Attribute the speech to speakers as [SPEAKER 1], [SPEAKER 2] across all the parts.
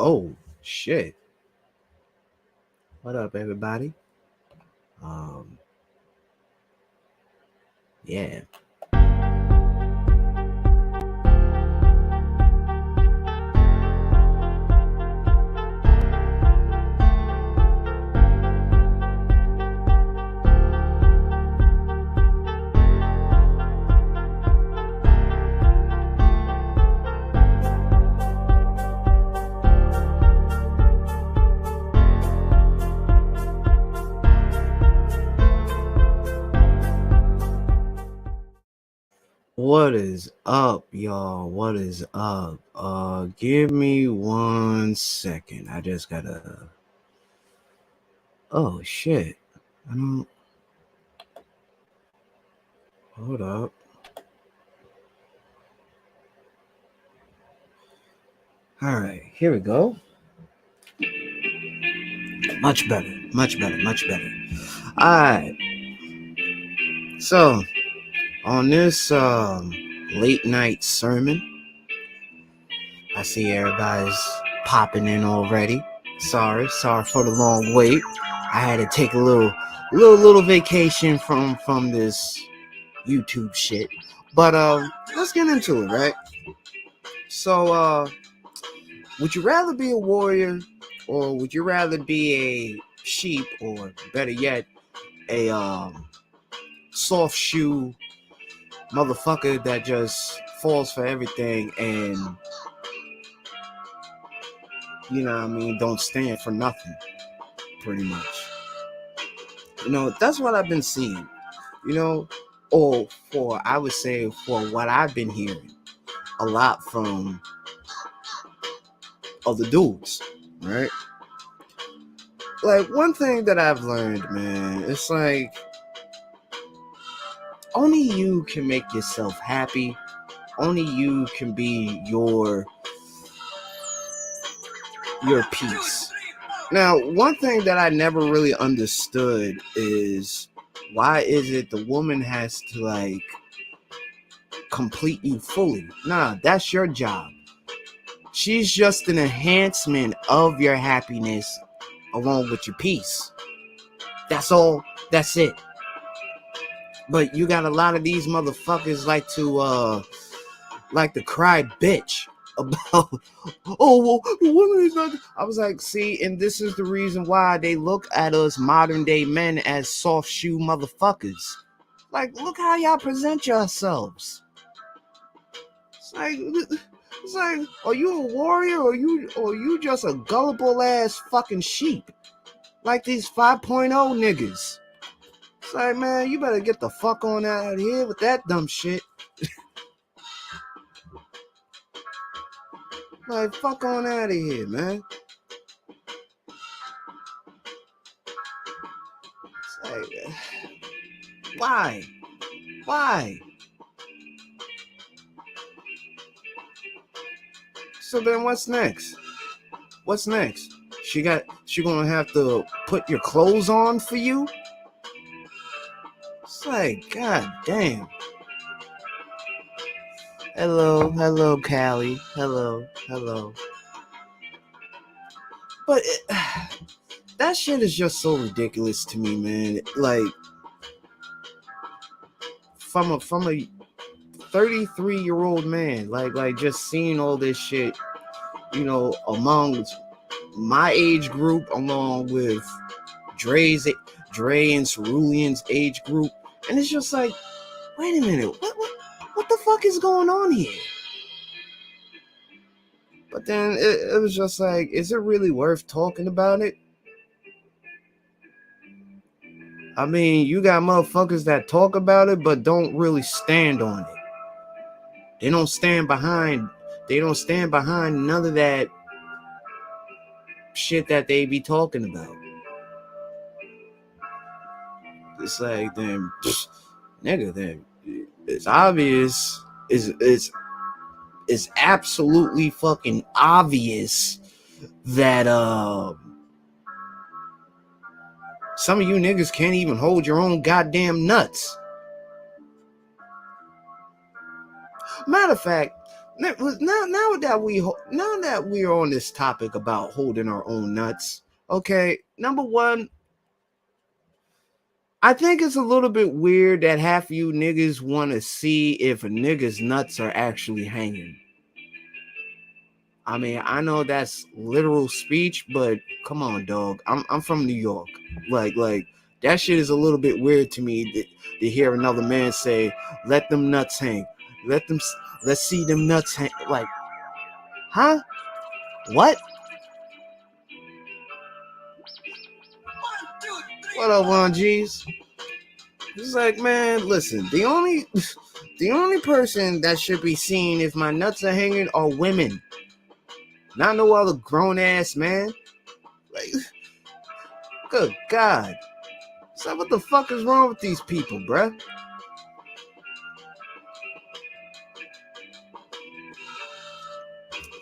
[SPEAKER 1] Oh shit. What up, everybody? Um yeah. What is up, y'all? What is up? Give me 1 second. I just gotta. Oh shit. I don't. Hold up. All right, here we go. Much better. Much better. Much better. All right. So on this late night sermon, I see everybody's popping in already. Sorry for the long wait. I had to take a little vacation from this YouTube shit. But let's get into it, right? So would you rather be a warrior, or would you rather be a sheep, or better yet, a soft shoe motherfucker that just falls for everything and don't stand for nothing, pretty much. That's what I've been seeing, or I would say for what I've been hearing a lot from other dudes, right? Like, one thing that I've learned, man, it's like only you can make yourself happy. Only you can be your peace. Now, one thing that I never really understood is, why is it the woman has to like complete you fully? Nah, that's your job. She's just an enhancement of your happiness along with your peace. That's all. That's it. But you got a lot of these motherfuckers like to cry bitch about, oh, well, the woman is not. I was like, see, and this is the reason why they look at us modern day men as soft shoe motherfuckers. Like, look how y'all present yourselves. It's like, are you a warrior, or you just a gullible ass fucking sheep? Like these 5.0 niggas. It's like, man, you better get the fuck on out of here with that dumb shit. Like, fuck on out of here, man. It's like, why? So then what's next? She gonna have to put your clothes on for you? It's like, god damn. Hello, Callie. Hello. But that shit is just so ridiculous to me, man. Like, from a 33-year-old man, like just seeing all this shit, among my age group, along with Dre and Cerulean's age group, and it's just like, wait a minute, what the fuck is going on here? But then it was just like, is it really worth talking about it? I mean, you got motherfuckers that talk about it but don't really stand on it. They don't stand behind none of that shit that they be talking about. It's like, then, nigga, then it's obvious. It's absolutely fucking obvious that some of you niggas can't even hold your own goddamn nuts. Matter of fact, Now that we are on this topic about holding our own nuts, okay, number one, I think it's a little bit weird that half of you niggas want to see if a nigga's nuts are actually hanging. I mean, I know that's literal speech, but come on, dog. I'm from New York. Like that shit is a little bit weird to me to hear another man say, "Let them nuts hang. Let them let's see them nuts hang." Like, huh? What? What up, 1Gs? It's like, man, listen, the only person that should be seen if my nuts are hanging are women. Not no other grown ass man. Like, good God. So what the fuck is wrong with these people, bruh?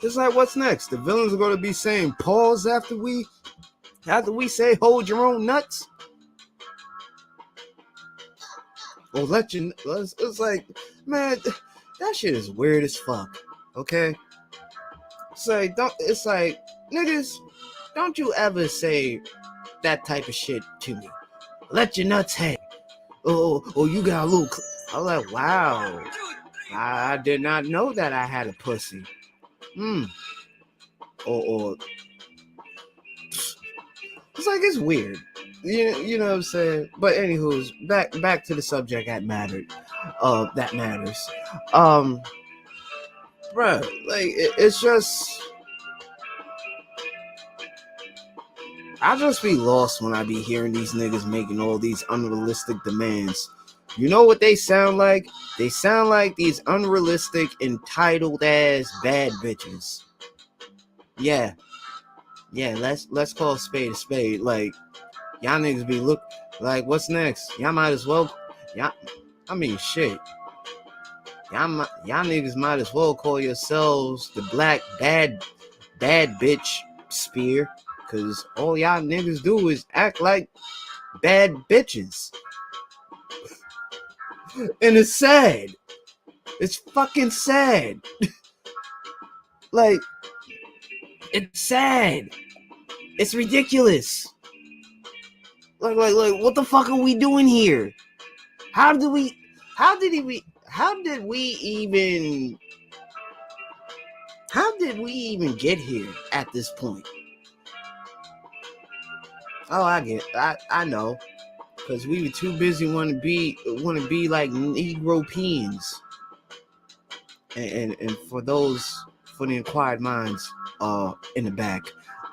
[SPEAKER 1] It's like, what's next? The villains are gonna be saying pause after we say hold your own nuts? Or it's like, man, that shit is weird as fuck. Okay? It's like, niggas, don't you ever say that type of shit to me. Let your nuts hang. Oh, you got a little. I was like, wow. I did not know that I had a pussy. Or it's like, it's weird. You know what I'm saying? But anywho's back to the subject that matters. Bruh, like it's just, I just be lost when I be hearing these niggas making all these unrealistic demands. You know what they sound like? They sound like these unrealistic, entitled ass bad bitches. Yeah, let's call a spade. Like, y'all niggas be like, what's next? Y'all might as well, I mean, shit. Y'all niggas might as well call yourselves the black bad bitch spear, cause all y'all niggas do is act like bad bitches. And it's sad. It's fucking sad. Like, it's sad. It's ridiculous. Like, what the fuck are we doing here? How did we even get here at this point? Oh, I know. Because we were too busy want to be like Negro-peans. And for the inquired minds in the back,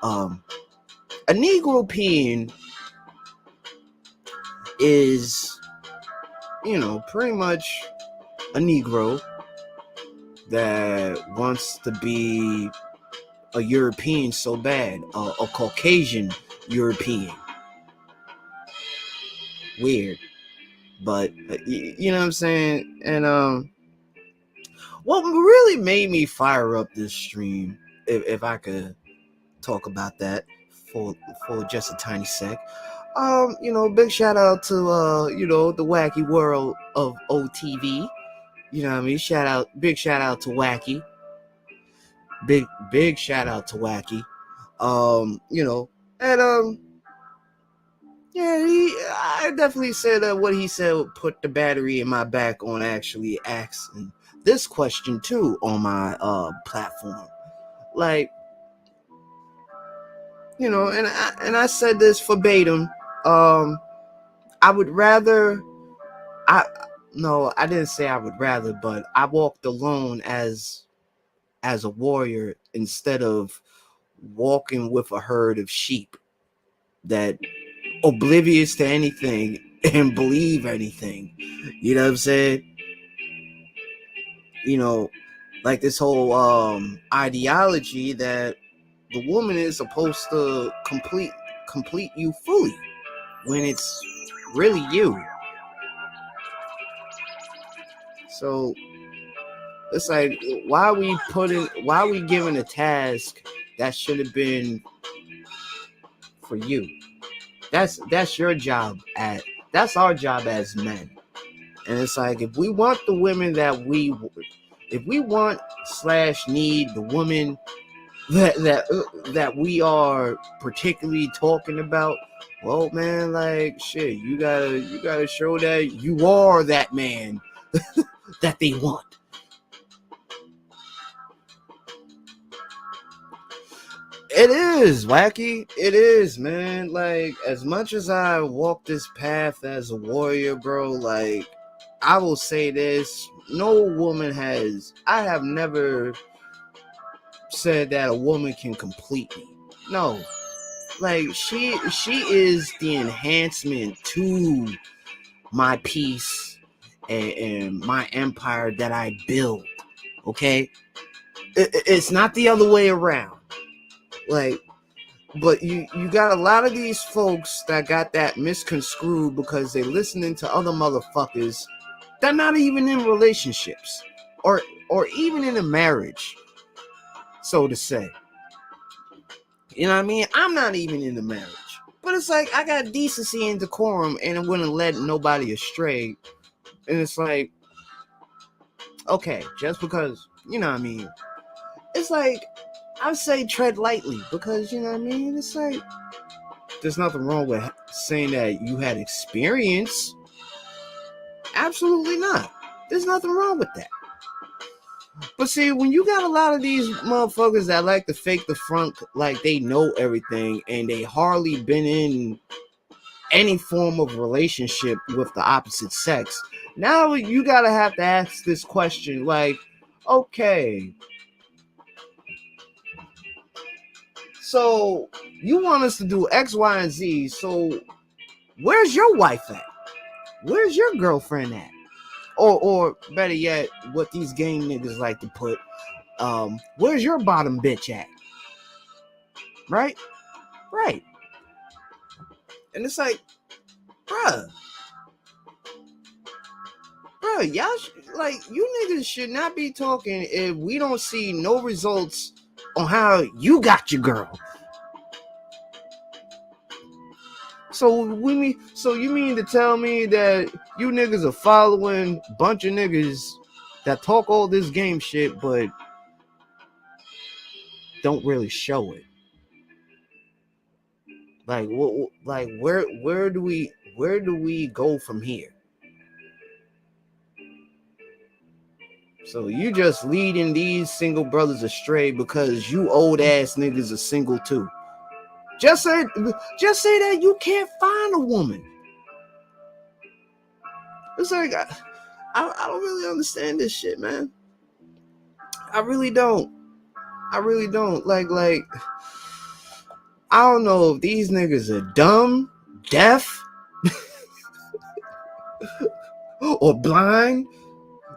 [SPEAKER 1] a Negro-pean is, pretty much a Negro that wants to be a European so bad, a Caucasian European. Weird, but you know what I'm saying. And what really made me fire up this stream, if I could talk about that for just a tiny sec. Big shout out to the wacky world of OTV. You know what I mean? Big shout out to Wacky. Big shout out to Wacky. And yeah, I definitely said that what he said would put the battery in my back on actually asking this question too on my platform. Like, and I said this verbatim. I would rather, I didn't say I would rather, but I walked alone as a warrior instead of walking with a herd of sheep that oblivious to anything and believe anything. You know what I'm saying? Like this whole ideology that the woman is supposed to complete you fully when it's really you. So it's like, why are we giving a task that should have been for you? That's your job that's our job as men. And it's like, if we want the women that we if we want / need the woman that we are particularly talking about, well, man, like shit, you gotta show that you are that man that they want. It is wacky. It is, man. Like, as much as I walk this path as a warrior, bro, like, I will say this. No woman has, I have never said that a woman can complete me. No. Like, she is the enhancement to my peace and my empire that I build. Okay? It's not the other way around. Like, but you got a lot of these folks that got that misconstrued because they listening to other motherfuckers that not even in relationships or even in a marriage, so to say. You know what I mean? I'm not even in a marriage. But it's like I got decency and decorum and I wouldn't let nobody astray. And it's like, okay, just because, you know what I mean? It's like, I say tread lightly because, you know what I mean? It's like, there's nothing wrong with saying that you had experience. Absolutely not. There's nothing wrong with that. But see, when you got a lot of these motherfuckers that like to fake the front like they know everything and they hardly been in any form of relationship with the opposite sex, now you gotta have to ask this question like, okay, so you want us to do X, Y, and Z, so where's your wife at? Where's your girlfriend at? Or better yet, what these gang niggas like to put, where's your bottom bitch at? Right? Right. And it's like, bruh, y'all, like, you niggas should not be talking if we don't see no results on how you got your girl. So you mean to tell me that you niggas are following a bunch of niggas that talk all this game shit but don't really show it? Like, where do we go from here? So you just leading these single brothers astray because you old ass niggas are single too. Just say that you can't find a woman. It's like, I don't really understand this shit, man. I really don't. Like, I don't know if these niggas are dumb, deaf, or blind,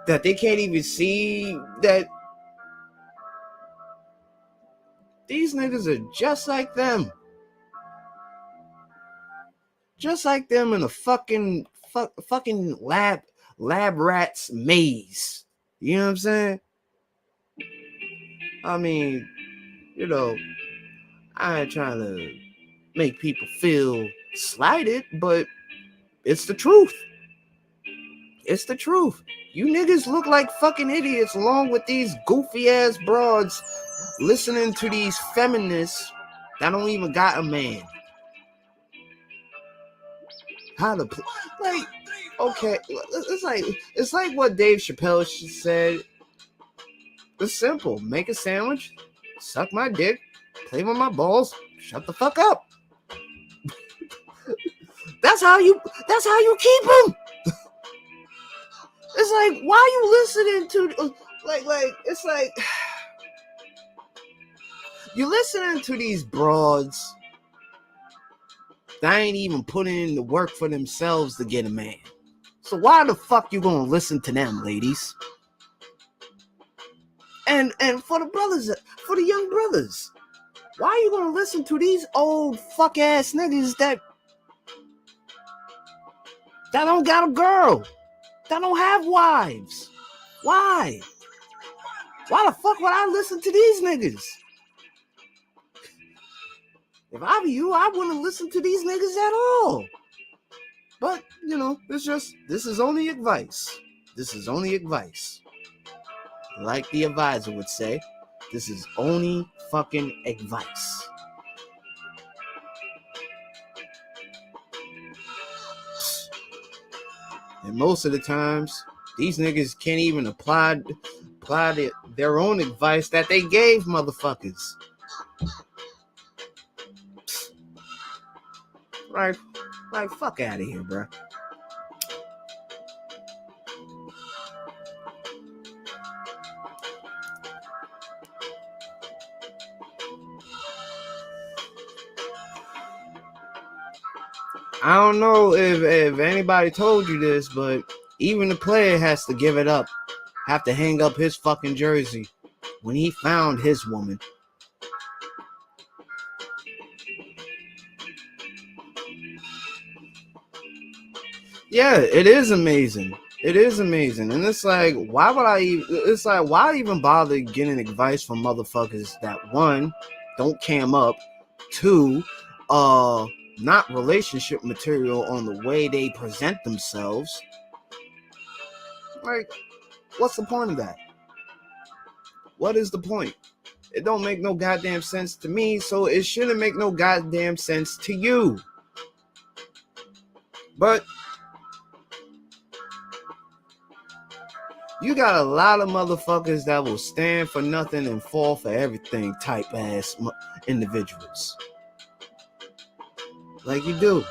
[SPEAKER 1] that they can't even see that these niggas are just like them. Just like them in a fucking lab rat's maze. You know what I'm saying? I mean, you know, I ain't trying to make people feel slighted, but it's the truth. It's the truth. You niggas look like fucking idiots along with these goofy ass broads listening to these feminists that don't even got a man. How to like, okay, it's like what Dave Chappelle said. It's simple. Make a sandwich, suck my dick, play with my balls, shut the fuck up. That's how you keep them. It's like, why you listening to like it's like you listening to these broads that ain't even putting in the work for themselves to get a man. So why the fuck you gonna listen to them, ladies? And for the brothers, for the young brothers, why are you gonna listen to these old fuck ass niggas that don't got a girl, that don't have wives? Why? Why the fuck would I listen to these niggas? If I were you, I wouldn't listen to these niggas at all. But, you know, this is only advice. This is only advice. like the advisor would say, this is only fucking advice. And most of the times, these niggas can't even apply their own advice that they gave motherfuckers. Like fuck out of here, bro. I don't know if anybody told you this, but even the player has to give it up. Have to hang up his fucking jersey when he found his woman. Yeah, it is amazing. It is amazing. And it's like, why even bother getting advice from motherfuckers that, one, don't cam up, two, not relationship material on the way they present themselves. Like, what's the point of that? What is the point? It don't make no goddamn sense to me, so it shouldn't make no goddamn sense to you. But you got a lot of motherfuckers that will stand for nothing and fall for everything type ass individuals. Like you do.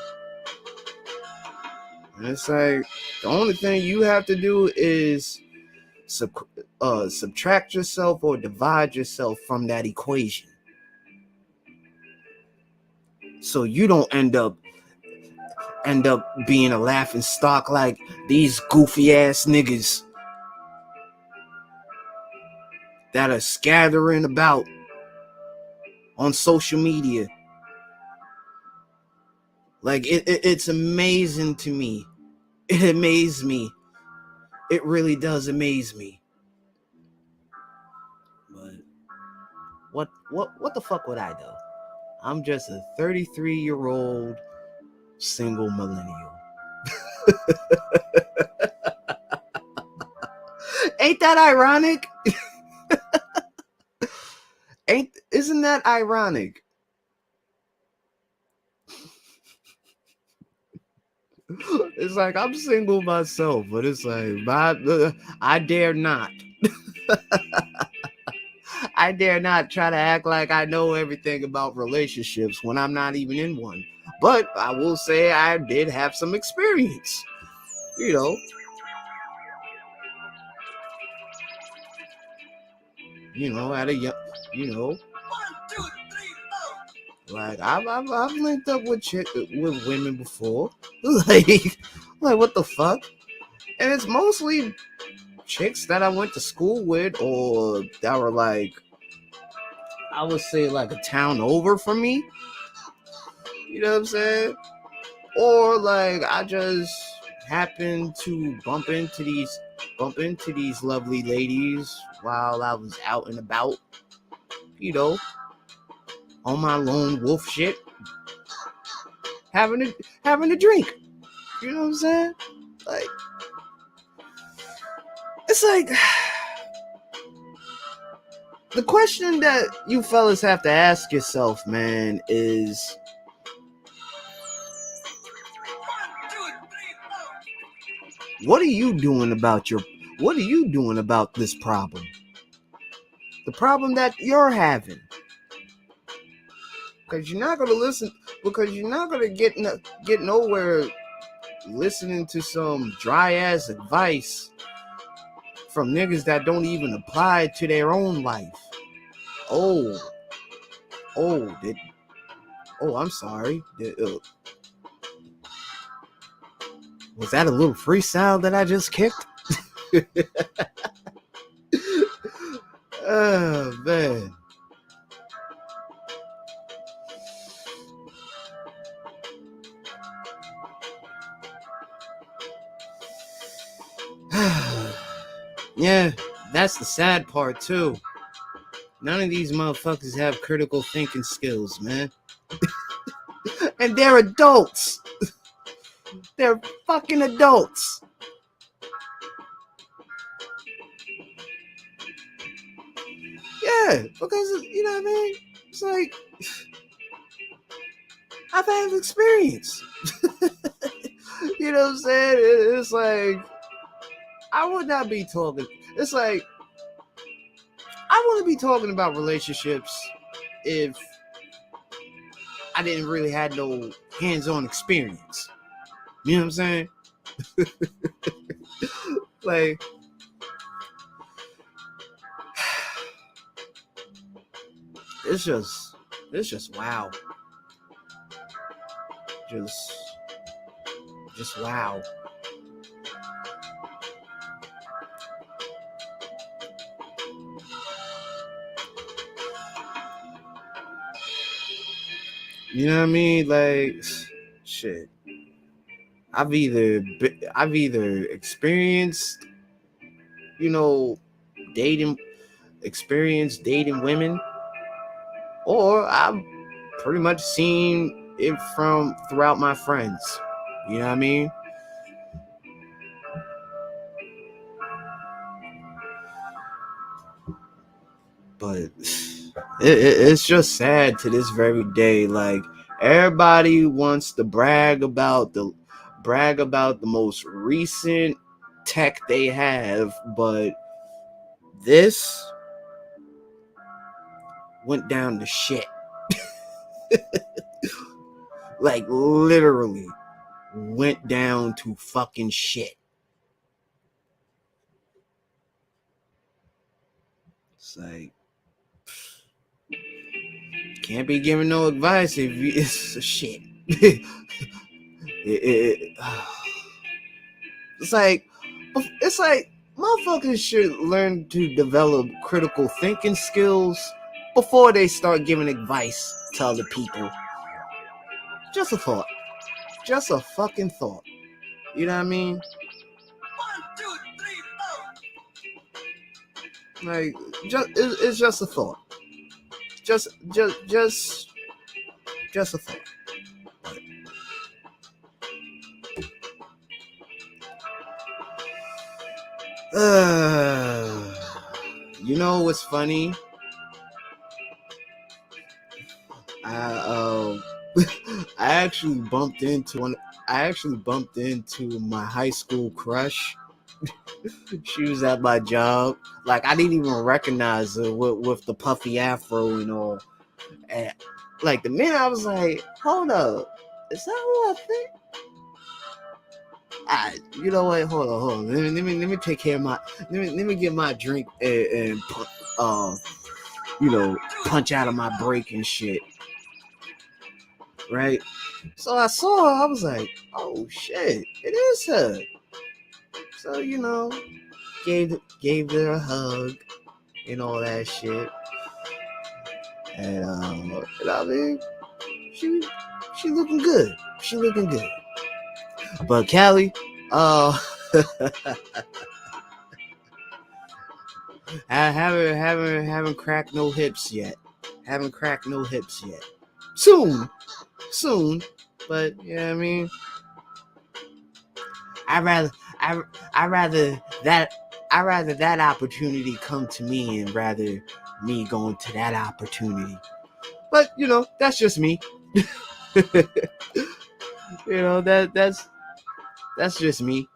[SPEAKER 1] And it's like, the only thing you have to do is subtract yourself or divide yourself from that equation. So you don't end up being a laughing stock like these goofy ass niggas that are scattering about on social media. Like, it's amazing to me. It amazes me. It really does amaze me. But what the fuck would I do? I'm just a 33-year-old single millennial. Ain't that ironic? Isn't that ironic? It's like, I'm single myself, but it's like, I dare not. I dare not try to act like I know everything about relationships when I'm not even in one. But I will say I did have some experience. You know. At a young, like I've linked up with women before. like what the fuck? And it's mostly chicks that I went to school with, or that were like, I would say, like a town over from me. You know what I'm saying? Or like I just happened to bump into these lovely ladies while I was out and about, on my lone wolf shit, having a drink. You know what I'm saying? Like, it's like, the question that you fellas have to ask yourself, man, is, what are you doing about this problem? The problem that you're having. Because you're not gonna get nowhere listening to some dry ass advice from niggas that don't even apply to their own life. I'm sorry. Was that a little freestyle that I just kicked? Oh, man. Yeah, that's the sad part, too. None of these motherfuckers have critical thinking skills, man. And they're adults. They're fucking adults. Yeah, because you know what I mean. It's like I've had experience. You know what I'm saying? It's like I would not be talking. It's like I wouldn't be talking about relationships if I didn't really have no hands-on experience. You know what I'm saying? Like, it's just wow. Just wow. You know what I mean? Like, shit. I've either experienced, you know, dating experienced dating women, or I've pretty much seen it from throughout my friends. You know what I mean? But it's just sad to this very day. Like everybody wants to brag about the most recent tech they have, but this went down to shit. Like literally went down to fucking shit. It's like can't be giving no advice if you, it's a shit. It, it's like motherfuckers should learn to develop critical thinking skills before they start giving advice to other people. Just a thought. Just a fucking thought. You know what I mean? 1, 2, 3, 4. Like, it's just a thought. Just a thought. You know what's funny? I I actually bumped into my high school crush. She was at my job. Like I didn't even recognize her with the puffy afro and all. And like the minute I was like, hold up, is that who I think? You know what? Hold on. Let me take care of my. Let me get my drink and you know, punch out of my break and shit. Right? So I saw her, I was like, oh shit, it is her. So, you know, gave her a hug and all that shit. And I mean, she looking good. She looking good. But Callie, I haven't cracked no hips yet. Haven't cracked no hips yet. Soon. But yeah, I mean, I rather I I rather that I rather that opportunity come to me and rather me going to that opportunity. But you know, that's just me. You know that's just me.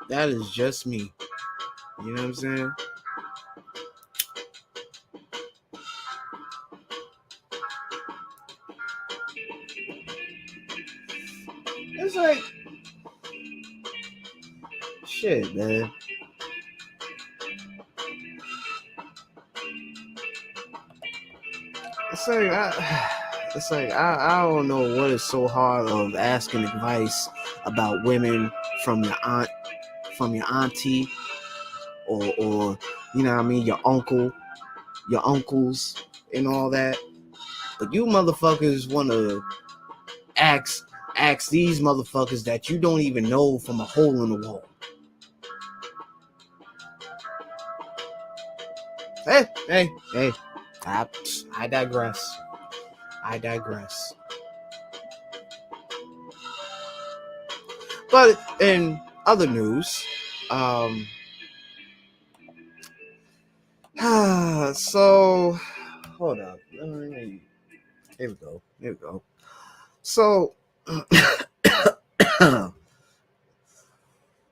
[SPEAKER 1] That is just me. You know what I'm saying? It's like shit, man. It's like I don't know what is so hard of asking advice about women from your auntie or you know what I mean, your uncles and all that. But you motherfuckers wanna ask these motherfuckers that you don't even know from a hole in the wall. Hey. I digress. But in other news, So, hold up. Here we go. Here we go. So,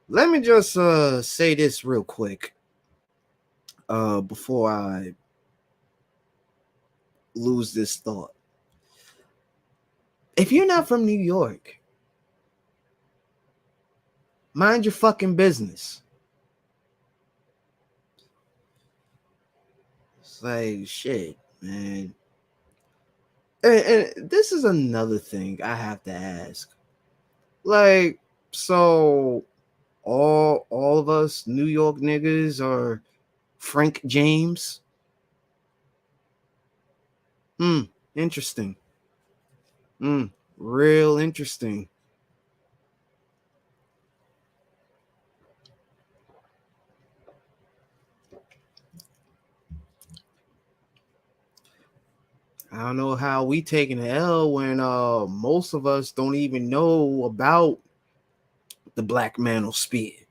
[SPEAKER 1] let me just say this real quick before I lose this thought. If you're not from New York, mind your fucking business. It's like shit, man. And this is another thing I have to ask. Like, so all of us New York niggas are Frank James? Interesting. Real interesting. I don't know how we taking an L when most of us don't even know about the Black Manosphere.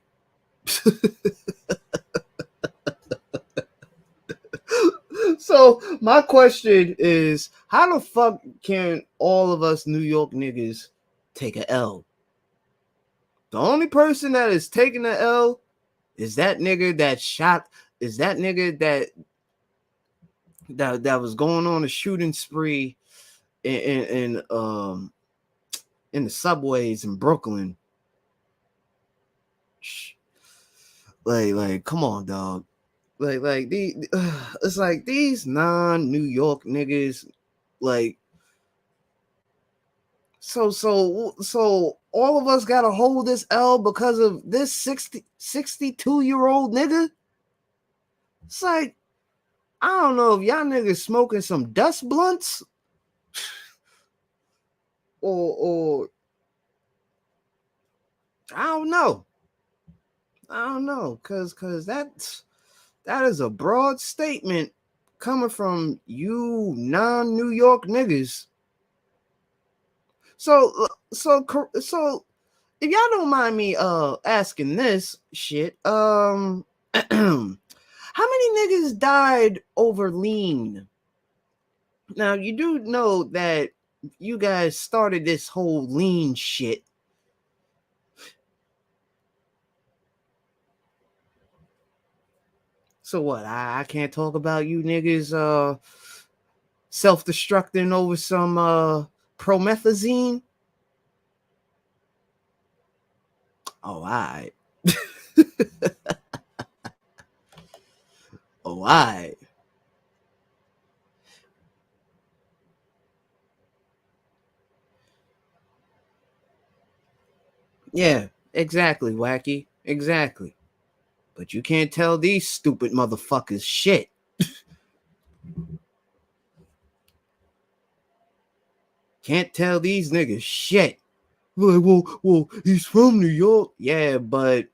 [SPEAKER 1] So my question is, how the fuck can all of us New York niggas take a L? The only person that is taking a L is that nigga that shot, is that nigga that was going on a shooting spree in the subways in Brooklyn. Like come on, dog. Like it's like these non-New York niggas, like so all of us gotta hold this L because of this 62-year-old nigga. It's like, I don't know if y'all niggas smoking some dust blunts or I don't know. Cause that is a broad statement coming from you non-New York niggas. So if y'all don't mind me asking this shit, how many niggas died over lean? Now you do know that you guys started this whole lean shit. So what? I can't talk about you niggas self-destructing over some promethazine? Oh, alright. Oh, alright. Yeah, exactly, Wacky. Exactly. But you can't tell these stupid motherfuckers shit. Can't tell these niggas shit. Like, well, he's from New York. Yeah, but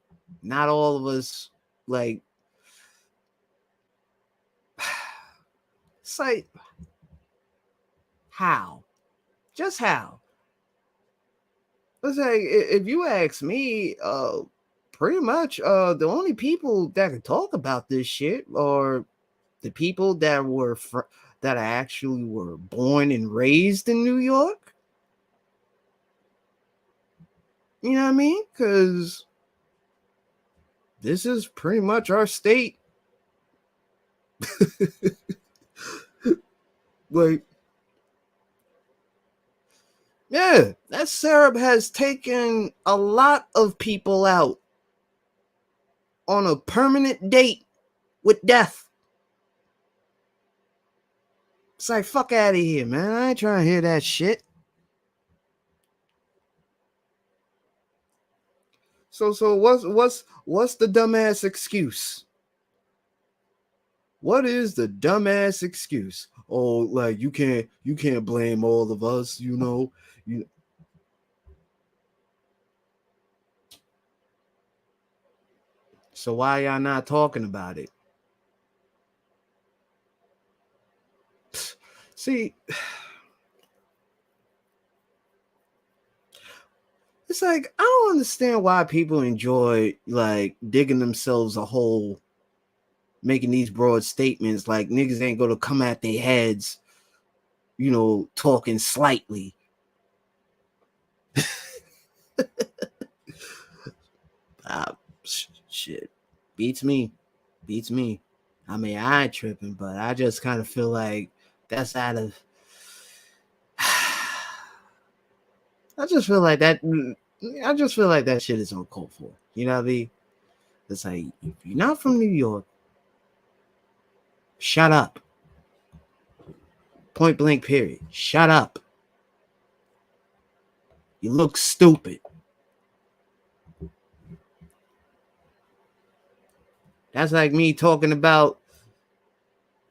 [SPEAKER 1] not all of us, like, it's like, how? Just how? It's like, if you ask me, pretty much, the only people that can talk about this shit are the people that that actually were born and raised in New York. You know what I mean? Because this is pretty much our state. Like, yeah, that syrup has taken a lot of people out on a permanent date with death. It's like, fuck out of here, man. I ain't trying to hear that shit. So what's the dumbass excuse? What is the dumbass excuse? Oh, like you can't blame all of us, you know. You So why y'all not talking about it? See, it's like I don't understand why people enjoy like digging themselves a hole making these broad statements like niggas ain't gonna come at their heads, you know, talking slightly. Shit, beats me. I mean, I ain't tripping, but I just kind of feel like that's out of. I just feel like that. I just feel like that shit is uncalled for. You know what I mean? It's like, if you're not from New York, shut up. Point blank, period. Shut up. You look stupid. That's like me talking about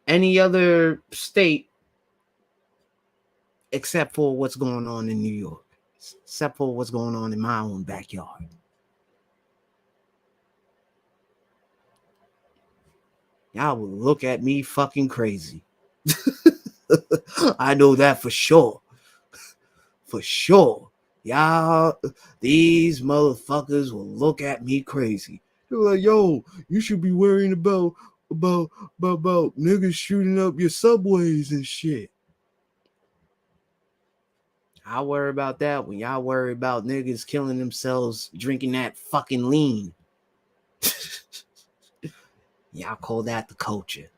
[SPEAKER 1] any other state except for what's going on in New York, except for what's going on in my own backyard. Y'all will look at me fucking crazy. I know that for sure. For sure. Y'all, these motherfuckers will look at me crazy. They're like, yo, you should be worrying about niggas shooting up your subways and shit. I worry about that when y'all worry about niggas killing themselves drinking that fucking lean. Y'all call that the culture.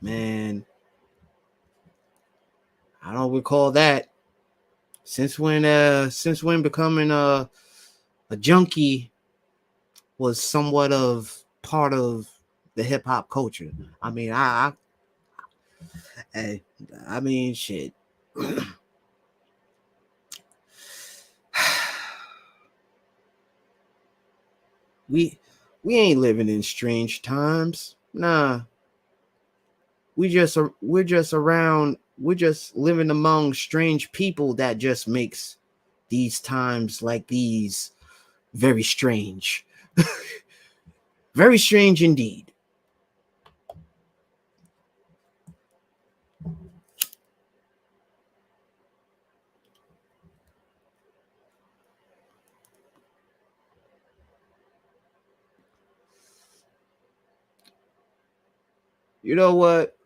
[SPEAKER 1] Man, I don't recall that. Since when becoming a junkie was somewhat of part of the hip hop culture. I mean, I mean, shit. we ain't living in strange times. Nah. We're just living among strange people that just makes these times like these very strange. Very strange indeed. You know what?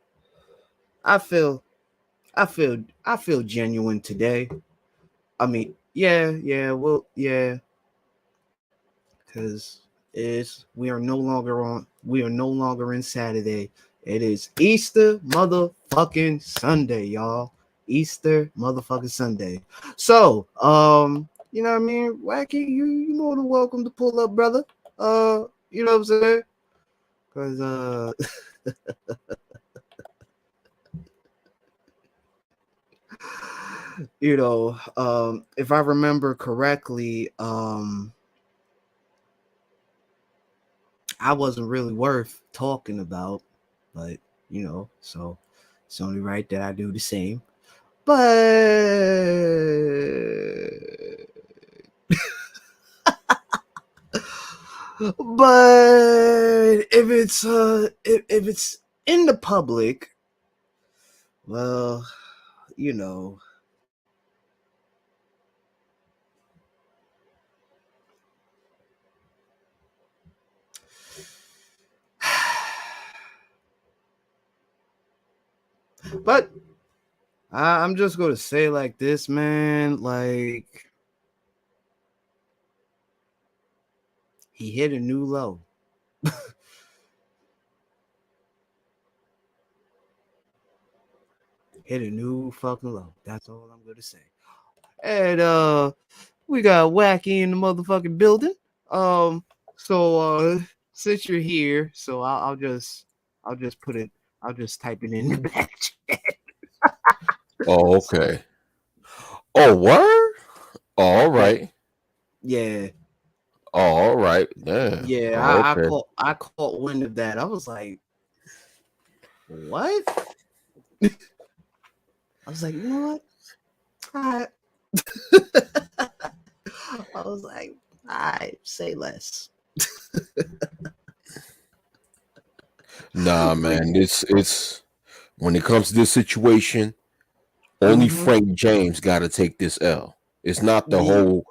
[SPEAKER 1] I feel genuine today. I mean, yeah, because we are no longer in Saturday. It is Easter motherfucking Sunday, y'all. Easter motherfucking Sunday. So, you know what I mean? Wacky, you more than welcome to pull up, brother. You know what I'm saying? Because you know, if I remember correctly, I wasn't really worth talking about, but you know, so it's only right that I do the same. But if it's in the public, well, you know, but I'm just gonna say like this, man. Like, he hit a new low. Hit a new fucking low. That's all I'm gonna say. And we got Wacky in the motherfucking building. So since you're here, so I'll just put it. I'll just type it in the back chat.
[SPEAKER 2] Oh, okay. Oh, word? All right.
[SPEAKER 1] Yeah.
[SPEAKER 2] All right. Yeah.
[SPEAKER 1] Yeah.
[SPEAKER 2] Oh, okay.
[SPEAKER 1] I caught wind of that. I was like, what? I was like, you know what? I was like, I say less.
[SPEAKER 2] Nah, man. It's when it comes to this situation, only Frank James got to take this L. It's not the
[SPEAKER 1] Yeah.
[SPEAKER 2] whole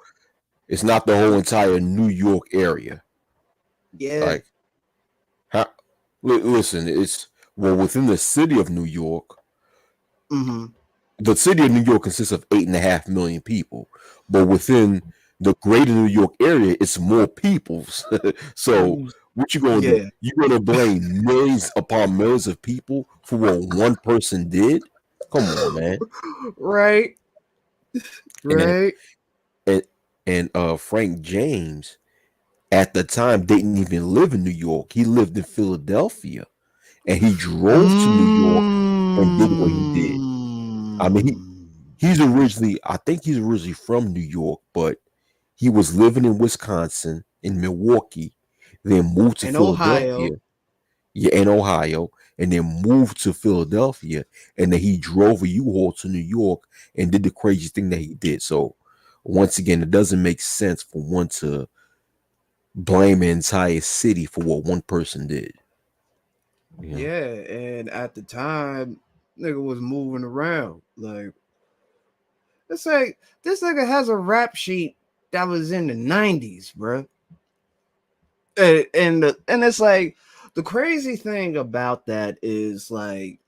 [SPEAKER 2] It's not the whole entire New York area.
[SPEAKER 1] Yeah.
[SPEAKER 2] Like, how, listen, it's well within the city of New York.
[SPEAKER 1] Mm-hmm.
[SPEAKER 2] The city of New York consists of 8.5 million people, but within the greater New York area, it's more peoples. So what you gonna do?
[SPEAKER 1] Yeah.
[SPEAKER 2] You gonna blame millions upon millions of people for what one person did? Come on, man.
[SPEAKER 1] Right.
[SPEAKER 2] And then,
[SPEAKER 1] Right.
[SPEAKER 2] and Frank James at the time didn't even live in New York. He lived in Philadelphia, and he drove to New York and did what he did. I mean,
[SPEAKER 1] Mm.
[SPEAKER 2] he's originally, I think he's originally from New York, but he was living in Wisconsin, in Milwaukee, then moved to
[SPEAKER 1] In Ohio.
[SPEAKER 2] Philadelphia, yeah, in Ohio, and then moved to Philadelphia, and then he drove a U-Haul to New York and did the crazy thing that he did. So, once again, it doesn't make sense for one to blame an entire city for what one person did. You know?
[SPEAKER 1] Yeah, and at the time, nigga was moving around. Like, it's like this nigga has a rap sheet that was in the 90s, bro. And it's like the crazy thing about that is like,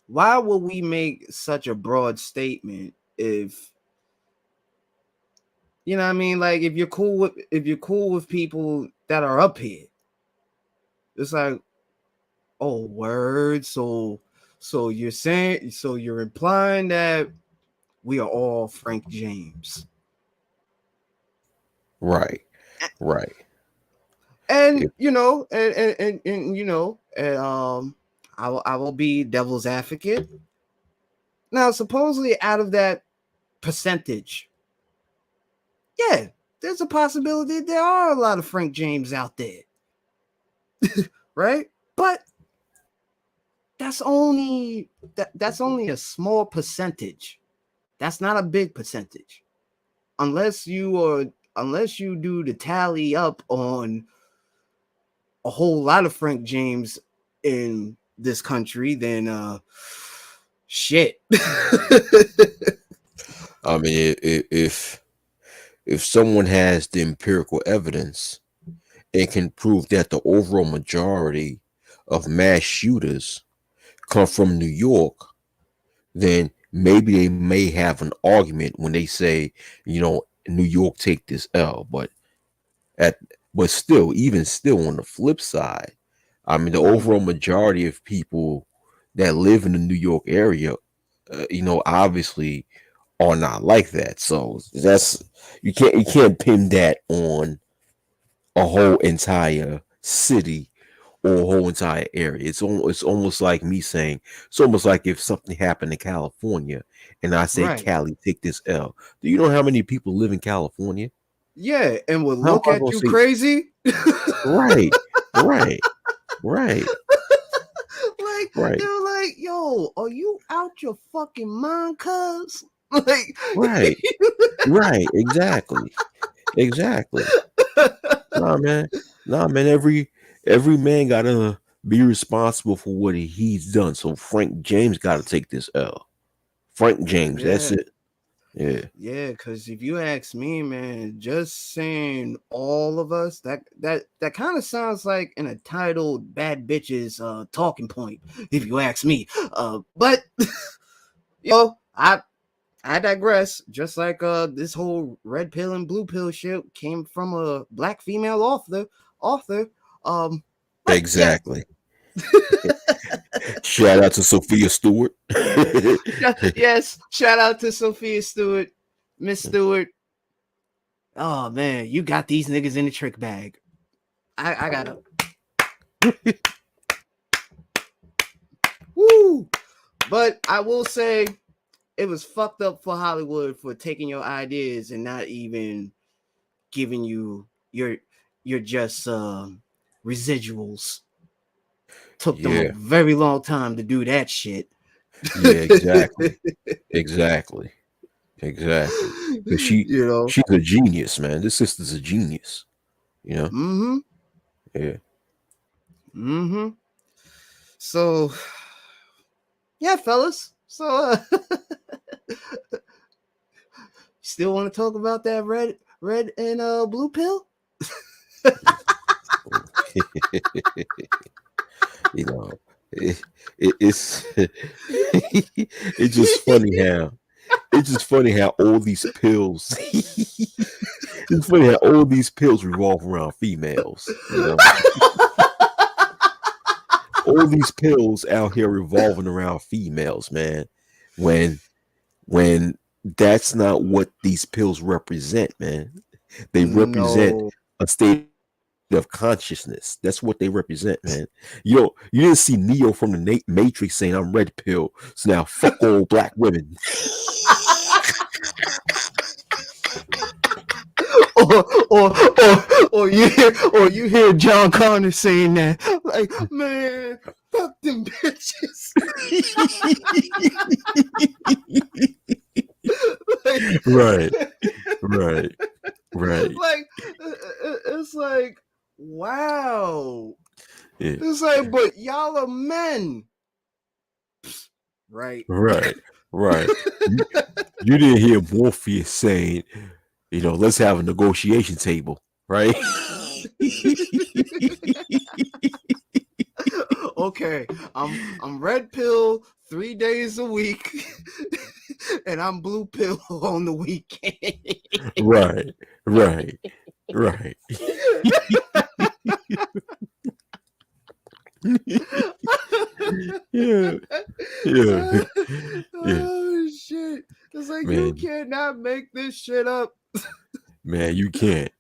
[SPEAKER 1] why would we make such a broad statement if you know what I mean? Like if you're cool with people that are up here, it's like, oh word. So you're implying that we are all Frank James.
[SPEAKER 2] Right, right.
[SPEAKER 1] And
[SPEAKER 2] If,
[SPEAKER 1] you know, and you know, I will be devil's advocate. Now, supposedly out of that percentage, yeah, there's a possibility there are a lot of Frank James out there, right? But that's only a small percentage. That's not a big percentage. Unless you do the tally up on a whole lot of Frank James in this country, then shit.
[SPEAKER 2] I mean, if someone has the empirical evidence and can prove that the overall majority of mass shooters come from New York, then maybe they may have an argument when they say, New York take this L. At but still, even still, on the flip side, I mean, the overall majority of people that live in the New York area, obviously are not like that. So that's you can't pin that on a whole entire city or a whole entire area. It's almost like me saying, it's almost like if something happened in California and I say,
[SPEAKER 1] Right.
[SPEAKER 2] Cali, take this L. Do you know how many people live in California?
[SPEAKER 1] Yeah, and would
[SPEAKER 2] How am
[SPEAKER 1] look
[SPEAKER 2] I
[SPEAKER 1] at
[SPEAKER 2] gonna
[SPEAKER 1] you
[SPEAKER 2] say
[SPEAKER 1] crazy.
[SPEAKER 2] right, right, right,
[SPEAKER 1] Like
[SPEAKER 2] right,
[SPEAKER 1] they're like, yo, are you out your fucking mind, cuz? Like
[SPEAKER 2] right, right, exactly. Exactly. Nah, man. Nah, man. Every man gotta be responsible for what he's done. So Frank James gotta take this L. Frank James, that's
[SPEAKER 1] yeah.
[SPEAKER 2] it. Yeah.
[SPEAKER 1] Yeah, because if you ask me, man, just saying all of us, that kind of sounds like an entitled bad bitches talking point, if you ask me. But I digress. Just like this whole red pill and blue pill shit came from a black female author. Um, but yeah,
[SPEAKER 2] Exactly. Shout out to Sophia Stewart.
[SPEAKER 1] yes. Shout out to Sophia Stewart, Miss Stewart. Oh man, you got these niggas in the trick bag. I got to woo. But I will say it was fucked up for Hollywood for taking your ideas and not even giving you your just residuals. Took them a
[SPEAKER 2] Yeah.
[SPEAKER 1] very long time to do that shit.
[SPEAKER 2] Yeah, exactly. Exactly. Exactly. Because
[SPEAKER 1] You know.
[SPEAKER 2] she's a genius, man. This sister's a genius. You know?
[SPEAKER 1] Mm-hmm.
[SPEAKER 2] Yeah.
[SPEAKER 1] Mm-hmm. So yeah, fellas. So still want to talk about that red and blue pill?
[SPEAKER 2] You know, it's it's just funny how all these pills. It's funny how all these pills revolve around females. You know, all these pills out here revolving around females, man. When when that's not what these pills represent, man. They represent
[SPEAKER 1] No.
[SPEAKER 2] a state of consciousness. That's what they represent, man. Yo, you didn't see Neo from the Matrix saying, "I'm red pill, so now fuck all black women."
[SPEAKER 1] Or you hear John Connor saying that, like, man, fuck them bitches. Like,
[SPEAKER 2] Right, right, right.
[SPEAKER 1] like it's like, wow.
[SPEAKER 2] Yeah,
[SPEAKER 1] It's like, but y'all are men, right?
[SPEAKER 2] right, right. You didn't hear Morpheus saying, let's have a negotiation table, right?
[SPEAKER 1] Okay, I'm red pill 3 days a week, and I'm blue pill on the weekend.
[SPEAKER 2] Right, right, right. Yeah, yeah, yeah.
[SPEAKER 1] Oh shit! It's like, you
[SPEAKER 2] Man,
[SPEAKER 1] cannot make this shit up.
[SPEAKER 2] man, you can't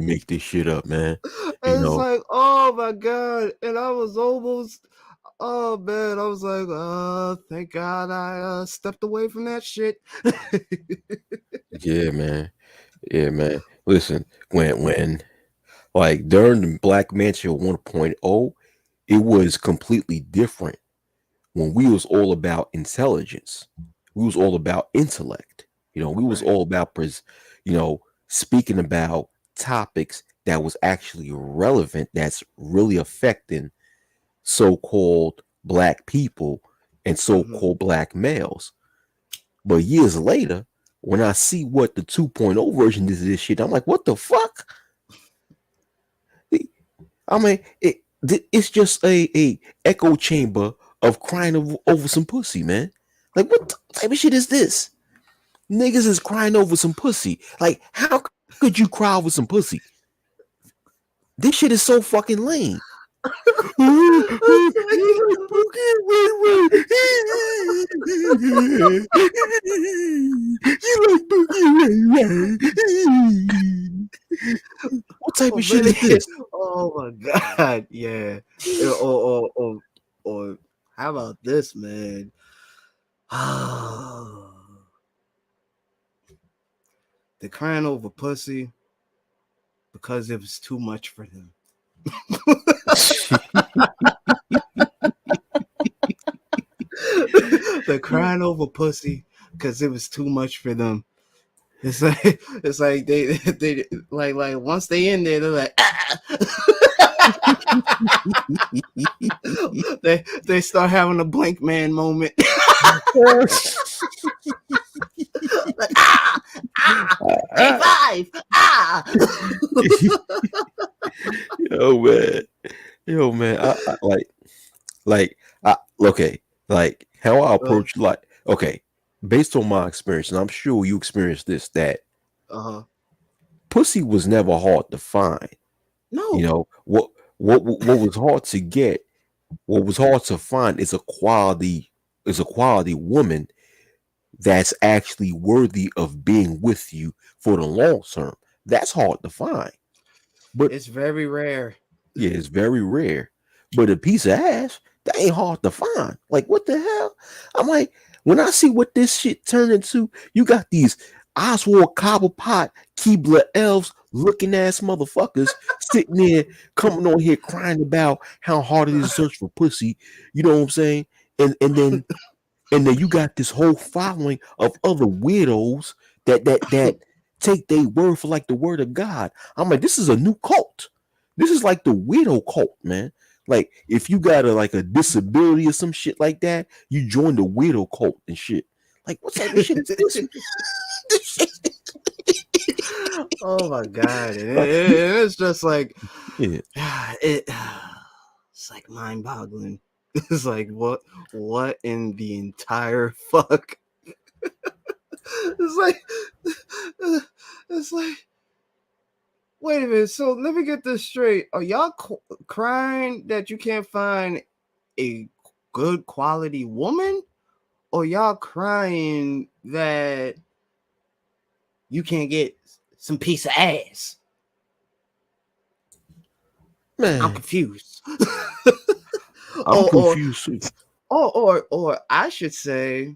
[SPEAKER 2] make this shit up, man. You
[SPEAKER 1] It's
[SPEAKER 2] know,
[SPEAKER 1] like, oh my god! And I was almost, oh man, I was like, thank God I stepped away from that shit.
[SPEAKER 2] yeah, man, yeah, man. Listen, when like during the Black Mansion 1.0, it was completely different. When we was all about intelligence, we was all about intellect. We was
[SPEAKER 1] Right.
[SPEAKER 2] all about speaking about topics that was actually relevant, that's really affecting so-called black people and
[SPEAKER 1] Hmm.
[SPEAKER 2] so-called black males. But years later, when I see what the 2.0 version is of this shit, I'm like, what the fuck? I mean, it's just a echo chamber of crying over some pussy, man. Like, what type of shit is this? Niggas is crying over some pussy. Like, how could you cry over some pussy? This shit is so fucking lame. What type
[SPEAKER 1] Oh
[SPEAKER 2] of shit
[SPEAKER 1] man!
[SPEAKER 2] is this?
[SPEAKER 1] Oh my god! Yeah. Or how about this, man? They're crying over pussy because it was too much for them. They're crying over pussy because it was too much for them. It's like they like once they in there, they're like, ah! they start having a blank man moment. Like, K5,
[SPEAKER 2] Yo, man. Yo, man. I okay, like how I
[SPEAKER 1] uh
[SPEAKER 2] approach, like, okay, based on my experience, and I'm sure you experienced this, that
[SPEAKER 1] huh.
[SPEAKER 2] pussy was never hard to find. You
[SPEAKER 1] No.
[SPEAKER 2] know what was hard to get, what was hard to find is a quality woman that's actually worthy of being with you for the long term. That's hard to find. But
[SPEAKER 1] It's very rare.
[SPEAKER 2] yeah, it's very rare. But a piece of ass, that ain't hard to find. Like, what the hell? I'm like, when I see what this shit turned into, you got these Oswald Cobblepot, Keebler elves looking ass motherfuckers sitting there coming on here crying about how hard it is to search for pussy. You know what I'm saying? And then you got this whole following of other weirdos that take their word for like the word of God. I'm like, this is a new cult. This is like the weirdo cult, man. Like, if you got a disability or some shit like that, you join the weirdo cult and shit. Like, what type of shit is this?
[SPEAKER 1] Oh my god! It's just like
[SPEAKER 2] Yeah.
[SPEAKER 1] it's like mind-boggling. It's like what in the entire fuck? It's like it's like wait a minute. So let me get this straight. Are y'all crying that you can't find a good quality woman, or y'all crying that you can't get some piece of ass? I'm
[SPEAKER 2] Man,
[SPEAKER 1] confused.
[SPEAKER 2] I'm
[SPEAKER 1] or,
[SPEAKER 2] confused too.
[SPEAKER 1] or I should say,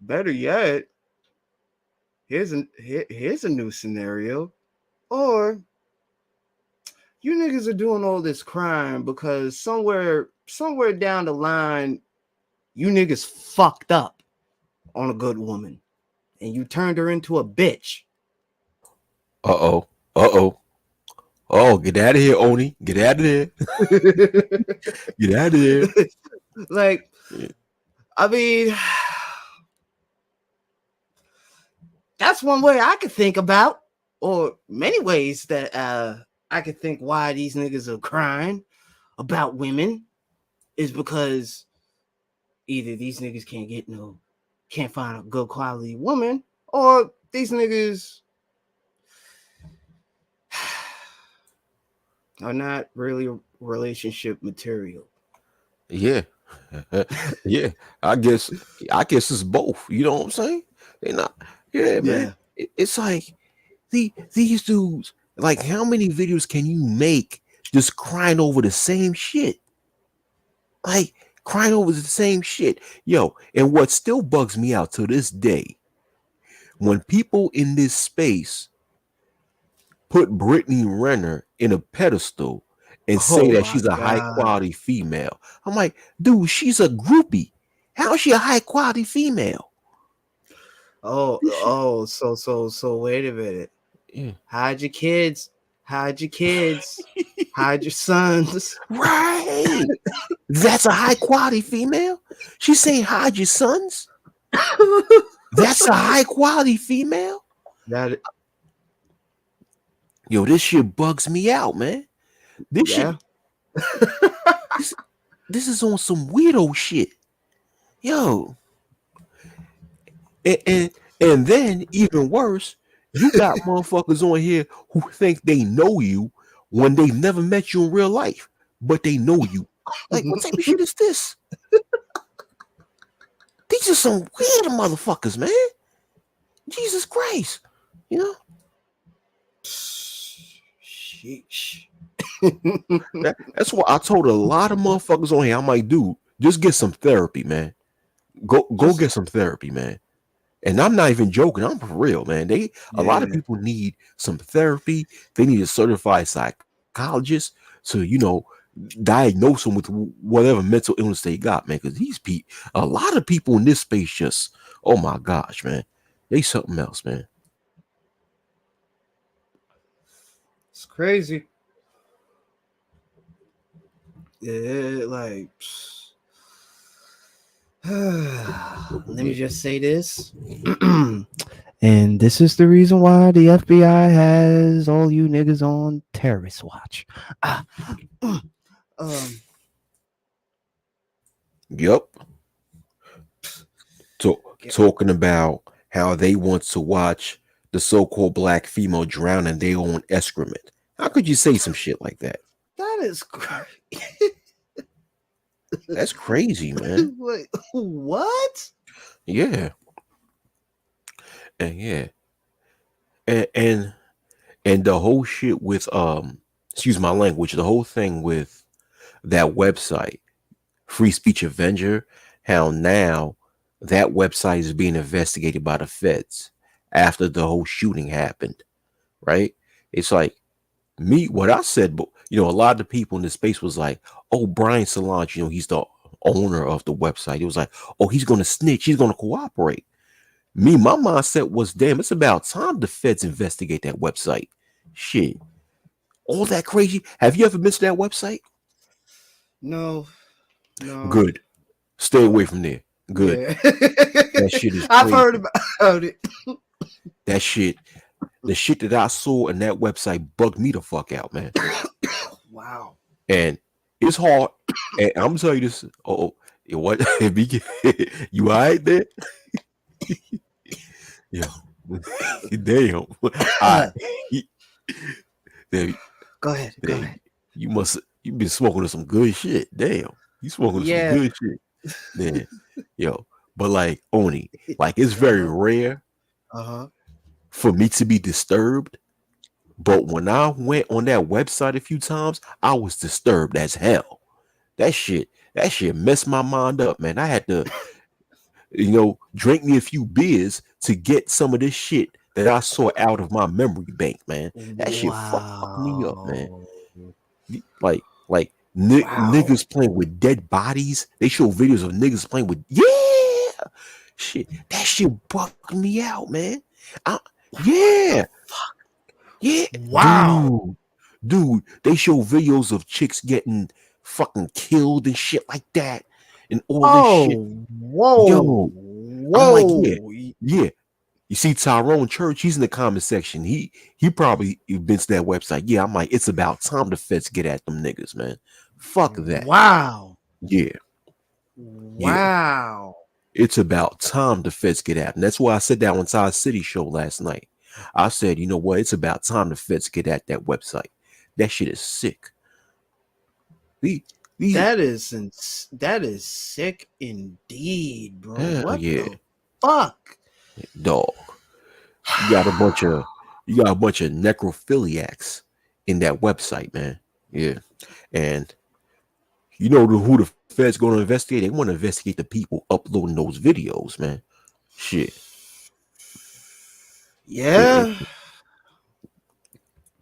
[SPEAKER 1] better yet, here's a new scenario. Or you niggas are doing all this crime because somewhere down the line, you niggas fucked up on a good woman and you turned her into a bitch.
[SPEAKER 2] Uh-oh. Uh-oh. Oh, get out of here, Oni. Get out of there. Get out of there.
[SPEAKER 1] Like,
[SPEAKER 2] Yeah.
[SPEAKER 1] I mean, that's one way I could think about, or many ways that I could think why these niggas are crying about women is because either these niggas can't find a good quality woman, or these niggas are not really relationship material.
[SPEAKER 2] Yeah. Yeah. I guess it's both. You know what I'm saying? They not. Yeah, man.
[SPEAKER 1] Yeah.
[SPEAKER 2] It's like these dudes, like, how many videos can you make just crying over the same shit? Like, crying over the same shit. Yo, and what still bugs me out to this day, when people in this space put Brittany Renner in a pedestal and say
[SPEAKER 1] Oh
[SPEAKER 2] that
[SPEAKER 1] my
[SPEAKER 2] she's a high
[SPEAKER 1] god.
[SPEAKER 2] quality female. I'm like, dude, she's a groupie. How is she a high quality female? This shit,
[SPEAKER 1] So wait a minute.
[SPEAKER 2] yeah.
[SPEAKER 1] Hide your kids. Hide your kids. Hide your sons.
[SPEAKER 2] Right. That's a high quality female. She's saying hide your sons. That's a high quality female.
[SPEAKER 1] That
[SPEAKER 2] Yo, this shit bugs me out, man. This
[SPEAKER 1] yeah.
[SPEAKER 2] shit, this, this is on some weirdo shit. Yo, and, and and then even worse, you got motherfuckers on here who think they know you when they never met you in real life, but they know you. Like, what type of shit is this? These are some weird motherfuckers, man. Jesus Christ, you know.
[SPEAKER 1] Sheesh.
[SPEAKER 2] That's why I told a lot of motherfuckers on here. I'm like, dude, just get some therapy, man. Go
[SPEAKER 1] Just
[SPEAKER 2] get some therapy, man. And I'm not even joking. I'm for real, man. A lot of
[SPEAKER 1] yeah.
[SPEAKER 2] people need some therapy. They need a certified psychologist to, diagnose them with whatever mental illness they got, man. Because a lot of people in this space just, oh my gosh, man, they something else, man.
[SPEAKER 1] It's crazy. Yeah, like let me just say this. And this is the reason why the FBI has all you niggas on terrorist watch. Um,
[SPEAKER 2] Yep. Talking about how they want to watch the so-called black female drown in their own excrement. How could you say some shit like that?
[SPEAKER 1] that is crazy.
[SPEAKER 2] That's crazy, man.
[SPEAKER 1] Wait, what?
[SPEAKER 2] Yeah. And yeah. And the whole shit with excuse my language, the whole thing with that website, Free Speech Avenger, how now that website is being investigated by the feds after the whole shooting happened, right? It's like what I said, but a lot of the people in the space was like, oh, Brian Solange, he's the owner of the website. It was like, oh, he's gonna snitch, he's gonna cooperate. My mindset was, damn, it's about time the feds investigate that website. Shit. All that crazy. Have you ever been to that website?
[SPEAKER 1] No.
[SPEAKER 2] Good. Stay away from there. Good.
[SPEAKER 1] Yeah.
[SPEAKER 2] That shit is
[SPEAKER 1] I've
[SPEAKER 2] crazy.
[SPEAKER 1] heard about it.
[SPEAKER 2] That shit. the shit that I saw in that website bugged me the fuck out, man.
[SPEAKER 1] Wow.
[SPEAKER 2] And it's hard. And I'm gonna tell you this. Oh, what? You all right there? Yo, damn. All right. Damn,
[SPEAKER 1] Go ahead. Go
[SPEAKER 2] damn,
[SPEAKER 1] ahead.
[SPEAKER 2] you been smoking some good shit. Damn. You smoking some
[SPEAKER 1] Yeah.
[SPEAKER 2] good shit. Man. Yo. But like Oni, like it's very rare for me to be disturbed. But when I went on that website a few times, I was disturbed as hell. That shit messed my mind up, man. I had to, drink me a few beers to get some of this shit that I saw out of my memory bank, man. That shit fucked me up, man.
[SPEAKER 1] Wow.
[SPEAKER 2] Like
[SPEAKER 1] Wow.
[SPEAKER 2] niggas playing with dead bodies. They show videos of niggas playing with shit. That shit bugged me out, man. Yeah.
[SPEAKER 1] Wow.
[SPEAKER 2] Dude, they show videos of chicks getting fucking killed and shit like that, and all this shit.
[SPEAKER 1] Whoa.
[SPEAKER 2] Yo,
[SPEAKER 1] Whoa.
[SPEAKER 2] I'm like, yeah. You see Tyrone Church, he's in the comment section. He probably been to that website. Yeah, I'm like, it's about time the feds get at them niggas, man. Fuck that.
[SPEAKER 1] Wow.
[SPEAKER 2] Yeah.
[SPEAKER 1] Wow.
[SPEAKER 2] It's about time the feds get at them. That's why I said that on Ty City show last night. I said, you know what? It's about time the feds get at that website. That shit is sick.
[SPEAKER 1] That is sick indeed, bro. What the fuck?
[SPEAKER 2] Dog. You got a bunch of necrophiliacs in that website, man. Yeah. And you know who the feds going to investigate? They want to investigate the people uploading those videos, man. Shit.
[SPEAKER 1] Yeah.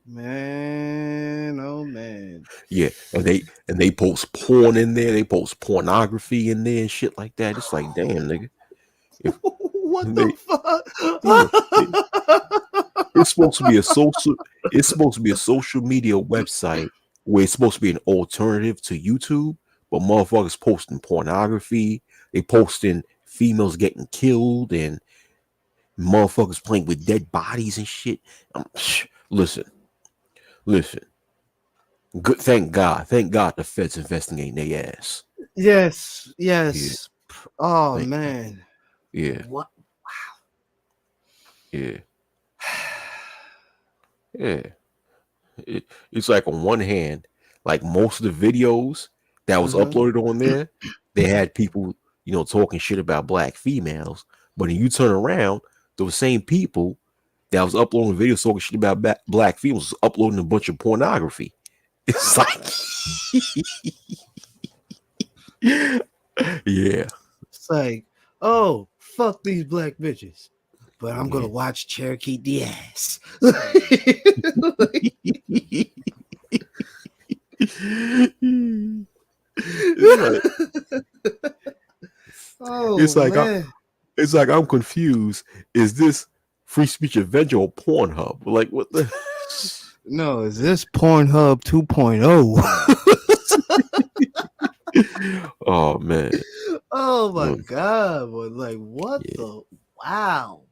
[SPEAKER 1] Man, oh man.
[SPEAKER 2] Yeah, and they post porn in there. They post pornography in there and shit like that. It's like, damn, nigga.
[SPEAKER 1] What the fuck?
[SPEAKER 2] It's supposed to be a social. It's supposed to be a social media website where it's supposed to be an alternative to YouTube, but motherfuckers posting pornography. They posting females getting killed and motherfuckers playing with dead bodies and shit. Listen. Good. Thank God the feds investigating their ass.
[SPEAKER 1] Yes. Yeah. Oh man.
[SPEAKER 2] Yeah.
[SPEAKER 1] What? Wow.
[SPEAKER 2] Yeah. Yeah. It's like on one hand, like most of the videos that was uploaded on there, they had people, talking shit about black females. But when you turn around, those same people that was uploading videos talking shit about black females was uploading a bunch of pornography. It's like, yeah.
[SPEAKER 1] It's like, oh, fuck these black bitches. But I'm gonna watch Cherokee Diaz.
[SPEAKER 2] It's like I'm confused. Is this Free Speech Avenger or Pornhub? Like, what the?
[SPEAKER 1] No, is this Pornhub 2.0?
[SPEAKER 2] Oh man.
[SPEAKER 1] Oh my god. But like, what the? Wow.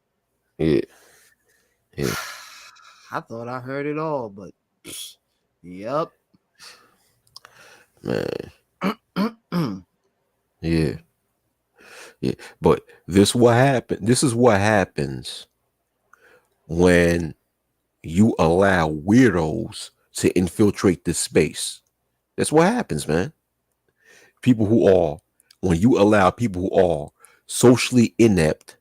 [SPEAKER 2] Yeah.
[SPEAKER 1] I thought I heard it all, but yep.
[SPEAKER 2] Man. Yeah. But this is what happens when you allow weirdos to infiltrate this space. That's what happens, man. When you allow people who are socially inept,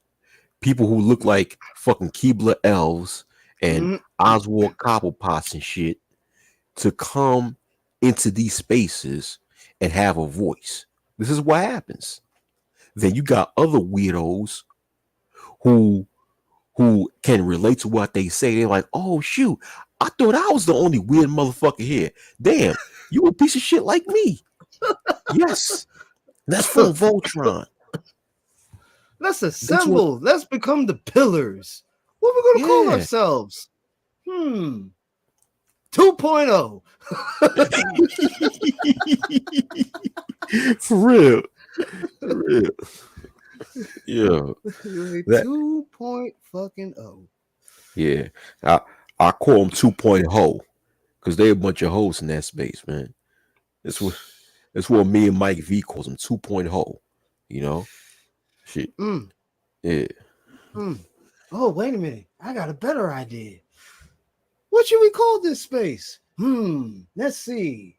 [SPEAKER 2] people who look like fucking Keebler elves and Oswald Cobblepots and shit, to come into these spaces and have a voice. This is what happens. Then you got other weirdos who can relate to what they say. They're like, oh shoot, I thought I was the only weird motherfucker here. Damn, you a piece of shit like me. Yes. That's full Voltron.
[SPEAKER 1] Let's assemble. Let's become the pillars. What are we gonna call ourselves? 2.0.
[SPEAKER 2] For real. Yeah.
[SPEAKER 1] 2.0.
[SPEAKER 2] Yeah, I call them 2.0 because they a bunch of hoes in that space, man. That's what me and Mike V calls them 2.0. You know, shit.
[SPEAKER 1] Mm,
[SPEAKER 2] Yeah.
[SPEAKER 1] mm. Oh, wait a minute. I got a better idea. What should we call this space? Let's see.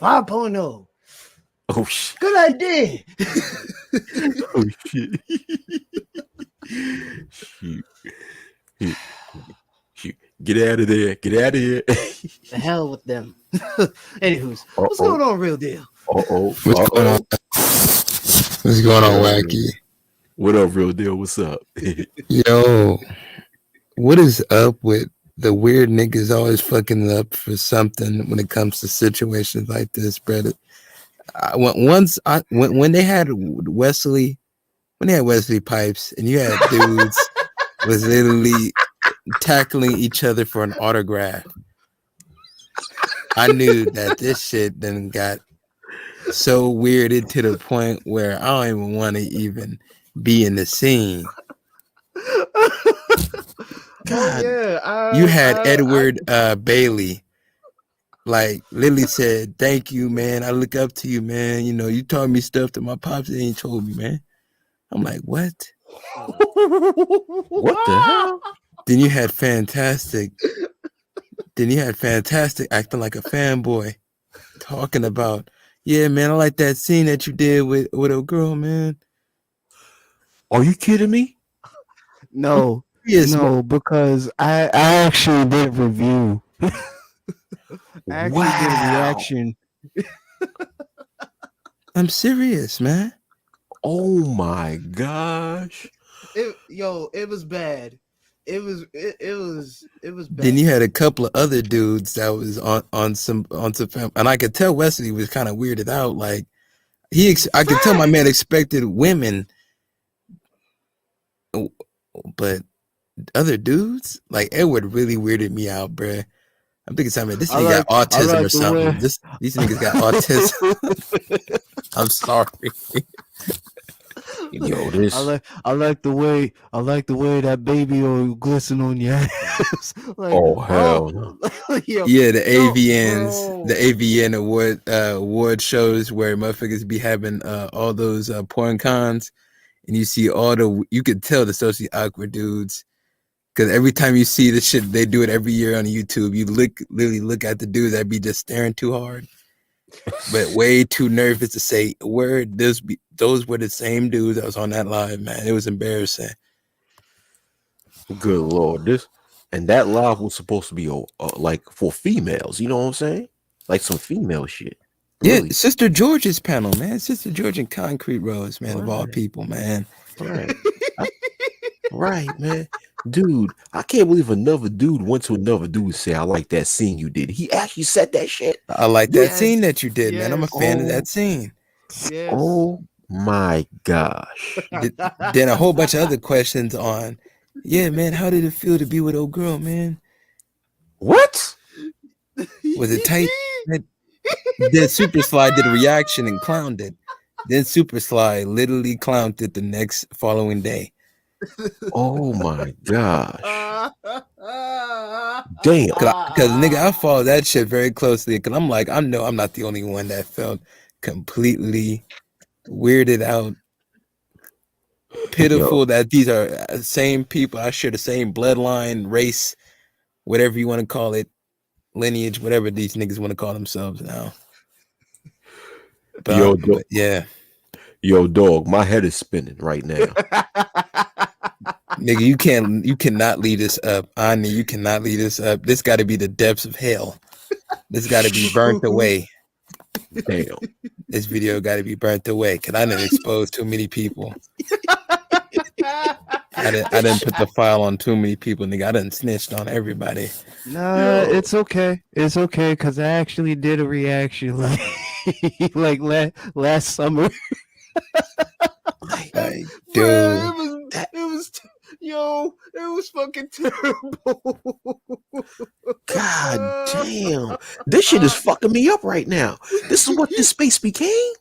[SPEAKER 1] 5.0.
[SPEAKER 2] Oh shit.
[SPEAKER 1] Good idea.
[SPEAKER 2] Oh shit. Shoot. Shoot. Shoot. Get out of there. Get out of here.
[SPEAKER 1] The hell with them. Anywho's, what's
[SPEAKER 2] Uh-oh.
[SPEAKER 1] going on, real deal?
[SPEAKER 2] Uh-oh.
[SPEAKER 3] What's going on? What's going on, Wacky?
[SPEAKER 2] What up, real deal? What's up?
[SPEAKER 3] Yo, what is up with the weird niggas always fucking up for something when it comes to situations like this, brother? When they had Wesley Pipes, and you had dudes was literally tackling each other for an autograph, I knew that this shit then got so weirded to the point where I don't even want to even be in the scene.
[SPEAKER 2] God.
[SPEAKER 3] You had Edward Bailey, like Lily said, "Thank you, man. I look up to you, man. You know, you taught me stuff that my pops ain't told me, man." I'm like, what?
[SPEAKER 2] What the hell?
[SPEAKER 3] Then you had Fantastic. Acting like a fanboy, talking about, yeah, man, I like that scene that you did with a girl, man.
[SPEAKER 2] Are you kidding me?
[SPEAKER 4] No,
[SPEAKER 3] Yes,
[SPEAKER 4] no, because I actually did a review. I actually did a reaction.
[SPEAKER 3] I'm serious, man.
[SPEAKER 2] Oh my gosh.
[SPEAKER 1] It was bad. It was bad.
[SPEAKER 3] Then you had a couple of other dudes that was on some and I could tell Wesley was kind of weirded out. Like I could tell my man expected women, but other dudes like Edward really weirded me out, bruh. I'm thinking something. This nigga got autism or something. These niggas got autism. I'm sorry.
[SPEAKER 2] Yo, this.
[SPEAKER 4] I like the way that baby oil glisten on your ass. Like,
[SPEAKER 2] oh hell.
[SPEAKER 3] Yeah, the AVN award shows where motherfuckers be having all those porn cons, and you see you could tell the socially awkward dudes. Because every time you see the shit, they do it every year on YouTube. You literally look at the dudes that be just staring too hard, but way too nervous to say a word. Those were the same dudes that was on that live, man. It was embarrassing.
[SPEAKER 2] Good Lord, that live was supposed to be like for females. You know what I'm saying? Like some female shit. Really.
[SPEAKER 3] Yeah, Sister George's panel, man. Sister George and Concrete Rose, man, of all people, man.
[SPEAKER 2] Right. Right, man. Dude, I can't believe another dude went to another dude and said, "I like that scene you did." He actually said that shit.
[SPEAKER 3] I like that scene that you did, man. I'm a fan of that scene.
[SPEAKER 1] Yes.
[SPEAKER 2] Oh my gosh.
[SPEAKER 3] Then a whole bunch of other questions on, yeah, man, how did it feel to be with old girl, man?
[SPEAKER 2] What?
[SPEAKER 3] Was it tight? Then Super Sly did a reaction and clowned it. Then Super Sly literally clowned it the next following day.
[SPEAKER 2] Oh my gosh. Damn.
[SPEAKER 3] Because nigga, I follow that shit very closely. Because I'm like, I'm not the only one that felt completely weirded out, pitiful that these are the same people. I share the same bloodline, race, whatever you want to call it, lineage, whatever these niggas want to call themselves now. But, yeah.
[SPEAKER 2] Yo, dog, my head is spinning right now.
[SPEAKER 3] Nigga, you cannot lead us up. Ani, you cannot lead us up. This got to be the depths of hell. This got to be burnt away.
[SPEAKER 2] Damn.
[SPEAKER 3] This video got to be burnt away because I didn't expose too many people. I didn't put the file on too many people, nigga. I didn't snitched on everybody.
[SPEAKER 4] Nah, it's okay. It's okay because I actually did a reaction like last summer.
[SPEAKER 3] Like, dude,
[SPEAKER 1] it was fucking terrible.
[SPEAKER 2] God damn. This shit is fucking me up right now. This is what this space became?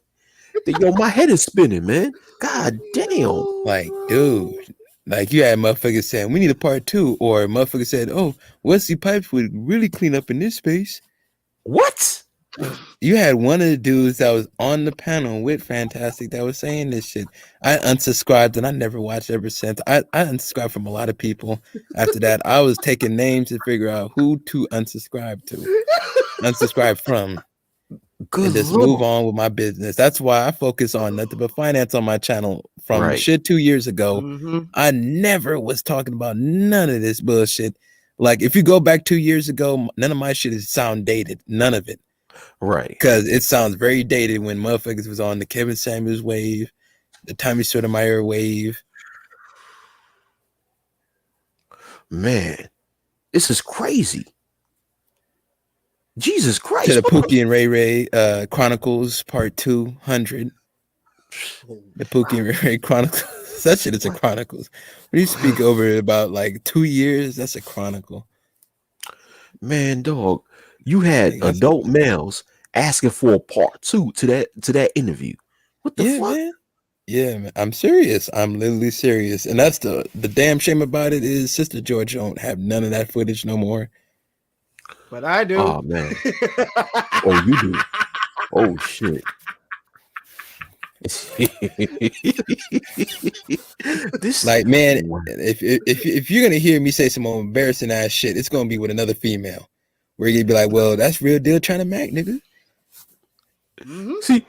[SPEAKER 2] Yo, my head is spinning, man. God damn.
[SPEAKER 3] like, dude, Like you had motherfuckers saying we need a part 2, or motherfuckers said, "Oh, Wesley Pipes would really clean up in this space."
[SPEAKER 2] What?
[SPEAKER 3] You had one of the dudes that was on the panel with Fantastic that was saying this shit. I unsubscribed and I never watched ever since. I unsubscribed from a lot of people. After that, I was taking names to figure out who to unsubscribe from,
[SPEAKER 2] Good
[SPEAKER 3] and just
[SPEAKER 2] Lord.
[SPEAKER 3] move on with my business. That's why I focus on nothing but finance on my channel from
[SPEAKER 2] Right.
[SPEAKER 3] shit 2 years ago.
[SPEAKER 1] Mhm.
[SPEAKER 3] I never was talking about none of this bullshit. Like if you go back 2 years ago, none of my shit is sound dated. None of it.
[SPEAKER 2] Right.
[SPEAKER 3] Because it sounds very dated when motherfuckers was on the Kevin Samuels wave, the Tommy Sotomayor wave.
[SPEAKER 2] Man, this is crazy. Jesus Christ.
[SPEAKER 3] To the
[SPEAKER 2] what
[SPEAKER 3] Pookie and Ray Ray Chronicles Part 200. The Pookie and Ray Ray Chronicles. That shit is a Chronicles. When you speak over it about like 2 years, that's a Chronicle.
[SPEAKER 2] Man, dog, you had
[SPEAKER 3] That's-
[SPEAKER 2] adult males asking for a part 2 to that interview. What the
[SPEAKER 3] Yeah,
[SPEAKER 2] fuck?
[SPEAKER 3] man. Yeah, man. I'm serious. I'm literally serious. And that's the damn shame about it is Sister George don't have none of that footage no more.
[SPEAKER 1] But I do.
[SPEAKER 2] Oh man. Oh, you do. Oh shit. This
[SPEAKER 3] Like, man, if you're gonna hear me say some embarrassing ass shit, it's gonna be with another female. Where you'd be like, well, that's real deal trying to mac, nigga.
[SPEAKER 1] Mhm.
[SPEAKER 2] see,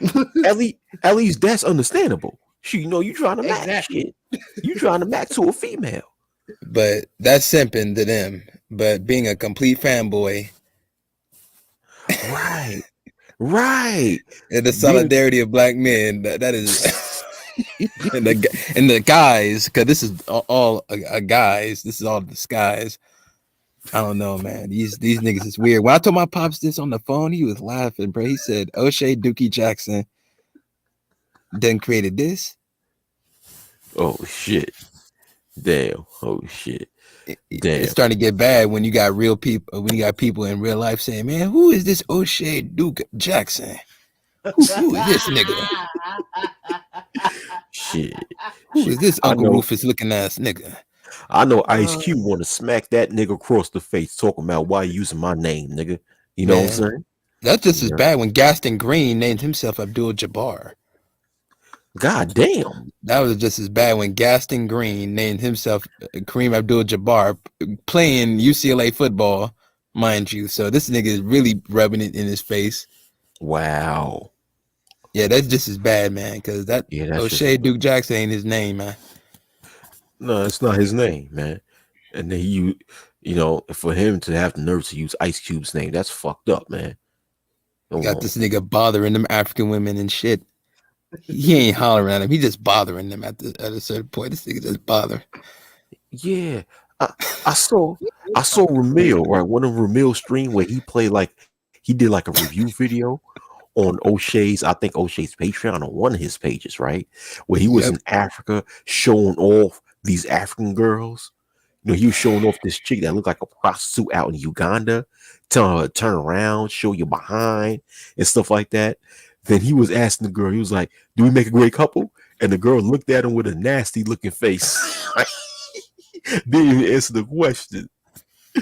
[SPEAKER 2] at least that's understandable. She, you know, you trying to match
[SPEAKER 1] Exactly.
[SPEAKER 2] shit. You trying to match to a female.
[SPEAKER 3] But that's simping to them. But being a complete fanboy
[SPEAKER 2] Right. Right.
[SPEAKER 3] and the solidarity of black men, that is and the guys, because this is all guys, this is all disguise. I don't know, man. These niggas is weird. When I told my pops this on the phone, he was laughing, bro. He said O'Shea Dookie Jackson then created this.
[SPEAKER 2] Oh shit. Damn. Oh shit. Damn.
[SPEAKER 3] It's starting to get bad when you got real people, when you got people in real life saying, man, who is this O'Shea Duke Jackson? Who is this nigga?
[SPEAKER 2] Shit.
[SPEAKER 3] Who is this
[SPEAKER 2] I
[SPEAKER 3] Uncle
[SPEAKER 2] know.
[SPEAKER 3] Rufus looking ass nigga?
[SPEAKER 2] I know Ice Cube want to smack that nigga across the face talking about why you using my name, nigga. You know what I'm
[SPEAKER 3] Man.
[SPEAKER 2] saying?
[SPEAKER 3] That's just as
[SPEAKER 2] Yeah.
[SPEAKER 3] bad when Gaston Green named himself Abdul Jabbar.
[SPEAKER 2] God damn.
[SPEAKER 3] That was just as bad when Gaston Green named himself Kareem Abdul-Jabbar, playing UCLA football, mind you. So this nigga is really rubbing it in his face.
[SPEAKER 2] Wow.
[SPEAKER 3] Yeah, that's just as bad, man. Because that
[SPEAKER 2] Yeah, that's just
[SPEAKER 3] O'Shea Duke Jackson ain't his name, man.
[SPEAKER 2] no, it's not his name, man. And then you know, for him to have the nerve to use Ice Cube's name, that's fucked up, man. Come
[SPEAKER 3] Got
[SPEAKER 2] on.
[SPEAKER 3] this nigga bothering them African women and shit. He ain't hollering at them. He just bothering them at a certain point. This nigga just bother.
[SPEAKER 2] Yeah, I saw Ramil, right? One of Ramil's stream where he played like he did like a review video on O'Shea's, I think O'Shea's Patreon on one of his pages, right? Where he was
[SPEAKER 3] Yep.
[SPEAKER 2] in Africa showing off these African girls. You know, he was showing off this chick that looked like a prostitute out in Uganda, telling her to turn around, show you behind, and stuff like that. Then he was asking the girl, he was like, "Do we make a great couple?" And the girl looked at him with a nasty looking face. Didn't even answer the question.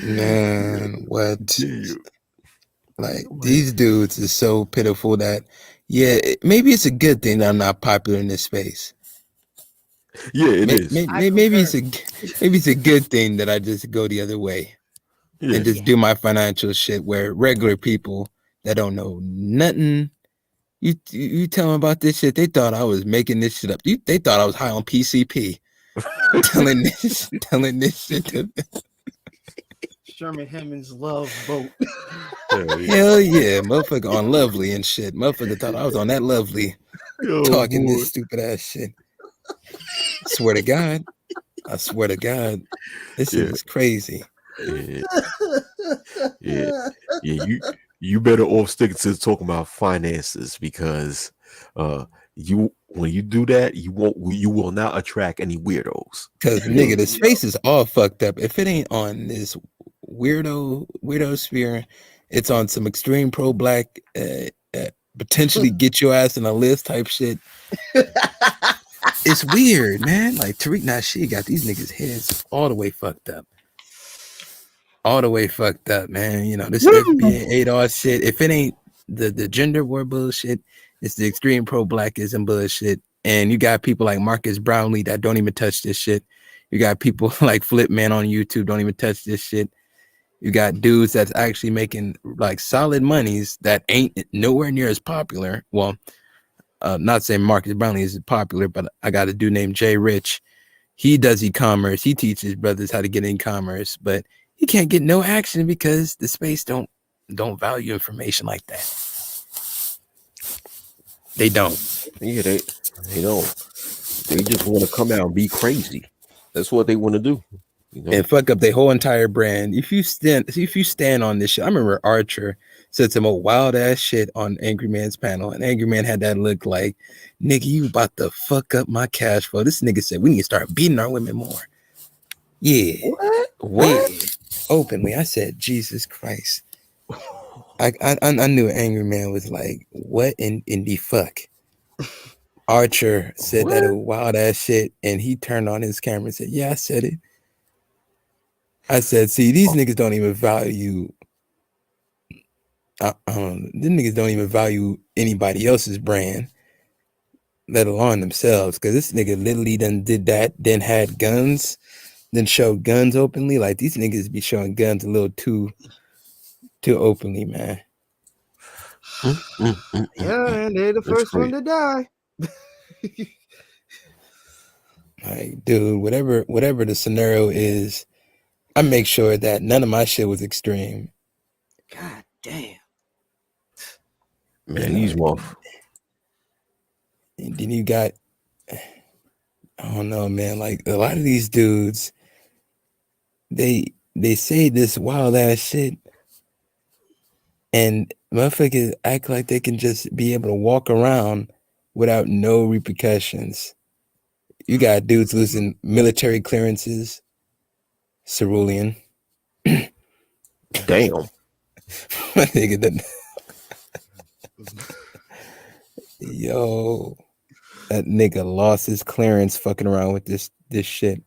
[SPEAKER 3] Man, what?
[SPEAKER 2] Damn.
[SPEAKER 3] Like, these dudes is so pitiful that, yeah, maybe it's a good thing that I'm not popular in this space.
[SPEAKER 2] Yeah, it is.
[SPEAKER 3] Maybe it's a good thing that I just go the other way
[SPEAKER 2] Yeah.
[SPEAKER 3] and just do my financial shit where regular people that don't know nothing, you tell them about this shit, they thought I was making this shit up. They thought I was high on PCP. telling this shit to them.
[SPEAKER 1] Sherman Hemmings love boat.
[SPEAKER 2] Hell yeah.
[SPEAKER 3] Hell yeah, motherfucker on Lovely and shit. Motherfucker thought I was on that Lovely
[SPEAKER 2] Oh,
[SPEAKER 3] talking
[SPEAKER 2] boy.
[SPEAKER 3] this stupid ass shit. Swear to God. I swear to God. This
[SPEAKER 2] Yeah.
[SPEAKER 3] is crazy.
[SPEAKER 2] Yeah. You better off sticking to talking about finances because when you do that, you will not attract any weirdos.
[SPEAKER 3] Cause nigga, the space is all fucked up. If it ain't on this weirdo sphere, it's on some extreme pro-black potentially get your ass in a list type shit. It's weird, man. Like Tariq Nasheed got these niggas' heads all the way fucked up. All the way fucked up, man. You know, this FBA ADOS shit. If it ain't the gender war bullshit, it's the extreme pro-blackism bullshit. And you got people like Marcus Brownlee that don't even touch this shit. You got people like Flipman on YouTube don't even touch this shit. You got dudes that's actually making like solid monies that ain't nowhere near as popular. Well, not saying Marcus Brownlee is popular, but I got a dude named Jay Rich. He does e-commerce. He teaches brothers how to get e-commerce, but he can't get no action because the space don't value information like that. They don't.
[SPEAKER 2] Yeah, they don't. They just want to come out and be crazy. That's what they want to do. You know?
[SPEAKER 3] And fuck up their whole entire brand. If you stand on this shit, I remember Archer said some old wild ass shit on Angry Man's panel, and Angry Man had that look like, nigga, you about to fuck up my cash flow. This nigga said we need to start beating our women more. Yeah.
[SPEAKER 2] What?
[SPEAKER 3] Yeah. Openly, I said, Jesus Christ. I knew Angry Man was like, what in the fuck? Archer said that old wild ass shit, and he turned on his camera and said, yeah, I said it. I said, see, these niggas don't even value. These niggas don't even value anybody else's brand, let alone themselves. Because this nigga literally done did that, then had guns, then showed guns openly. Like these niggas be showing guns a little too openly, man.
[SPEAKER 1] Yeah, and they're the first one to die.
[SPEAKER 3] Like, dude, whatever the scenario is, I make sure that none of my shit was extreme.
[SPEAKER 1] God damn.
[SPEAKER 2] Man, he's rough.
[SPEAKER 3] And then you got, I don't know, man, like a lot of these dudes, they say this wild ass shit, and motherfuckers act like they can just be able to walk around without no repercussions. You got dudes losing military clearances. Cerulean.
[SPEAKER 2] Damn.
[SPEAKER 3] Nigga, yo, that nigga lost his clearance fucking around with this shit.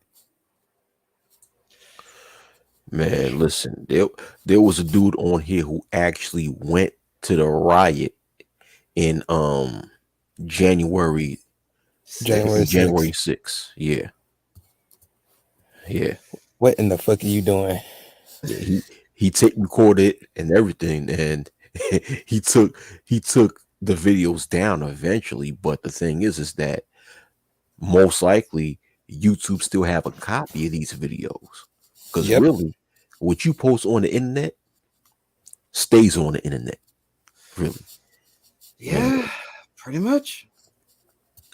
[SPEAKER 2] Man, listen, there was a dude on here who actually went to the riot in January 6th. Yeah.
[SPEAKER 3] What in the fuck are you doing?
[SPEAKER 2] Yeah, he tape recorded and everything, and he took the videos down eventually. But the thing is that most likely YouTube still have a copy of these videos, because really, what you post on the internet stays on the internet. Really.
[SPEAKER 1] Yeah, pretty much.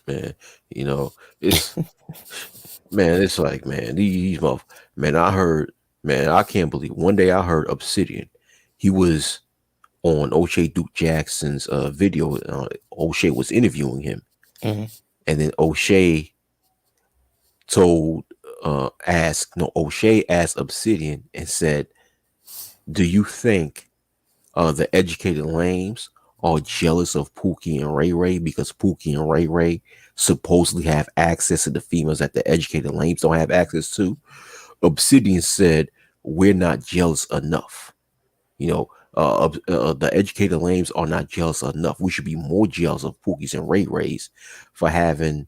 [SPEAKER 2] Man, you know, it's man, it's like, man, these man, I heard, man, I can't believe one day I heard Obsidian. He was on O'Shea Duke Jackson's video. O'Shea was interviewing him, and then O'Shea O'Shea asked Obsidian and said, do you think the educated lames are jealous of Pookie and Ray Ray because Pookie and Ray Ray supposedly have access to the females that the educated lames don't have access to? Obsidian said, we're not jealous enough. You know, the educated lames are not jealous enough. We should be more jealous of Pookies and Ray Rays for having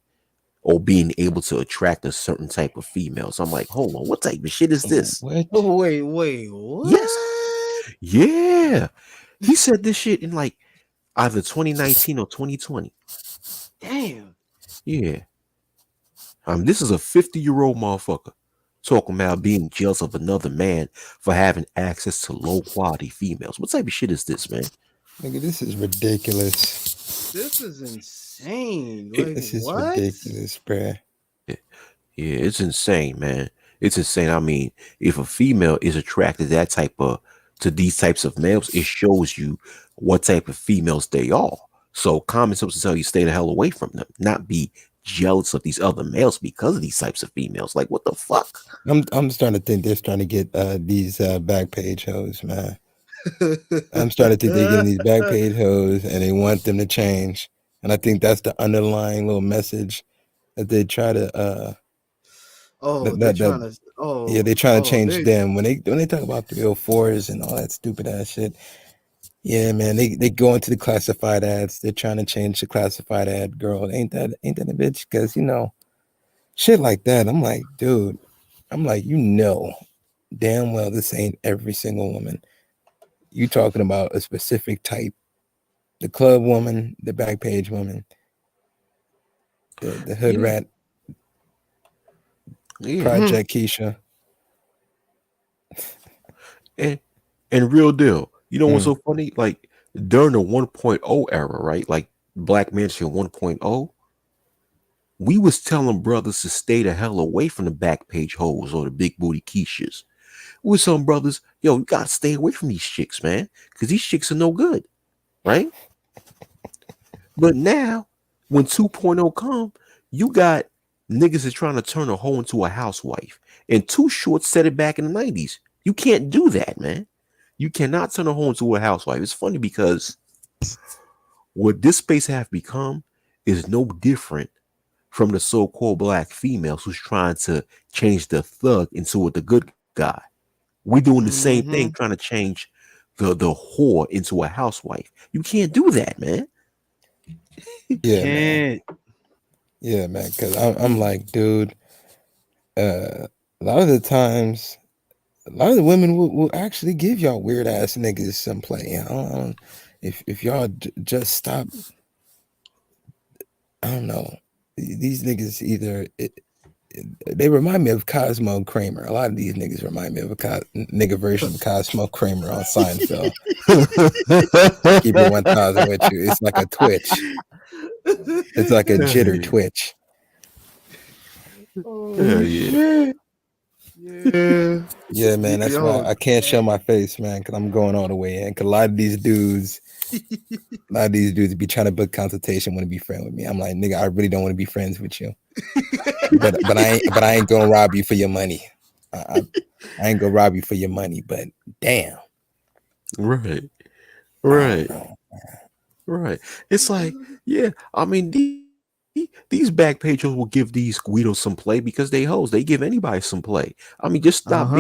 [SPEAKER 2] or being able to attract a certain type of female. So I'm like, hold on, what type of shit is this?
[SPEAKER 1] What? Wait, what?
[SPEAKER 2] Yes. Yeah. He said this shit in like either 2019 or 2020.
[SPEAKER 1] Damn.
[SPEAKER 2] Yeah. This is a 50-year-old motherfucker talking about being jealous of another man for having access to low quality females. What type of shit is this, man?
[SPEAKER 3] Nigga, this is ridiculous.
[SPEAKER 1] This is insane.
[SPEAKER 3] This is ridiculous, bruh.
[SPEAKER 2] Yeah, it's insane, man. It's insane. I mean, if a female is attracted to these types of males, it shows you what type of females they are. So common sense to tell you stay the hell away from them, not be jealous of these other males because of these types of females. Like, what the fuck?
[SPEAKER 3] I'm starting to think they're trying to get these back page hoes, man. I'm starting to think they're getting these back page hoes and they want them to change. And I think that's the underlying little message that they try to
[SPEAKER 1] Oh, they're
[SPEAKER 3] that
[SPEAKER 1] trying to.
[SPEAKER 3] yeah,
[SPEAKER 1] Oh,
[SPEAKER 3] they trying to
[SPEAKER 1] oh,
[SPEAKER 3] change them when they talk about 304s and all that stupid ass shit. Yeah, man, they go into the classified ads. They're trying to change the classified ad. Girl, ain't that a bitch? Because shit like that. I'm like, dude. I'm like, damn well this ain't every single woman. You talking about a specific type: the club woman, the back page woman, the hood
[SPEAKER 2] Yeah.
[SPEAKER 3] rat,
[SPEAKER 2] Yeah.
[SPEAKER 3] Project Keisha.
[SPEAKER 2] And real deal. You know what's so funny? Like during the 1.0 era, right? Like Black Mansion 1.0, we was telling brothers to stay the hell away from the back page hoes or the big booty Keishas. We was telling brothers, yo, you gotta stay away from these chicks, man, because these chicks are no good, right? But now, when 2.0 come, you got niggas that's trying to turn a hoe into a housewife. And Too Short said it back in the 90s. You can't do that, man. You cannot turn a hoe into a housewife. It's funny because what this space have become is no different from the so-called black females who's trying to change the thug into the good guy. We're doing the same thing, trying to change the whore into a housewife. You can't do that, man.
[SPEAKER 3] Yeah, man. Yeah, man. Because I'm like, dude. A lot of the times, a lot of the women will actually give y'all weird ass niggas some play. If y'all just stop. I don't know. These niggas they remind me of Cosmo Kramer. A lot of these niggas remind me of a nigga version of Cosmo Kramer on Seinfeld. Keep it 1,000 with you. It's like a twitch. It's like a jitter twitch.
[SPEAKER 2] Oh, yeah.
[SPEAKER 3] Yeah, man. That's why I can't show my face, man, because I'm going all the way in. Because a lot of these dudes be trying to book consultation, want to be friends with me. I'm like, nigga, I really don't want to be friends with you. but I ain't gonna rob you for your money. I ain't gonna rob you for your money. But damn,
[SPEAKER 2] right. It's like, yeah. I mean, these back pages will give these Guidos some play because they hoes. They give anybody some play. I mean, just stop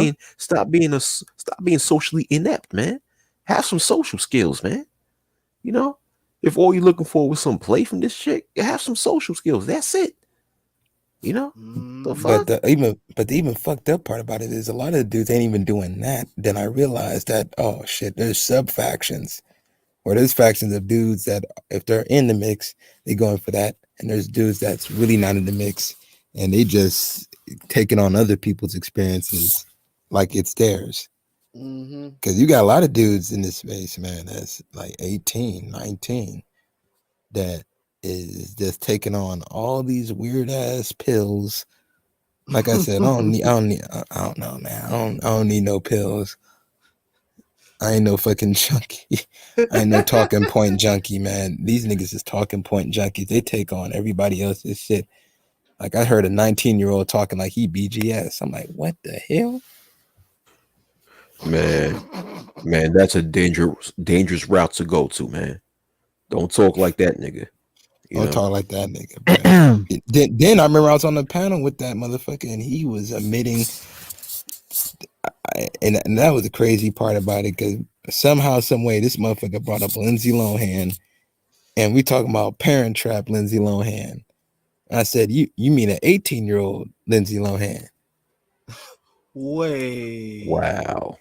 [SPEAKER 2] being socially inept, man. Have some social skills, man. You know, if all you're looking for was some play from this chick, you have some social skills. That's it. You know, the fuck?
[SPEAKER 3] But the even fucked up part about it is a lot of the dudes ain't even doing that. Then I realized that, oh shit, there's sub factions, or there's factions of dudes that if they're in the mix, they going for that, and there's dudes that's really not in the mix, and they just taking on other people's experiences like it's theirs. Because you got a lot of dudes in this space, man, that's like 18, 19, that is just taking on all these weird ass pills. Like I said, I don't know, man. I don't need no pills. I ain't no fucking junkie. I ain't no talking point junkie, man. These niggas is talking point junkies. They take on everybody else's shit. Like I heard a 19-year-old talking like he BGS. I'm like, what the hell?
[SPEAKER 2] Man, that's a dangerous route to go to, man. Don't talk like that, nigga.
[SPEAKER 3] Don't talk like that, nigga. Then I remember I was on the panel with that motherfucker, and he was admitting, and that was the crazy part about it, because somehow, some way, this motherfucker brought up Lindsay Lohan, and we talking about Parent Trap Lindsay Lohan. And I said, you mean an 18-year-old Lindsay Lohan?
[SPEAKER 1] Wait.
[SPEAKER 2] Wow.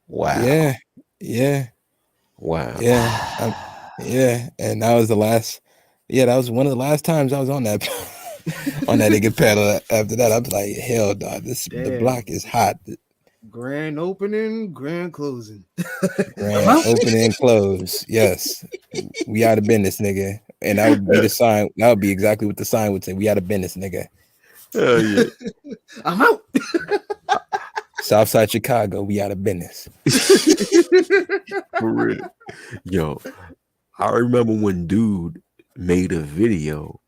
[SPEAKER 3] Yeah.
[SPEAKER 2] Wow.
[SPEAKER 3] Yeah. And that was the last. Yeah, that was one of the last times I was on that nigga panel. After that, I was like, hell, dog, the block is hot.
[SPEAKER 1] Grand opening, grand closing.
[SPEAKER 3] Grand opening and close. Yes. We out of business, nigga. And that would be the sign. That would be exactly what the sign would say. We out of business, nigga.
[SPEAKER 2] Hell yeah.
[SPEAKER 1] I'm out.
[SPEAKER 3] Southside Chicago, we out of business.
[SPEAKER 2] For real. Yo, I remember when dude made a video,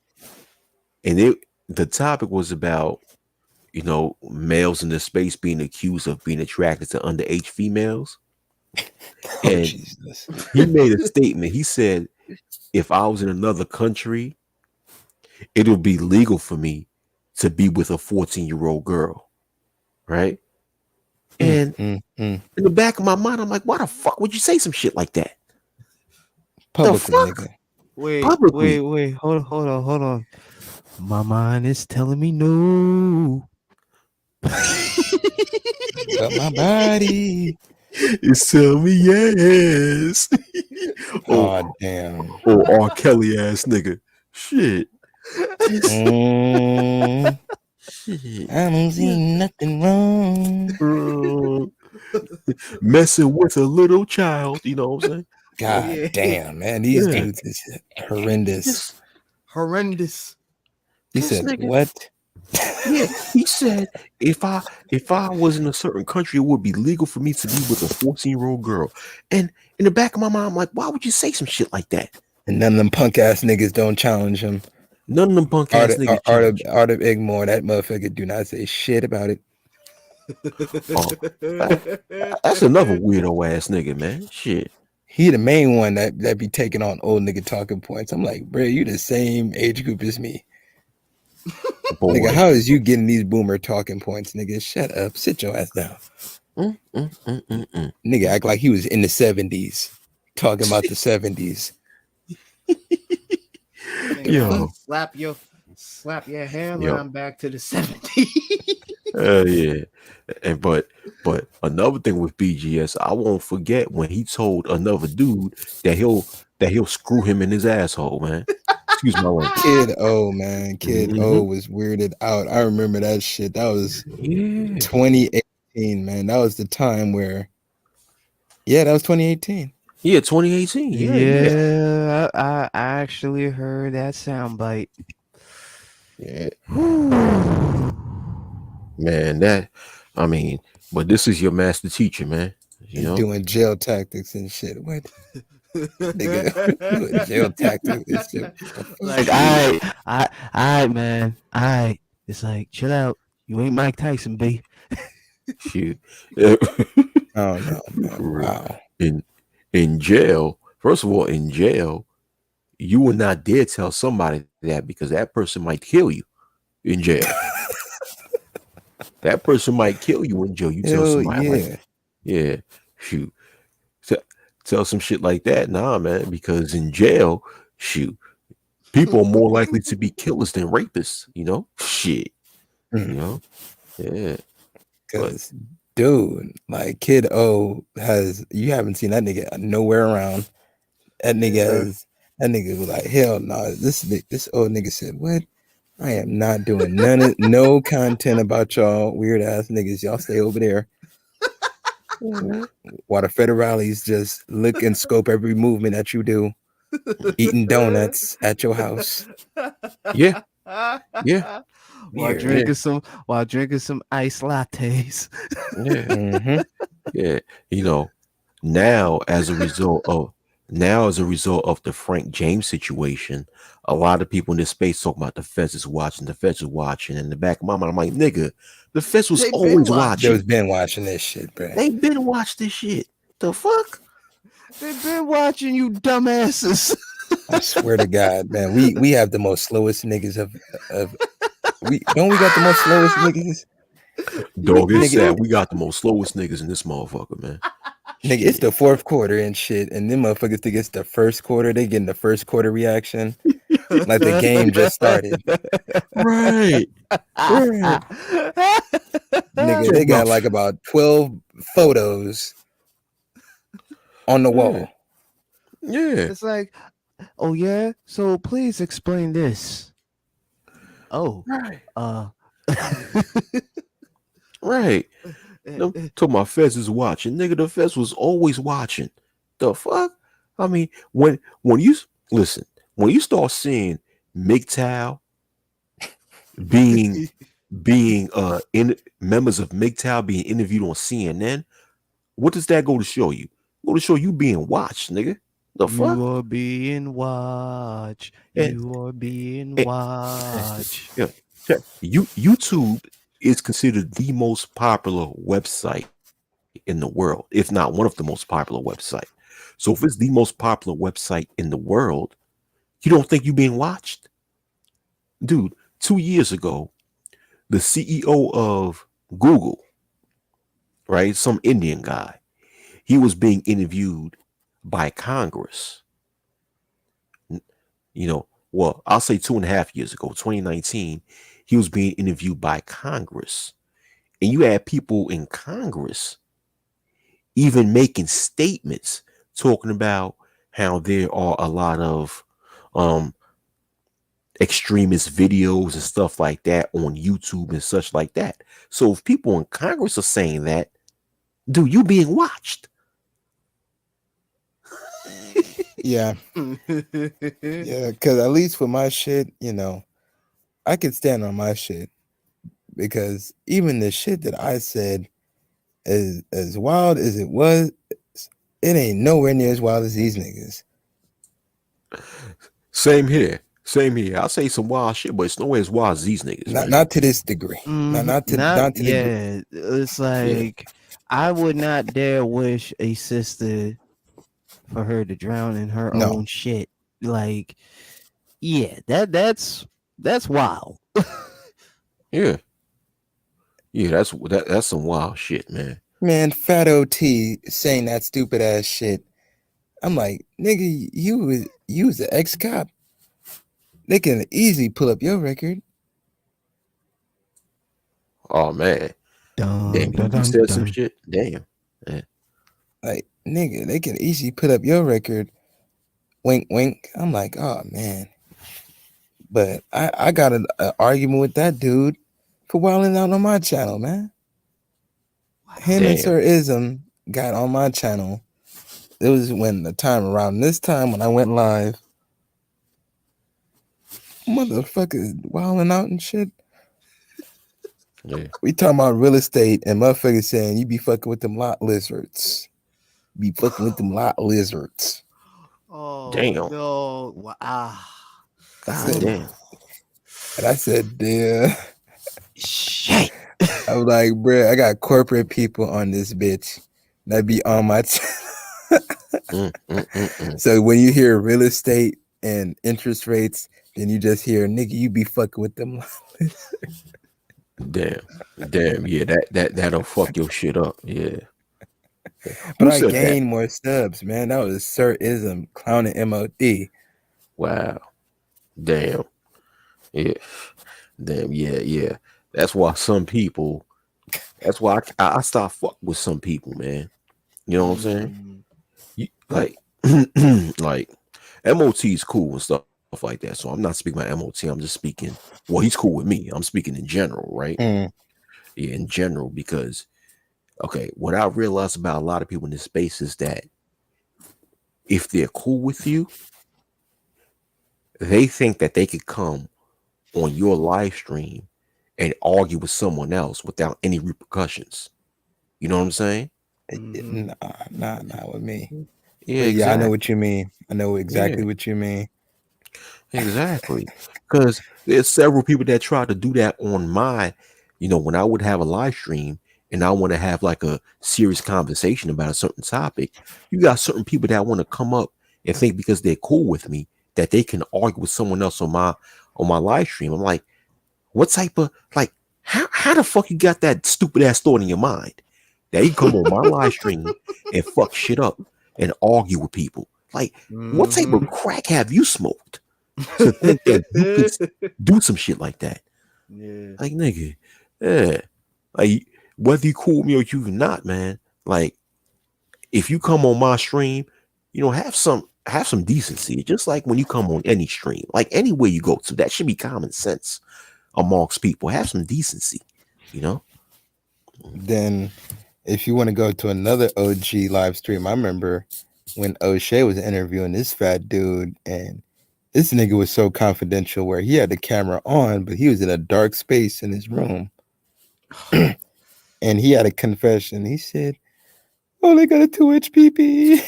[SPEAKER 2] and the topic was about, males in the space being accused of being attracted to underage females. And
[SPEAKER 3] Jesus.
[SPEAKER 2] He made a statement. He said, if I was in another country it'll be legal for me to be with a 14-year-old girl, right? And in the back of my mind, I'm like, why the fuck would you say some shit like that?
[SPEAKER 3] Publicly,
[SPEAKER 2] the fuck?
[SPEAKER 3] nigga.
[SPEAKER 2] Publicly.
[SPEAKER 4] Wait. Hold on. My mind is telling me no.
[SPEAKER 3] But my body.
[SPEAKER 2] It's telling me yes.
[SPEAKER 3] Oh, damn.
[SPEAKER 2] Oh, R. Kelly ass nigga. Shit. Shit.
[SPEAKER 3] I don't see nothing wrong.
[SPEAKER 2] Messing with a little child, you know what I'm saying?
[SPEAKER 3] God damn, man. These dudes is horrendous.
[SPEAKER 1] Horrendous.
[SPEAKER 3] He
[SPEAKER 2] This
[SPEAKER 3] said,
[SPEAKER 2] nigga-
[SPEAKER 3] what?
[SPEAKER 2] Yeah, he said if I was in a certain country, it would be legal for me to be with a 14-year-old girl. And in the back of my mind, I'm like, why would you say some shit like that?
[SPEAKER 3] And none of them punk ass niggas don't challenge him.
[SPEAKER 2] None of them punk ass niggas.
[SPEAKER 3] Art of Igmore, that motherfucker do not say shit about it.
[SPEAKER 2] That's another weirdo ass nigga, man. Shit.
[SPEAKER 3] He the main one that be taking on old nigga talking points. I'm like, bro, you the same age group as me.
[SPEAKER 2] Boy.
[SPEAKER 3] Nigga, how is you getting these boomer talking points, nigga? Shut up. Sit your ass down. Nigga act like he was in the 70s. Talking about the 70s.
[SPEAKER 2] Yo.
[SPEAKER 1] Slap your hairline back to the 70s.
[SPEAKER 2] Yeah. And but another thing with BGS, I won't forget when he told another dude that he'll screw him in his asshole, man. Excuse my language.
[SPEAKER 3] Kid O, man. Kid O was weirded out. I remember that shit. That was 2018, man. That was the time where that was 2018.
[SPEAKER 2] Yeah, 2018.
[SPEAKER 4] Yeah. I actually heard that soundbite.
[SPEAKER 2] Yeah. Man, but this is your master teacher, man. You know,
[SPEAKER 3] doing jail tactics and shit. What? Nigga, doing jail tactics and shit.
[SPEAKER 4] Like, all right, man. All right. It's like, chill out. You ain't Mike Tyson, B.
[SPEAKER 2] shoot.
[SPEAKER 3] Oh no, man. Wow.
[SPEAKER 2] In jail, first of all, in jail, you would not dare tell somebody that because that person might kill you in jail. That person might kill you in jail. You tell somebody like that. Yeah, shoot. Tell some shit like that. Nah, man, because in jail, shoot, people are more likely to be killers than rapists, you know? Shit. You know? Yeah.
[SPEAKER 3] Because, dude, like Kid O you haven't seen that nigga nowhere around. That nigga was like, hell no. This old nigga said, what? I am not doing no content about y'all weird ass niggas. Y'all stay over there. While the federales just look and scope every movement that you do, eating donuts at your house.
[SPEAKER 2] Yeah.
[SPEAKER 4] While drinking some iced lattes.
[SPEAKER 3] Yeah.
[SPEAKER 2] Yeah. You know, now as a result of the Frank James situation, a lot of people in this space talk about the feds is watching. And in the back of my mind, I'm like, nigga, the feds was always watching.
[SPEAKER 3] They've been watching this shit, bro.
[SPEAKER 2] They've been watching this shit. The fuck?
[SPEAKER 4] They've been watching you dumbasses.
[SPEAKER 3] I swear to God, man. We have the most slowest niggas of we got the most slowest niggas.
[SPEAKER 2] Dog, it's sad. We got the most slowest niggas in this motherfucker, man.
[SPEAKER 3] Nigga, it's the fourth quarter and shit, and them motherfuckers think it's the first quarter. They getting the first quarter reaction, like the game just started.
[SPEAKER 2] Right.
[SPEAKER 3] Nigga, they got like about 12 photos on the wall.
[SPEAKER 2] Yeah.
[SPEAKER 4] It's like, oh yeah, so please explain this. Oh,
[SPEAKER 2] Right.
[SPEAKER 4] Right.
[SPEAKER 2] Talking about feds is watching. Nigga, the feds was always watching. The fuck? I mean, when you start seeing MGTOW being members of MGTOW being interviewed on CNN, what does that go to show you? Go to show you being watched, nigga. The fuck?
[SPEAKER 4] You are being watched. You are being watched.
[SPEAKER 2] Yeah. YouTube is considered the most popular website in the world, if not one of the most popular websites. So if it's the most popular website in the world, you don't think you're being watched? dude, 2 years ago, the CEO of Google, right, some Indian guy, he was being interviewed by Congress. Well, I'll say 2.5 years ago, 2019, he was being interviewed by Congress. And you had people in Congress even making statements talking about how there are a lot of extremist videos and stuff like that on YouTube and such like that. So if people in Congress are saying that, dude, you being watched.
[SPEAKER 3] Yeah. Yeah, because at least with my shit, I could stand on my shit, because even the shit that I said, as wild as it was, it ain't nowhere near as wild as these niggas.
[SPEAKER 2] Same here. I'll say some wild shit, but it's nowhere as wild as these niggas.
[SPEAKER 3] Not to this degree. Not to the degree.
[SPEAKER 4] Yeah, it's like I would not dare wish a sister for her to drown in her own shit. Like, yeah, that's wild.
[SPEAKER 2] Yeah, that's some wild shit, man.
[SPEAKER 3] Man, Fat OT saying that stupid ass shit. I'm like, nigga, you was an ex-cop. They can easily pull up your record.
[SPEAKER 2] Oh man, damn, you said some shit. Damn, yeah.
[SPEAKER 3] Like, nigga, they can easily put up your record. Wink, wink. I'm like, oh man. But I got an argument with that dude for wilding out on my channel, man. Him and Sir Ism got on my channel. It was around this time when I went live. Motherfuckers wilding out and shit.
[SPEAKER 2] Yeah.
[SPEAKER 3] We talking about real estate and motherfuckers saying you be fucking with them lot lizards. Be fucking with them lot lizards.
[SPEAKER 4] Oh,
[SPEAKER 2] damn.
[SPEAKER 4] No. Wow.
[SPEAKER 2] God damn.
[SPEAKER 3] And I said, yeah.
[SPEAKER 4] Shit.
[SPEAKER 3] I was like, bruh, I got corporate people on this bitch that be on my channel. So when you hear real estate and interest rates, then you just hear, nigga, you be fucking with them.
[SPEAKER 2] Damn. Yeah, that'll fuck your shit up. Yeah.
[SPEAKER 3] But I gained more subs, man. That was Sir Ism clowning MOD.
[SPEAKER 2] Wow. Damn. Yeah. Damn. Yeah. That's why I start fuck with some people, man. You know what I'm saying? Like MOT is cool and stuff like that. So I'm not speaking about MOT. I'm just speaking. Well, he's cool with me. I'm speaking in general, right? Yeah, in general, because what I realized about a lot of people in this space is that if they're cool with you, they think that they could come on your live stream and argue with someone else without any repercussions. You know what I'm saying?
[SPEAKER 3] Nah, not with me.
[SPEAKER 2] Yeah,
[SPEAKER 3] exactly.
[SPEAKER 2] Yeah,
[SPEAKER 3] I know what you mean. I know exactly what you mean.
[SPEAKER 2] Exactly. Because there's several people that try to do that on my, when I would have a live stream and I want to have like a serious conversation about a certain topic, you got certain people that want to come up and think because they're cool with me that they can argue with someone else on my live stream. I'm like, what type of, like, how the fuck you got that stupid ass thought in your mind that you come on my live stream and fuck shit up and argue with people? Like, what type of crack have you smoked to think that you could do some shit like that?
[SPEAKER 4] Yeah.
[SPEAKER 2] Like, nigga, yeah. Like, whether you cool with me or you not, man, like, if you come on my stream, have some decency. Just like when you come on any stream, like anywhere you go to, that should be common sense amongst people. Have some decency,
[SPEAKER 3] Then if you want to go to another OG live stream, I remember when O'Shea was interviewing this fat dude, and this nigga was so confidential where he had the camera on, but he was in a dark space in his room. And he had a confession. He said, "Oh, they got a 2-inch PP."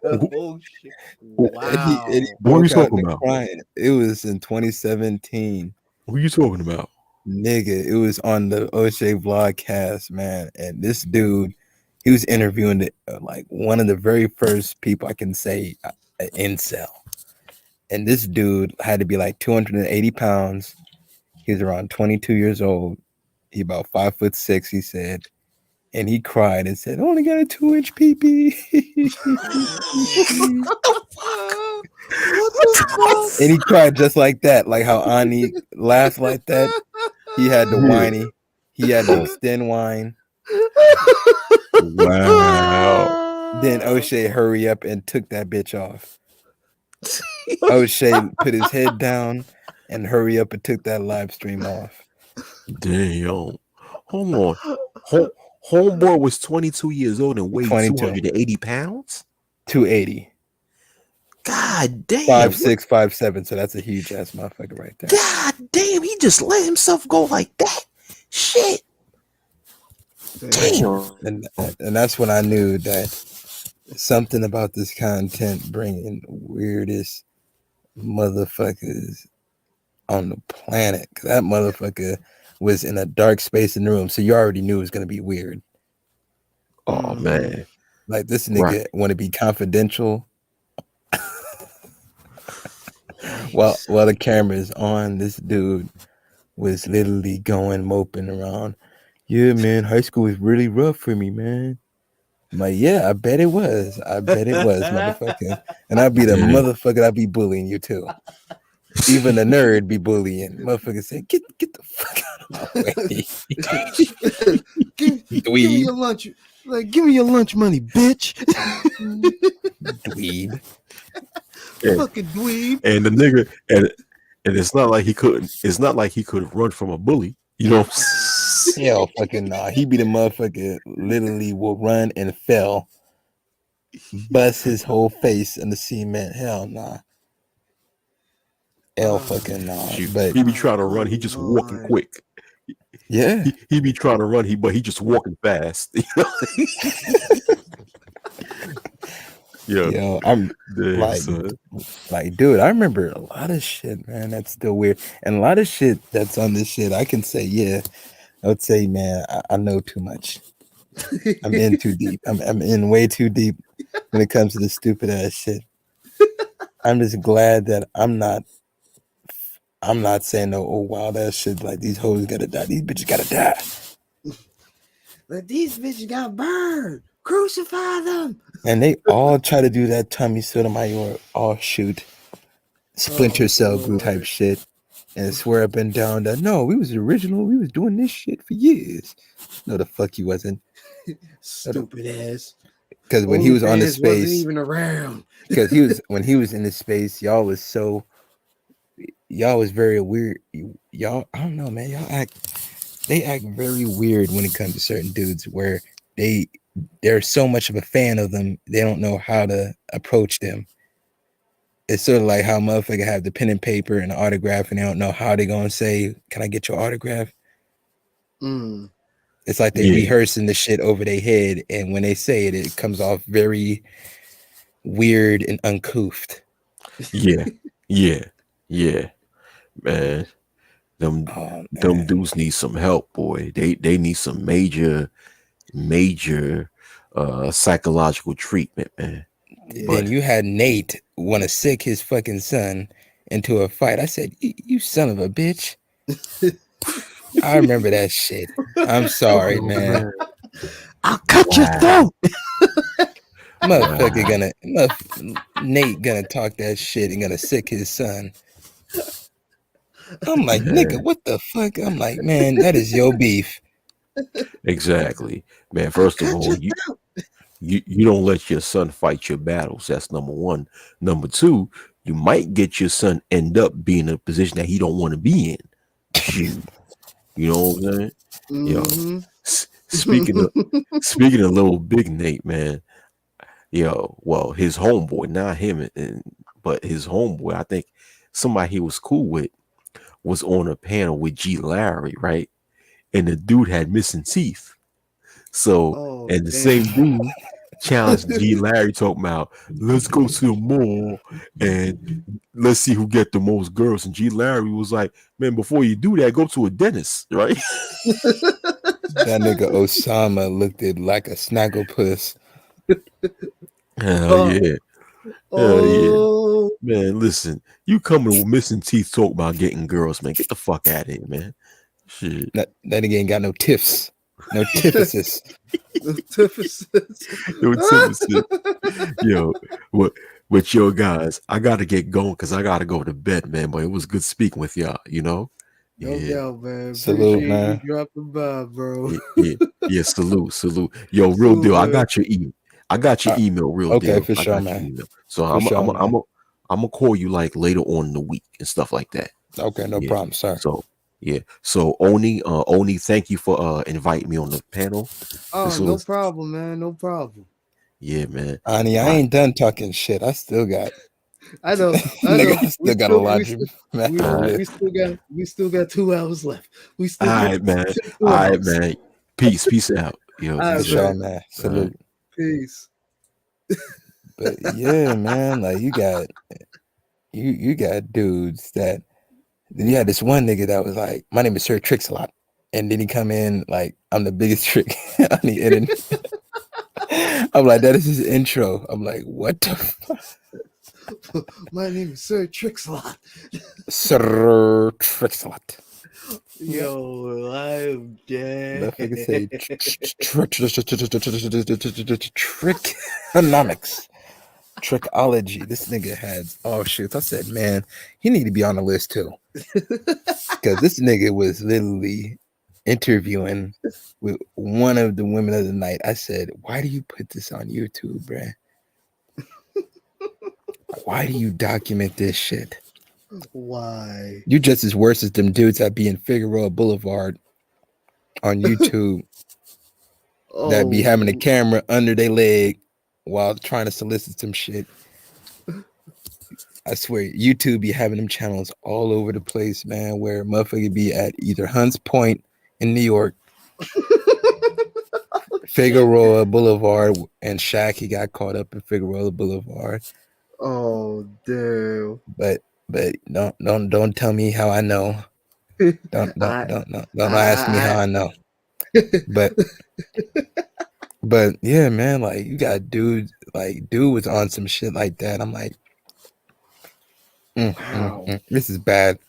[SPEAKER 4] Oh, shit. Wow.
[SPEAKER 3] And he
[SPEAKER 2] what are you
[SPEAKER 3] broke out
[SPEAKER 2] talking
[SPEAKER 3] into
[SPEAKER 2] about?
[SPEAKER 3] crying. It was in 2017.
[SPEAKER 2] Who are you talking about?
[SPEAKER 3] Nigga, it was on the O'Shea vlogcast, man. And this dude, he was interviewing like one of the very first people I can say an incel. And this dude had to be like 280 pounds. He was around 22 years old. He about 5'6", he said. And he cried and said, "Only got a 2-inch pee-pee."
[SPEAKER 1] What the fuck?
[SPEAKER 3] And he cried just like that, like how Ani laughed like that. He had the whiny. He had the extend whine.
[SPEAKER 2] Wow.
[SPEAKER 3] Then O'Shea hurry up and took that bitch off. O'Shea put his head down and hurry up and took that live stream off.
[SPEAKER 2] Damn. Hold on. Homeboy was 22 years old and weighed 280 pounds?
[SPEAKER 3] 280.
[SPEAKER 2] God damn.
[SPEAKER 3] 5'6", 5'7", so that's a huge ass motherfucker right there.
[SPEAKER 2] God damn, he just let himself go like that. Shit. Damn.
[SPEAKER 3] And that's when I knew that something about this content bringing weirdest motherfuckers on the planet. Cause that motherfucker was in a dark space in the room, so you already knew it was gonna be weird.
[SPEAKER 2] Oh man.
[SPEAKER 3] Like this nigga want to be confidential. While the camera is on, this dude was literally going moping around. Yeah, man, high school was really rough for me, man. I'm like, yeah, I bet it was. Motherfucker. And I'd be the motherfucker I'd be bullying you too. Even the nerd be bullying. Motherfucker say, get the fuck out of my way.
[SPEAKER 1] give me your lunch. Like, give me your lunch money, bitch.
[SPEAKER 3] Dweeb.
[SPEAKER 1] Fucking dweeb.
[SPEAKER 2] And the nigga, and it's not like he couldn't run from a bully. You know?
[SPEAKER 3] Hell fucking nah. He be the motherfucker literally will run and fell. Bust his whole face in the cement. Hell nah. Hell fucking nah. But
[SPEAKER 2] he be trying to run, he just walking quick.
[SPEAKER 3] Yeah.
[SPEAKER 2] He be trying to run, but he just walking fast. You know?
[SPEAKER 3] Yo, I'm like, dude, I remember a lot of shit, man. That's still weird. And a lot of shit that's on this shit, I can say, yeah. I would say, man, I know too much. I'm in too deep. I'm in way too deep when it comes to this stupid ass shit. I'm just glad that I'm not saying no wild ass shit like these hoes gotta die. These bitches gotta die.
[SPEAKER 1] Like these bitches got burned. Crucify them.
[SPEAKER 3] And they all try to do that Tommy Sotomayor offshoot Splinter Cell group type shit. And swear up and down that no, we was the original. We was doing this shit for years. No, the fuck you wasn't.
[SPEAKER 1] Stupid ass.
[SPEAKER 3] Because when he was on the space,
[SPEAKER 1] wasn't even around.
[SPEAKER 3] Because when he was in the space, y'all was very weird. Y'all, I don't know, man. They act very weird when it comes to certain dudes where they're so much of a fan of them, they don't know how to approach them. It's sort of like how motherfucker have the pen and paper and the autograph and they don't know how they're going to say, "Can I get your autograph?" It's like they rehearsing the shit over their head. And when they say it, it comes off very weird and uncouth.
[SPEAKER 2] Yeah. Man. Them dudes need some help, boy. They need some major psychological treatment, man.
[SPEAKER 3] Then you had Nate want to sick his fucking son into a fight. I said, "You son of a bitch." I remember that shit. I'm sorry, man.
[SPEAKER 1] I'll cut your throat.
[SPEAKER 3] Nate gonna talk that shit and gonna sick his son. I'm like, nigga, what the fuck? I'm like, man, that is your beef.
[SPEAKER 2] Exactly, man. First of all, you don't let your son fight your battles. That's number one. Number two, you might get your son end up being in a position that he don't want to be in. You know what I'm saying?
[SPEAKER 1] Mm-hmm.
[SPEAKER 2] Speaking of little big Nate, man. Well, his homeboy, not him, but his homeboy. I think somebody he was cool with was on a panel with G. Larry, right? And the dude had missing teeth. So, the same dude challenged G. Larry, talking about, let's go to the mall and let's see who get the most girls. And G. Larry was like, man, before you do that, go to a dentist, right?
[SPEAKER 3] That nigga Osama looked at like a snagglepuss.
[SPEAKER 2] Hell yeah.
[SPEAKER 1] Oh,
[SPEAKER 2] Man, listen, you coming with missing teeth talk about getting girls, man. Get the fuck out of here, man. Shit.
[SPEAKER 3] That nigga ain't got no tiffs, no tiphysis.
[SPEAKER 1] the antithesis.
[SPEAKER 2] Yo, Timothy. Yo, what yo guys, I gotta get going because I gotta go to bed, man. But it was good speaking with y'all, you know?
[SPEAKER 1] No
[SPEAKER 2] Yeah.
[SPEAKER 1] doubt, man.
[SPEAKER 3] Salute,
[SPEAKER 1] Appreciate
[SPEAKER 3] man.
[SPEAKER 1] you dropping by, bro.
[SPEAKER 2] Yeah, salute. Yo, real
[SPEAKER 1] Salute,
[SPEAKER 2] deal. I
[SPEAKER 1] man.
[SPEAKER 2] got your email. I got your email, real
[SPEAKER 3] Okay,
[SPEAKER 2] deal.
[SPEAKER 3] for
[SPEAKER 2] I
[SPEAKER 3] sure,
[SPEAKER 2] got your
[SPEAKER 3] man.
[SPEAKER 2] email. So
[SPEAKER 3] For sure, man.
[SPEAKER 2] I'm gonna call you like later on in the week and stuff like that.
[SPEAKER 3] Okay, no
[SPEAKER 2] Yeah.
[SPEAKER 3] problem, sir.
[SPEAKER 2] So yeah. So Oni, thank you for inviting me on the panel.
[SPEAKER 1] Oh, no problem, man. No problem.
[SPEAKER 2] Yeah, man.
[SPEAKER 3] Ani, I ain't done talking shit. I still got.
[SPEAKER 1] I know.
[SPEAKER 3] Nigga, I still got a laundry mat to
[SPEAKER 2] Alright.
[SPEAKER 3] lift.
[SPEAKER 1] we still got 2 hours left. We still
[SPEAKER 2] All
[SPEAKER 1] got
[SPEAKER 2] right, man.
[SPEAKER 1] 2
[SPEAKER 2] All right,
[SPEAKER 1] hours.
[SPEAKER 2] man. Peace out. Yo,
[SPEAKER 1] All right,
[SPEAKER 3] For
[SPEAKER 2] peace
[SPEAKER 3] sure,
[SPEAKER 2] out.
[SPEAKER 3] man. Salute.
[SPEAKER 1] Peace.
[SPEAKER 3] But yeah, man, like you got dudes that. Then you had this one nigga that was like, "My name is Sir Trix-a-Lot," and then he come in like, "I'm the biggest trick on the internet." I'm like, that is his intro. I'm like, what the fuck?
[SPEAKER 1] My name is Sir Trix-a-Lot.
[SPEAKER 3] Sir Trix-a-Lot.
[SPEAKER 1] Yo, I'm dead.
[SPEAKER 3] That nigga say trickonomics. Trickology. This nigga had shit. I said, man, he need to be on the list too. Because this nigga was literally interviewing with one of the women of the night. I said, why do you put this on YouTube, bruh? Why do you document this shit?
[SPEAKER 1] Why?
[SPEAKER 3] You just as worse as them dudes that be in Figueroa Boulevard on YouTube that be having a camera under their leg while trying to solicit some shit. I swear, YouTube be having them channels all over the place, man, where motherfucker be at either Hunts Point in New York, Figueroa Boulevard, and Shaq, he got caught up in Figueroa Boulevard.
[SPEAKER 1] Oh, damn.
[SPEAKER 3] But don't tell me how I know. Don't ask me how I know. But yeah, man, like you got dude was on some shit like that. I'm like, this is bad.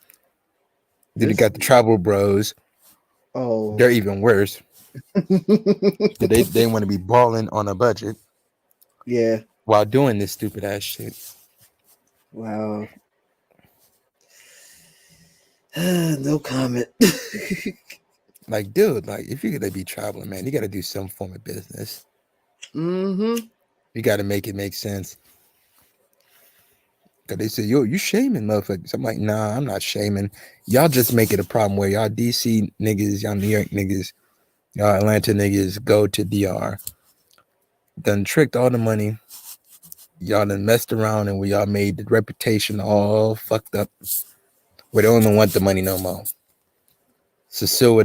[SPEAKER 3] Then you got the Travel Bros.
[SPEAKER 1] Oh,
[SPEAKER 3] they're even worse. They want to be balling on a budget.
[SPEAKER 1] Yeah.
[SPEAKER 3] While doing this stupid ass shit.
[SPEAKER 1] Wow. No comment.
[SPEAKER 3] Like, dude, like if you're gonna be traveling, man, you gotta do some form of business.
[SPEAKER 1] Mm-hmm.
[SPEAKER 3] You gotta make it make sense. Cause they say, yo, you shaming motherfuckers. I'm like, nah, I'm not shaming. Y'all just make it a problem where y'all DC niggas, y'all New York niggas, y'all Atlanta niggas go to DR. Done tricked all the money. Y'all done messed around and we y'all made the reputation all fucked up. We don't even want the money no more. Sosua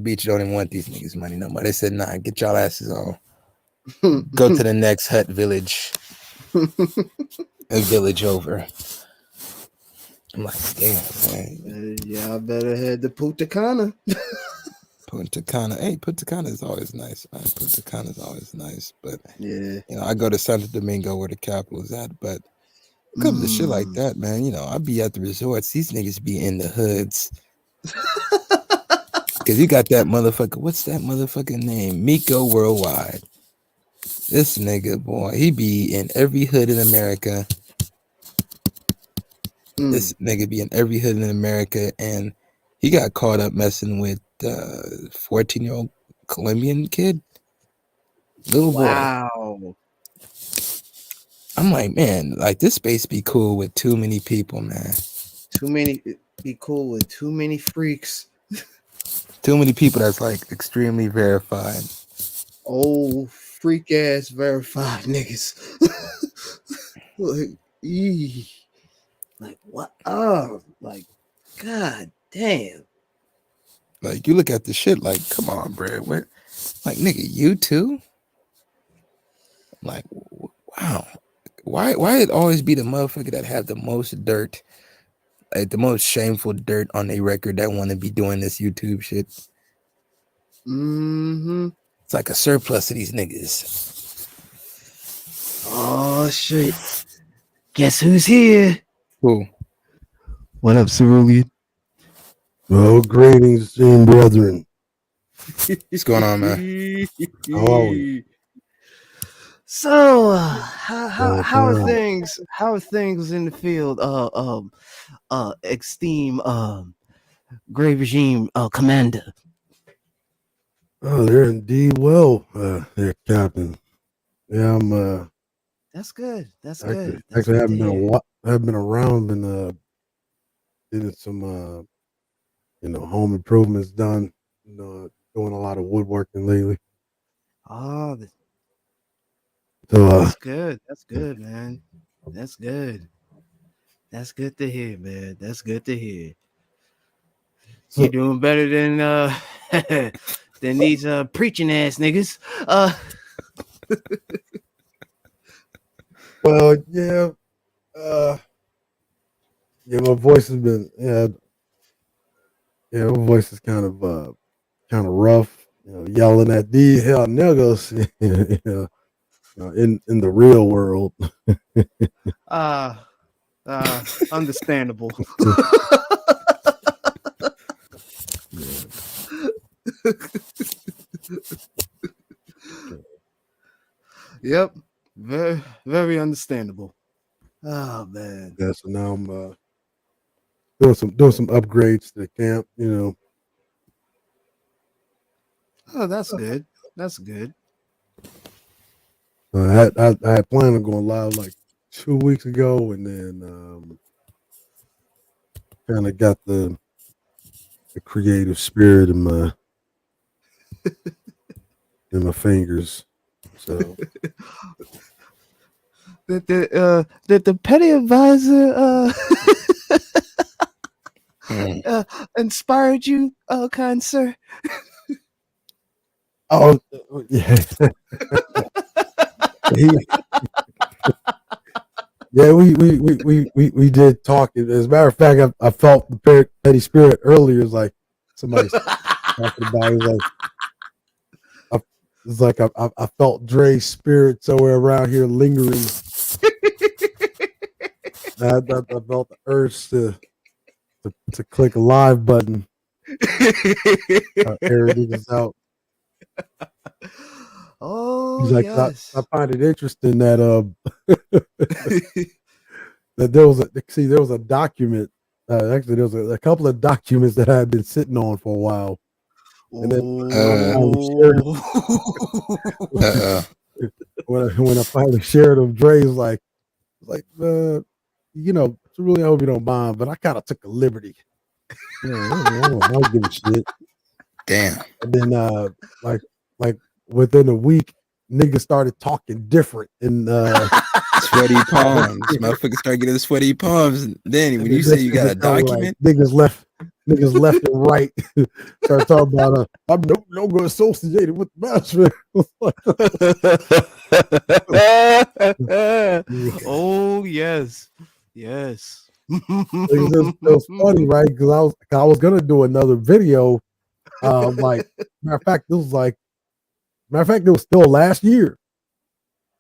[SPEAKER 3] Beach don't even want these niggas money no more. They said, nah, get y'all asses on. Go to the next hut village. A village over. I'm like, damn, man.
[SPEAKER 1] Y'all better head to Punta Cana.
[SPEAKER 3] Punta Cana. Hey, Punta Cana is always nice, man. Punta Cana is always nice. But
[SPEAKER 1] yeah,
[SPEAKER 3] you know, I go to Santo Domingo where the capital is at, but it comes to shit like that, man. You know, I be at the resorts. These niggas be in the hoods. Cause you got that motherfucker. What's that motherfucking name? Miko Worldwide. This nigga, boy, he be in every hood in America. This nigga be in every hood in America, and he got caught up messing with 14-year-old Colombian kid. Little boy.
[SPEAKER 1] Wow.
[SPEAKER 3] I'm like, man, like this space be cool with too many people, man.
[SPEAKER 1] Be cool with too many freaks.
[SPEAKER 3] Too many people that's like extremely verified.
[SPEAKER 1] Old freak ass verified niggas. Like what? Oh, like god damn.
[SPEAKER 3] Like you look at the shit like, come on, bro. What? Like nigga, you too? Like, wow. Why it always be the motherfucker that have the most dirt, like the most shameful dirt on their record that want to be doing this YouTube shit?
[SPEAKER 1] Mm-hmm.
[SPEAKER 3] It's like a surplus of these niggas.
[SPEAKER 1] Oh shit! Guess who's here?
[SPEAKER 3] Cool.
[SPEAKER 4] What up, Cerulean?
[SPEAKER 5] Well, greetings, esteemed brethren.
[SPEAKER 3] What's going on, man?
[SPEAKER 5] How are we?
[SPEAKER 1] So, how are
[SPEAKER 5] fine.
[SPEAKER 1] things? How are things in the field? Esteemed Grey Regime Commander.
[SPEAKER 5] Oh, they're indeed well, there, Captain. Yeah, I'm
[SPEAKER 1] That's good. That's
[SPEAKER 5] actually,
[SPEAKER 1] good. That's
[SPEAKER 5] actually
[SPEAKER 1] good
[SPEAKER 5] haven't
[SPEAKER 1] to
[SPEAKER 5] been
[SPEAKER 1] hear.
[SPEAKER 5] haven't been around, been getting some home improvements done. Doing a lot of woodworking lately.
[SPEAKER 1] Oh,
[SPEAKER 5] So
[SPEAKER 1] that's good. That's good, man. That's good. That's good to hear, man. That's good to hear.
[SPEAKER 5] So-
[SPEAKER 1] You're doing better than than these preaching ass niggas.
[SPEAKER 5] well, yeah, my voice has been my voice is kind of rough. Yelling at these hell niggas. In the real world.
[SPEAKER 1] Understandable. Yep. Very, very understandable. Oh man.
[SPEAKER 5] Yeah, so now I'm doing some upgrades to the camp.
[SPEAKER 1] Oh, that's good. That's good.
[SPEAKER 5] I had planned on going live like 2 weeks ago, and then kind of got the creative spirit in my fingers. So
[SPEAKER 1] The petty advisor inspired you, kind sir.
[SPEAKER 5] oh yeah, yeah. We did talk. As a matter of fact, I felt the petty spirit earlier. It's like somebody talking about. It's like I felt Dre's spirit somewhere around here lingering. I felt the urge to click a live button. Everything is out.
[SPEAKER 1] Oh,
[SPEAKER 5] He's like,
[SPEAKER 1] yes.
[SPEAKER 5] I find it interesting that that there was a document. Actually, there was a couple of documents that I had been sitting on for a while, and then when I finally shared them, Dre's like, really, I hope you don't mind, but I kind of took a liberty. I don't give a shit.
[SPEAKER 3] Damn.
[SPEAKER 5] And then, like within a week, niggas started talking different and
[SPEAKER 3] sweaty palms. Motherfuckers start getting sweaty palms. And then when you say you got a document,
[SPEAKER 5] like, niggas left and right start talking about I'm no longer associated with the master.
[SPEAKER 1] Oh yes, yes.
[SPEAKER 5] It was funny, right? Because I was gonna do another video. Like matter of fact, it was still last year.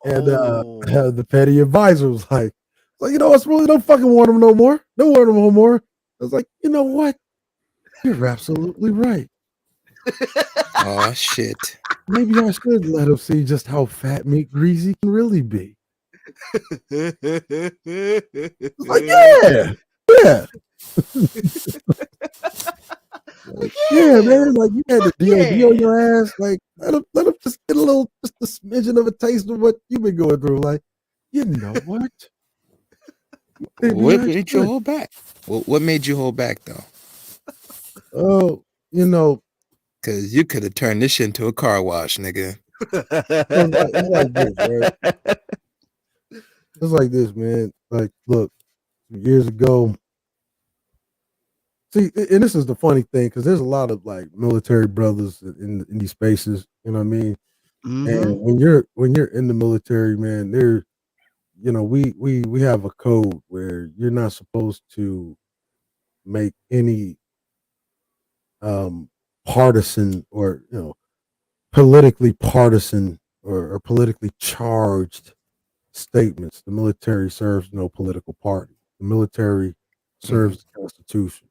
[SPEAKER 5] And the petty advisor was like, it's really don't fucking want him no more. Don't want him no more. I was like, you know what? You're absolutely right.
[SPEAKER 3] Oh shit.
[SPEAKER 5] Maybe I should let him see just how fat meat greasy can really be. Like, yeah. Like, yeah, man. Like, you had the DOD on your ass. Like, let him just get just a smidgen of a taste of what you've been going through. Like, you know what?
[SPEAKER 3] What made you hold back? What made you hold back though?
[SPEAKER 5] Oh,
[SPEAKER 3] because you could have turned this shit into a car wash, nigga.
[SPEAKER 5] It's like this, man. Like, look, years ago. See, and this is the funny thing because there's a lot of like military brothers in these spaces. You know what I mean?
[SPEAKER 1] Mm-hmm.
[SPEAKER 5] And when you're in the military, man, we have a code where you're not supposed to make any partisan or politically partisan or politically charged statements. The military serves no political party. The military serves the Constitution.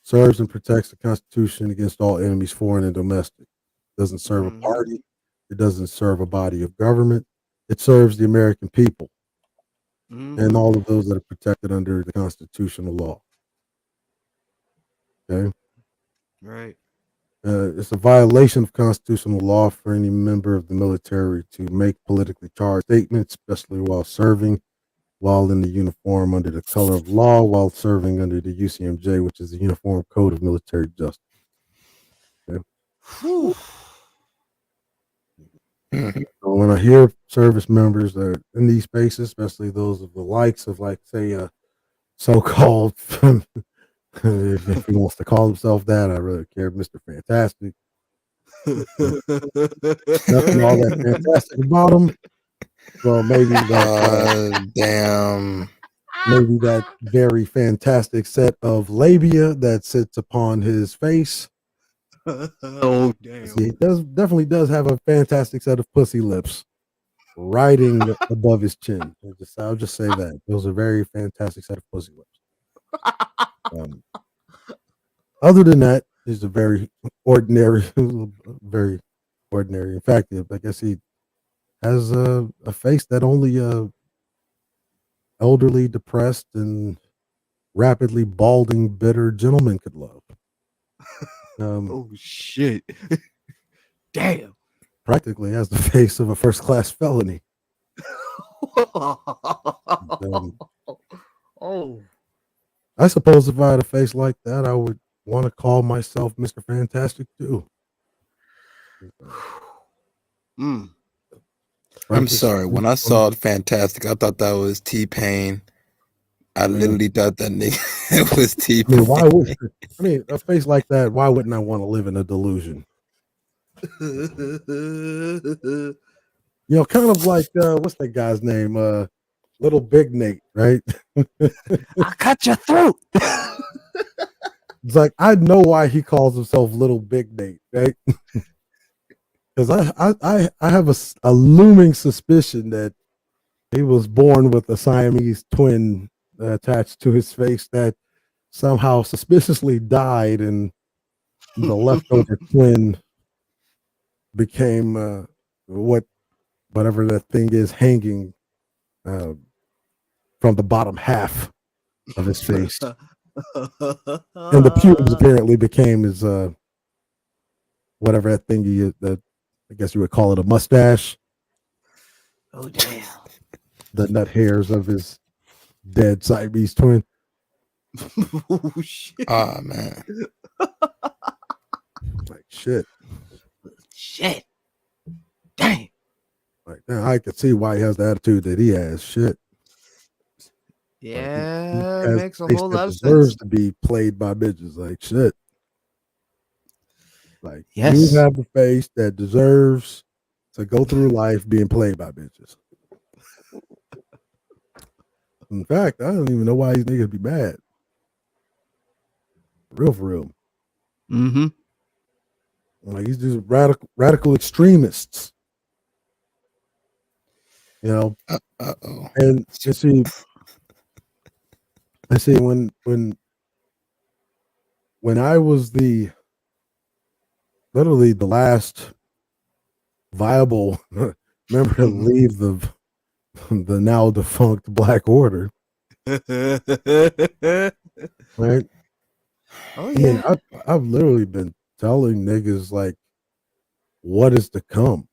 [SPEAKER 5] Serves and protects the Constitution against all enemies, foreign and domestic. Doesn't serve a party. It doesn't serve a body of government. It serves the American people and all of those that are protected under the constitutional law. Okay.
[SPEAKER 1] Right.
[SPEAKER 5] It's a violation of constitutional law for any member of the military to make politically charged statements, especially while serving, while in the uniform under the color of law, while serving under the UCMJ, which is the Uniform Code of Military Justice. Okay. So when I hear service members that are in these spaces, especially those of the likes of, like, say, so-called, if he wants to call himself that, I really care, Mr. Fantastic. Nothing all that fantastic about him. Well, maybe that maybe that very fantastic set of labia that sits upon his face.
[SPEAKER 1] Oh damn!
[SPEAKER 5] He definitely does have a fantastic set of pussy lips riding above his chin. I'll just say that those are very fantastic set of pussy lips. Other than that, he's a very ordinary, very ordinary. In fact, I guess he has a face that only elderly, depressed, and rapidly balding, bitter gentleman could love.
[SPEAKER 1] Oh shit! Damn!
[SPEAKER 5] Practically has the face of a first-class felony.
[SPEAKER 1] Oh,
[SPEAKER 5] I suppose if I had a face like that, I would want to call myself Mr. Fantastic too.
[SPEAKER 3] I'm sorry. When I saw Fantastic, I thought that was T-Pain. I literally thought that nigga was T-Pain.
[SPEAKER 5] I mean, a face like that, why wouldn't I want to live in a delusion? Kind of like, what's that guy's name? Little Big Nate, right?
[SPEAKER 4] I cut your throat.
[SPEAKER 5] It's like, I know why he calls himself Little Big Nate, right? Because I have a looming suspicion that he was born with a Siamese twin attached to his face that somehow suspiciously died, and the leftover twin became whatever that thing is hanging from the bottom half of his face. And the pubes apparently became his whatever that thing that I guess you would call it a mustache.
[SPEAKER 4] Oh damn!
[SPEAKER 5] The nut hairs of his dead Siamese twin.
[SPEAKER 1] Oh shit!
[SPEAKER 3] Oh man!
[SPEAKER 5] Like shit.
[SPEAKER 4] Dang!
[SPEAKER 5] Like now I can see why he has the attitude that he has. Shit.
[SPEAKER 1] Yeah,
[SPEAKER 5] Like,
[SPEAKER 1] makes a whole lot of
[SPEAKER 5] deserves
[SPEAKER 1] sense.
[SPEAKER 5] to be played by bitches. Like shit. Like
[SPEAKER 4] Yes.
[SPEAKER 5] you have the face that deserves to go through life being played by bitches. In fact, I don't even know why these niggas be mad. For real.
[SPEAKER 4] Mm-hmm.
[SPEAKER 5] Like he's just radical extremists.
[SPEAKER 3] Uh-oh.
[SPEAKER 5] And you see when I was literally the last viable member to leave the now defunct Black Order, right?
[SPEAKER 1] Oh
[SPEAKER 5] I mean, I've literally been telling niggas like what is to come.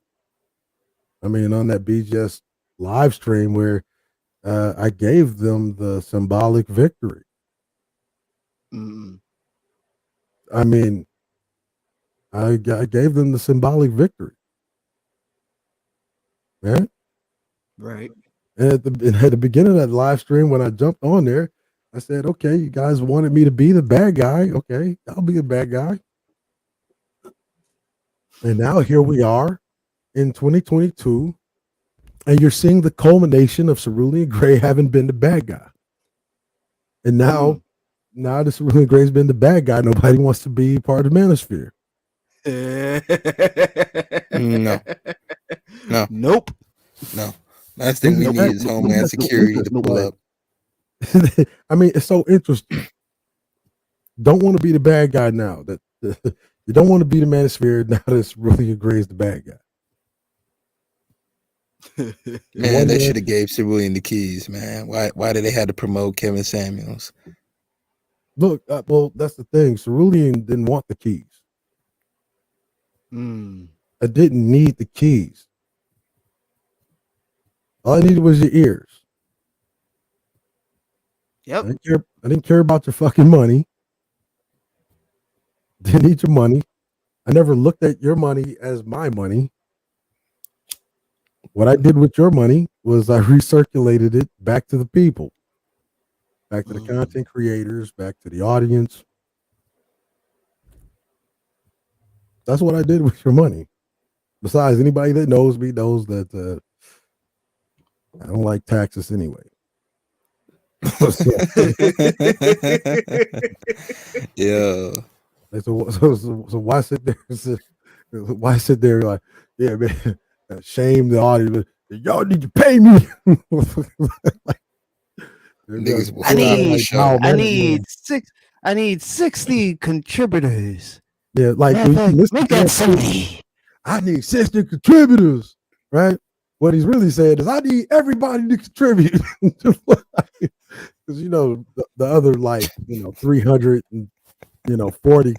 [SPEAKER 5] I mean, on that BGS live stream where I gave them the symbolic victory. I mean, I gave them the symbolic victory. Right?
[SPEAKER 1] Right.
[SPEAKER 5] And at the beginning of that live stream, when I jumped on there, I said, okay, you guys wanted me to be the bad guy. Okay, I'll be the bad guy. And now here we are in 2022, and you're seeing the culmination of Cerulean Gray having been the bad guy. And now that Cerulean Gray's been the bad guy, nobody wants to be part of the Manosphere.
[SPEAKER 3] No.
[SPEAKER 1] Nope.
[SPEAKER 3] No. Last thing we
[SPEAKER 5] Look
[SPEAKER 3] need
[SPEAKER 5] at
[SPEAKER 3] is
[SPEAKER 5] that.
[SPEAKER 3] Homeland
[SPEAKER 5] Look at the
[SPEAKER 3] Security to
[SPEAKER 5] interest,
[SPEAKER 3] pull
[SPEAKER 5] like-
[SPEAKER 3] up.
[SPEAKER 5] I mean, it's so interesting. Don't want to be the bad guy now. That you don't want to be the manosphere now. That's really agrees the bad guy.
[SPEAKER 3] Man,
[SPEAKER 5] One
[SPEAKER 3] they
[SPEAKER 5] man-
[SPEAKER 3] should have gave Cerulean the keys, man. Why did they have to promote Kevin Samuels?
[SPEAKER 5] Look, well, that's the thing. Cerulean didn't want the keys.
[SPEAKER 4] Mm.
[SPEAKER 5] I didn't need the keys. All I needed was your ears.
[SPEAKER 4] Yep.
[SPEAKER 5] I didn't care about your fucking money. Didn't need your money. I never looked at your money as my money. What I did with your money was I recirculated it back to the people, back to the content creators, back to the audience. That's what I did with your money. Besides, anybody that knows me knows that I don't like taxes anyway.
[SPEAKER 3] Yeah.
[SPEAKER 5] So why sit there? Why sit there like, yeah, man, shame the audience. Y'all need to pay me. Like,
[SPEAKER 3] Niggas will
[SPEAKER 4] I
[SPEAKER 3] stop
[SPEAKER 4] need-
[SPEAKER 3] the show.
[SPEAKER 4] I need 60 contributors.
[SPEAKER 5] Yeah, like
[SPEAKER 4] Matter of fact,
[SPEAKER 5] listen
[SPEAKER 4] make
[SPEAKER 5] to
[SPEAKER 4] that
[SPEAKER 5] that,
[SPEAKER 4] 70.
[SPEAKER 5] I need 60 contributors, right? What he's really saying is I need everybody to contribute. Because the other 340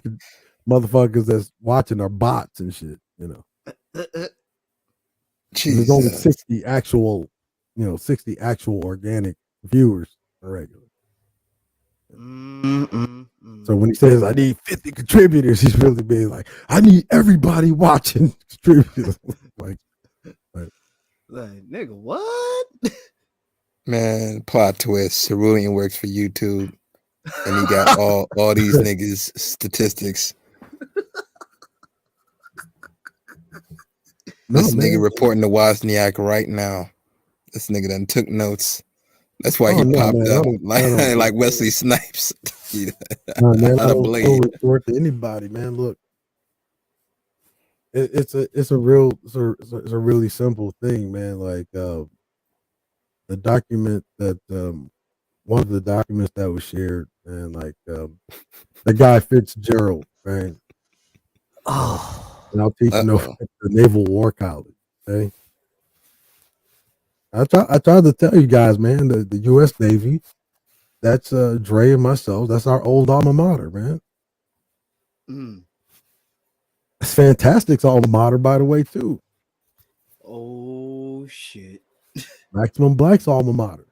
[SPEAKER 5] motherfuckers that's watching are bots and shit, There's only
[SPEAKER 3] Jesus.
[SPEAKER 5] 60 actual, 60 actual organic viewers are regular. So when he says I need 50 contributors, he's really being like, I need everybody watching contribute. like
[SPEAKER 4] nigga, what?
[SPEAKER 3] Man, plot twist. Cerulean works for YouTube. And he got all these niggas statistics. This nigga reporting to Wozniak right now. This nigga done took notes. That's why he popped up like Wesley Snipes.
[SPEAKER 5] No, man, I
[SPEAKER 3] Out of
[SPEAKER 5] don't
[SPEAKER 3] Blade.
[SPEAKER 5] report to anybody, man. Look, it's a really simple thing, man. Like the document that one of the documents that was shared, and like the guy Fitzgerald, right?
[SPEAKER 4] Oh,
[SPEAKER 5] And I'll teach you the Naval War College. Okay, I tried to tell you guys, man. The U.S. Navy. That's Dre and myself. That's our old alma mater, man. It's Fantastic's alma mater, by the way, too.
[SPEAKER 4] Oh shit.
[SPEAKER 5] Maximum Black's alma mater.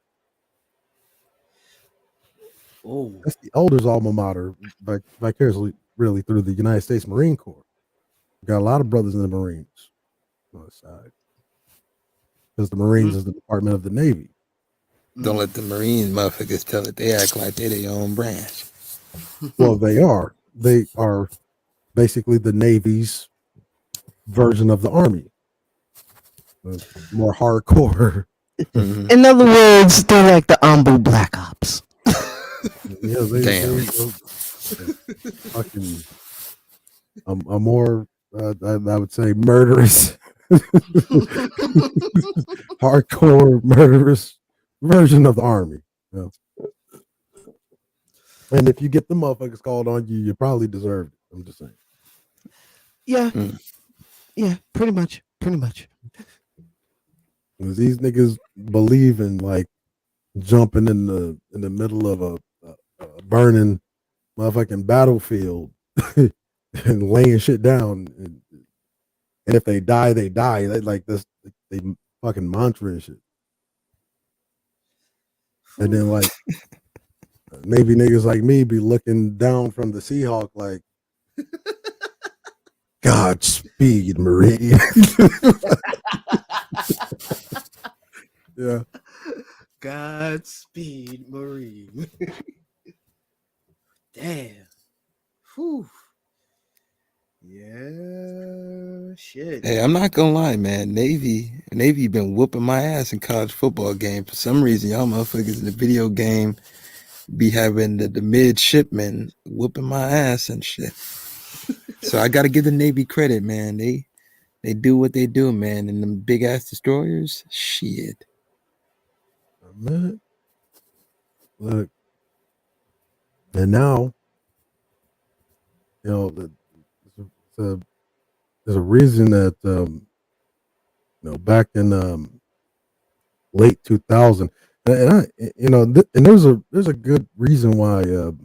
[SPEAKER 4] Oh.
[SPEAKER 5] That's the elders' alma mater, vicariously, really, through the United States Marine Corps. We got a lot of brothers in the Marines on the side. Because the Marines is the Department of the Navy.
[SPEAKER 3] Don't let the Marines motherfuckers tell it. They act like they're their own branch.
[SPEAKER 5] Well, they are. They are basically the Navy's version of the Army. More hardcore.
[SPEAKER 3] Mhm.
[SPEAKER 4] In other words, they're like the Ambu Black Ops.
[SPEAKER 5] Yeah,
[SPEAKER 3] Damn.
[SPEAKER 5] Fucking a more I would say murderous, hardcore murderous version of the Army. And if you get the motherfuckers called on you, you probably deserve it. I'm just saying.
[SPEAKER 4] Yeah.
[SPEAKER 3] Mm.
[SPEAKER 4] Yeah, pretty much.
[SPEAKER 5] Because these niggas believe in like jumping in the middle of a burning motherfucking battlefield and laying shit down. And if they die, they die. They like this, they fucking mantra and shit. And then like Navy niggas like me be looking down from the Seahawk like, Godspeed, Marine. Yeah.
[SPEAKER 4] Godspeed, Marine. Damn. Whew. Yeah, shit.
[SPEAKER 3] Hey, I'm not gonna lie, man. Navy been whooping my ass in college football games. For some reason, y'all motherfuckers in the video game be having the midshipmen whooping my ass and shit. So I gotta give the Navy credit, man. They do what they do, man. And them big ass destroyers, shit.
[SPEAKER 5] man, look, and now you know there's a reason that back in late 2000, and I and there's a good reason why the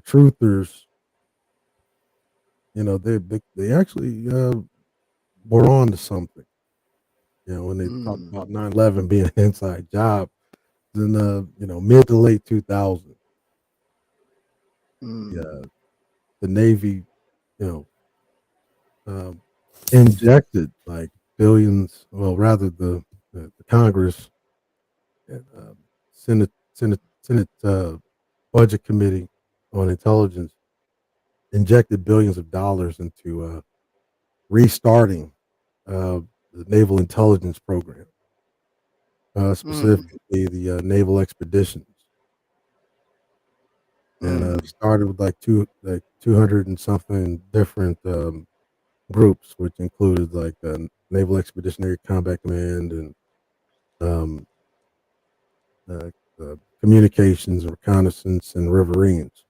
[SPEAKER 5] truthers, they actually were on to something. When they talk about 9/11 being an inside job, then mid to late 2000, yeah, the Navy, you know, um, injected like billions. Well, rather the Congress and Senate Budget Committee on Intelligence injected billions of dollars into restarting the Naval Intelligence Program, specifically the naval expeditions, and started with like 200 and something different groups, which included like Naval Expeditionary Combat Command and um, uh, communications, reconnaissance, and riverines.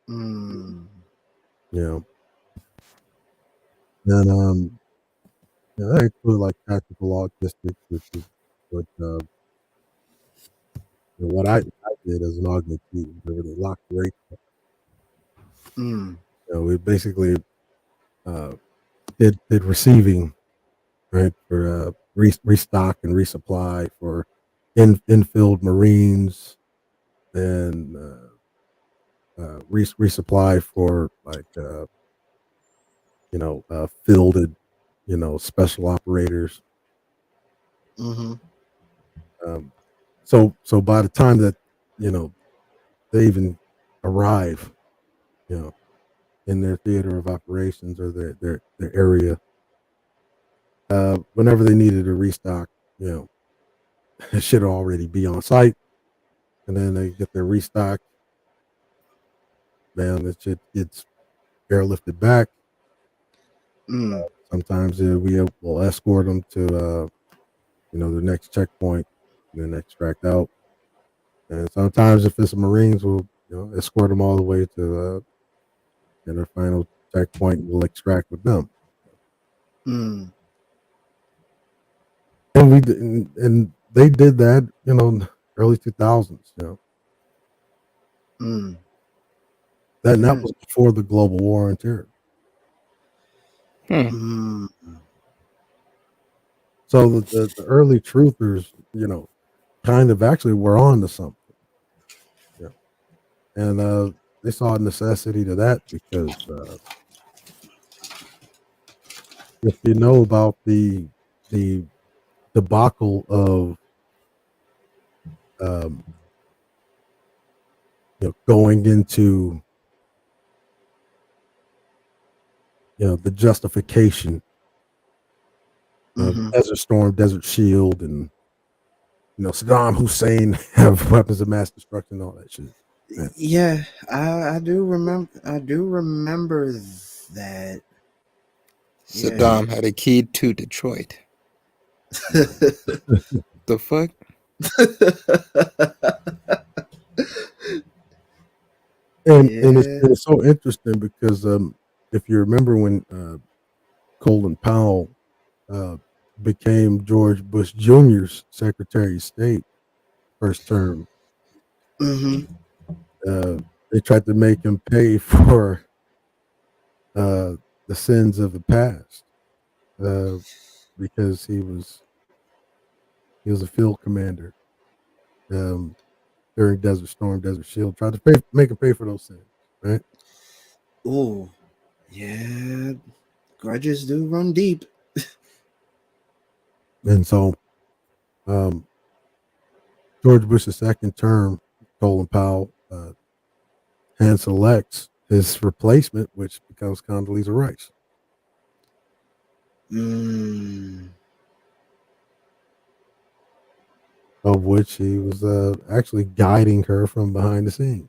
[SPEAKER 1] Mm.
[SPEAKER 5] And that included like tactical logistics, which is what I did as an augmentee. Where they locked rate. We basically did receiving, right, for restock and resupply for infield Marines, and resupply for like fielded special operators. So by the time that they even arrive in their theater of operations or their area, whenever they needed a restock, it should already be on site, and then they get their restock. Man, it shit gets airlifted back. Sometimes we will escort them to the next checkpoint and then extract out. And sometimes if it's a Marines, we'll escort them all the way to their final checkpoint. We'll extract with them. And they did that, in the early 2000s. That was before the global war on terror. So the early truthers, kind of actually were on to something. And they saw a necessity to that because if you know about the debacle of going into the justification of Desert Storm, Desert Shield, and Saddam Hussein have weapons of mass destruction, all that shit.
[SPEAKER 1] Yeah, I do remember. I do remember that.
[SPEAKER 3] Saddam had a key to Detroit. The fuck?
[SPEAKER 5] And it's so interesting because if you remember when Colin Powell became George Bush Jr.'s Secretary of State first term, they tried to make him pay for the sins of the past because he was a field commander during Desert Storm, Desert Shield. Tried to make him pay for those sins, right?
[SPEAKER 1] Oh, yeah. Grudges do run deep.
[SPEAKER 5] And so George Bush's second term, Colin Powell hand selects his replacement, which becomes Condoleezza Rice. Of which he was actually guiding her from behind the scenes.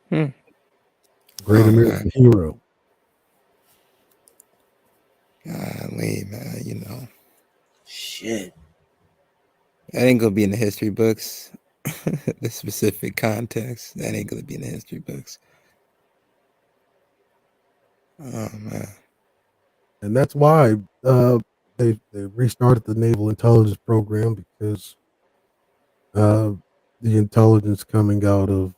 [SPEAKER 5] Yeah. Great American hero.
[SPEAKER 3] Hey man, you know,
[SPEAKER 1] Shit.
[SPEAKER 3] that ain't gonna be in the history books. The specific context that ain't gonna be in the history books. Oh man.
[SPEAKER 5] And that's why they restarted the Naval Intelligence Program, because the intelligence coming out of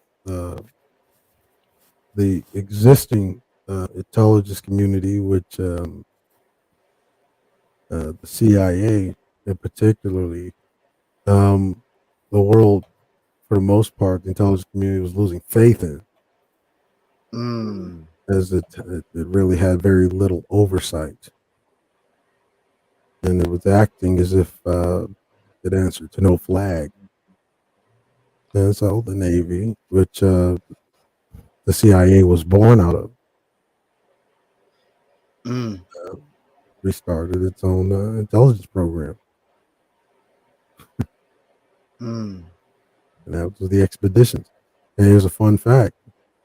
[SPEAKER 5] the existing intelligence community, which the CIA in particularly, the world for the most part, the intelligence community was losing faith in, as it really had very little oversight, and it was acting as if it answered to no flag. And so the Navy, which the CIA was born out of, restarted its own intelligence program. And that was the expeditions. And here's a fun fact.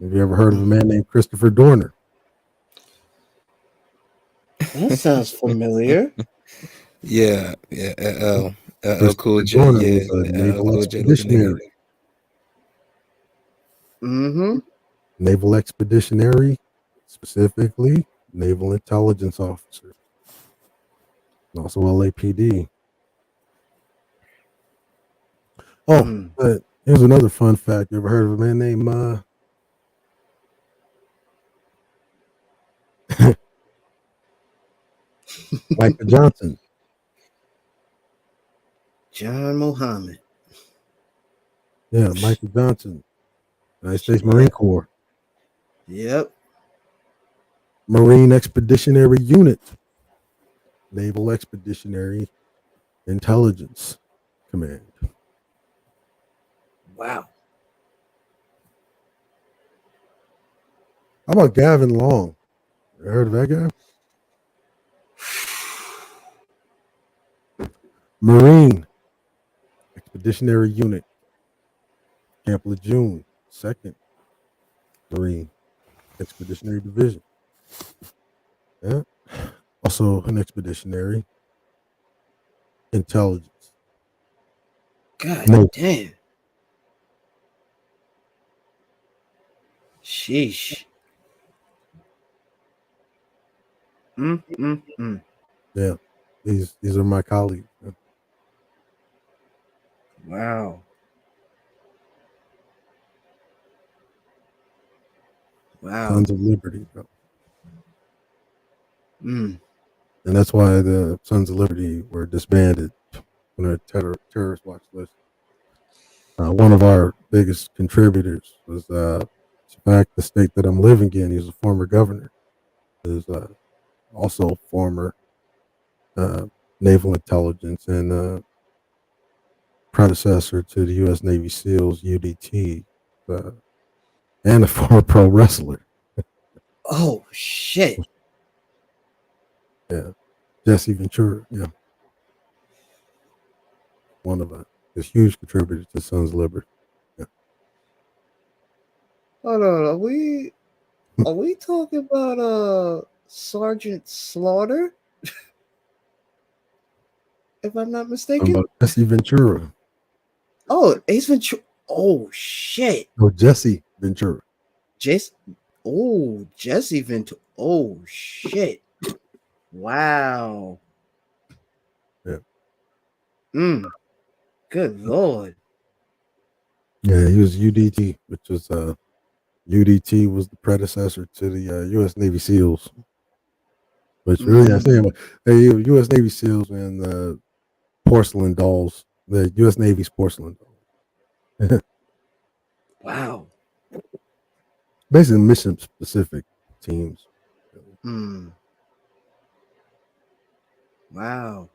[SPEAKER 5] Have you ever heard of a man named Christopher Dorner?
[SPEAKER 1] That sounds familiar.
[SPEAKER 3] Yeah.
[SPEAKER 5] Christopher
[SPEAKER 3] Cool J.
[SPEAKER 5] Dorner
[SPEAKER 3] Yeah,
[SPEAKER 5] was a naval
[SPEAKER 3] Cool J was a nigga.
[SPEAKER 5] expeditionary. Naval expeditionary, specifically naval intelligence officer, and also LAPD. Oh, but here's another fun fact. You ever heard of a man named Michael Johnson?
[SPEAKER 1] John Muhammad.
[SPEAKER 5] Yeah, Michael Johnson, United States Marine Corps.
[SPEAKER 1] Yep.
[SPEAKER 5] Marine Expeditionary Unit, Naval Expeditionary Intelligence Command.
[SPEAKER 1] Wow.
[SPEAKER 5] How about Gavin Long? You heard of that guy? Marine Expeditionary Unit, Camp Lejeune, 2nd Marine Expeditionary Division. Yeah. Also an expeditionary intelligence.
[SPEAKER 1] God damn. Sheesh.
[SPEAKER 5] Yeah. These are my colleagues.
[SPEAKER 1] Wow.
[SPEAKER 5] Sons of Liberty.
[SPEAKER 1] Mm.
[SPEAKER 5] And that's why the Sons of Liberty were disbanded on a terrorist watch list. One of our biggest contributors was, in fact, the state that I'm living in. He was a former governor. He was also former naval intelligence and predecessor to the U.S. Navy SEALs, UDT, and a former pro wrestler.
[SPEAKER 1] Oh, shit.
[SPEAKER 5] Yeah. Jesse Ventura. Yeah. One of his huge contributors to Sons of Liberty. Yeah.
[SPEAKER 1] Hold on. Are we talking about Sergeant Slaughter? If I'm not mistaken.
[SPEAKER 5] About Jesse Ventura.
[SPEAKER 1] Oh, Ace Ventura. Oh, shit.
[SPEAKER 5] No, Jesse Ventura.
[SPEAKER 1] Jesse Ventura. Oh, shit. Wow.
[SPEAKER 5] Yeah.
[SPEAKER 1] Good Lord.
[SPEAKER 5] Yeah, he was UDT, which was UDT was the predecessor to the U.S. Navy SEALs. Which really, I say, the U.S. Navy SEALs and the porcelain dolls, the U.S. Navy's porcelain dolls.
[SPEAKER 1] Wow.
[SPEAKER 5] Basically, mission specific teams.
[SPEAKER 1] Wow.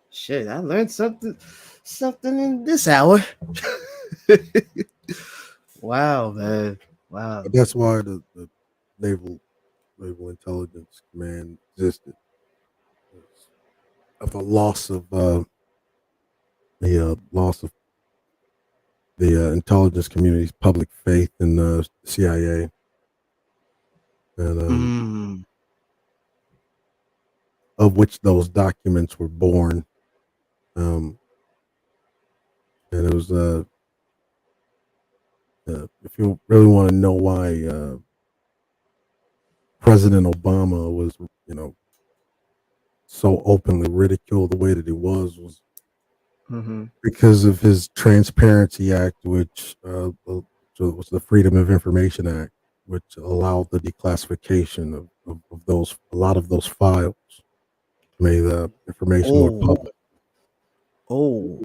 [SPEAKER 1] Shit, I learned something in this hour. Wow, man. Wow.
[SPEAKER 5] But that's why the Naval Intelligence Command existed. Of the loss of the intelligence community's public faith in the CIA, and of which those documents were born. And it was if you really want to know why President Obama was, so openly ridiculed the way that he was because of his Transparency Act, which was the Freedom of Information Act, which allowed the declassification of a lot of those files, made the information more public.
[SPEAKER 1] Oh.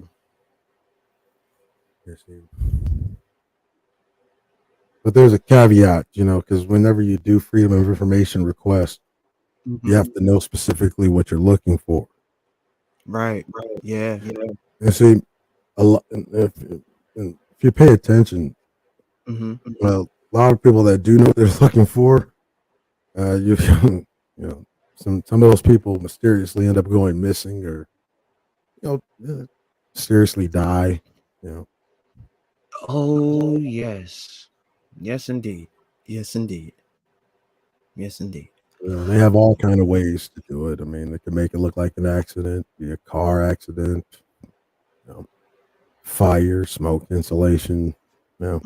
[SPEAKER 5] But there's a caveat, because whenever you do Freedom of Information request, you have to know specifically what you're looking for.
[SPEAKER 1] Right. Yeah.
[SPEAKER 5] And see, if you pay attention, well, a lot of people that do know what they're looking for, some of those people mysteriously end up going missing, or mysteriously die.
[SPEAKER 1] Oh yes, indeed.
[SPEAKER 5] They have all kind of ways to do it. I mean, they can make it look like an accident, be a car accident, fire, smoke insulation, drug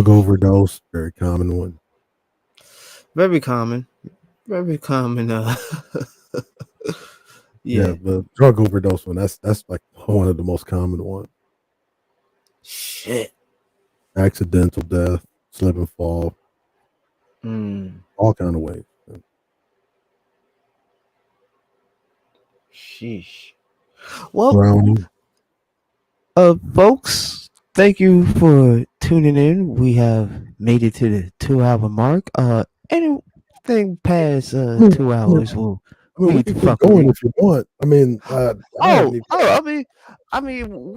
[SPEAKER 5] overdose, very common one.
[SPEAKER 1] Very common.
[SPEAKER 5] Yeah, the drug overdose one, that's like one of the most common ones.
[SPEAKER 1] Shit.
[SPEAKER 5] Accidental death, slip and fall, all kind of ways.
[SPEAKER 1] Sheesh. Well,
[SPEAKER 5] Drowning.
[SPEAKER 4] Folks, thank you for tuning in. We have made it to the 2-hour mark. Anything past 2 hours will
[SPEAKER 5] we can keep going if you want. I mean,
[SPEAKER 4] I mean,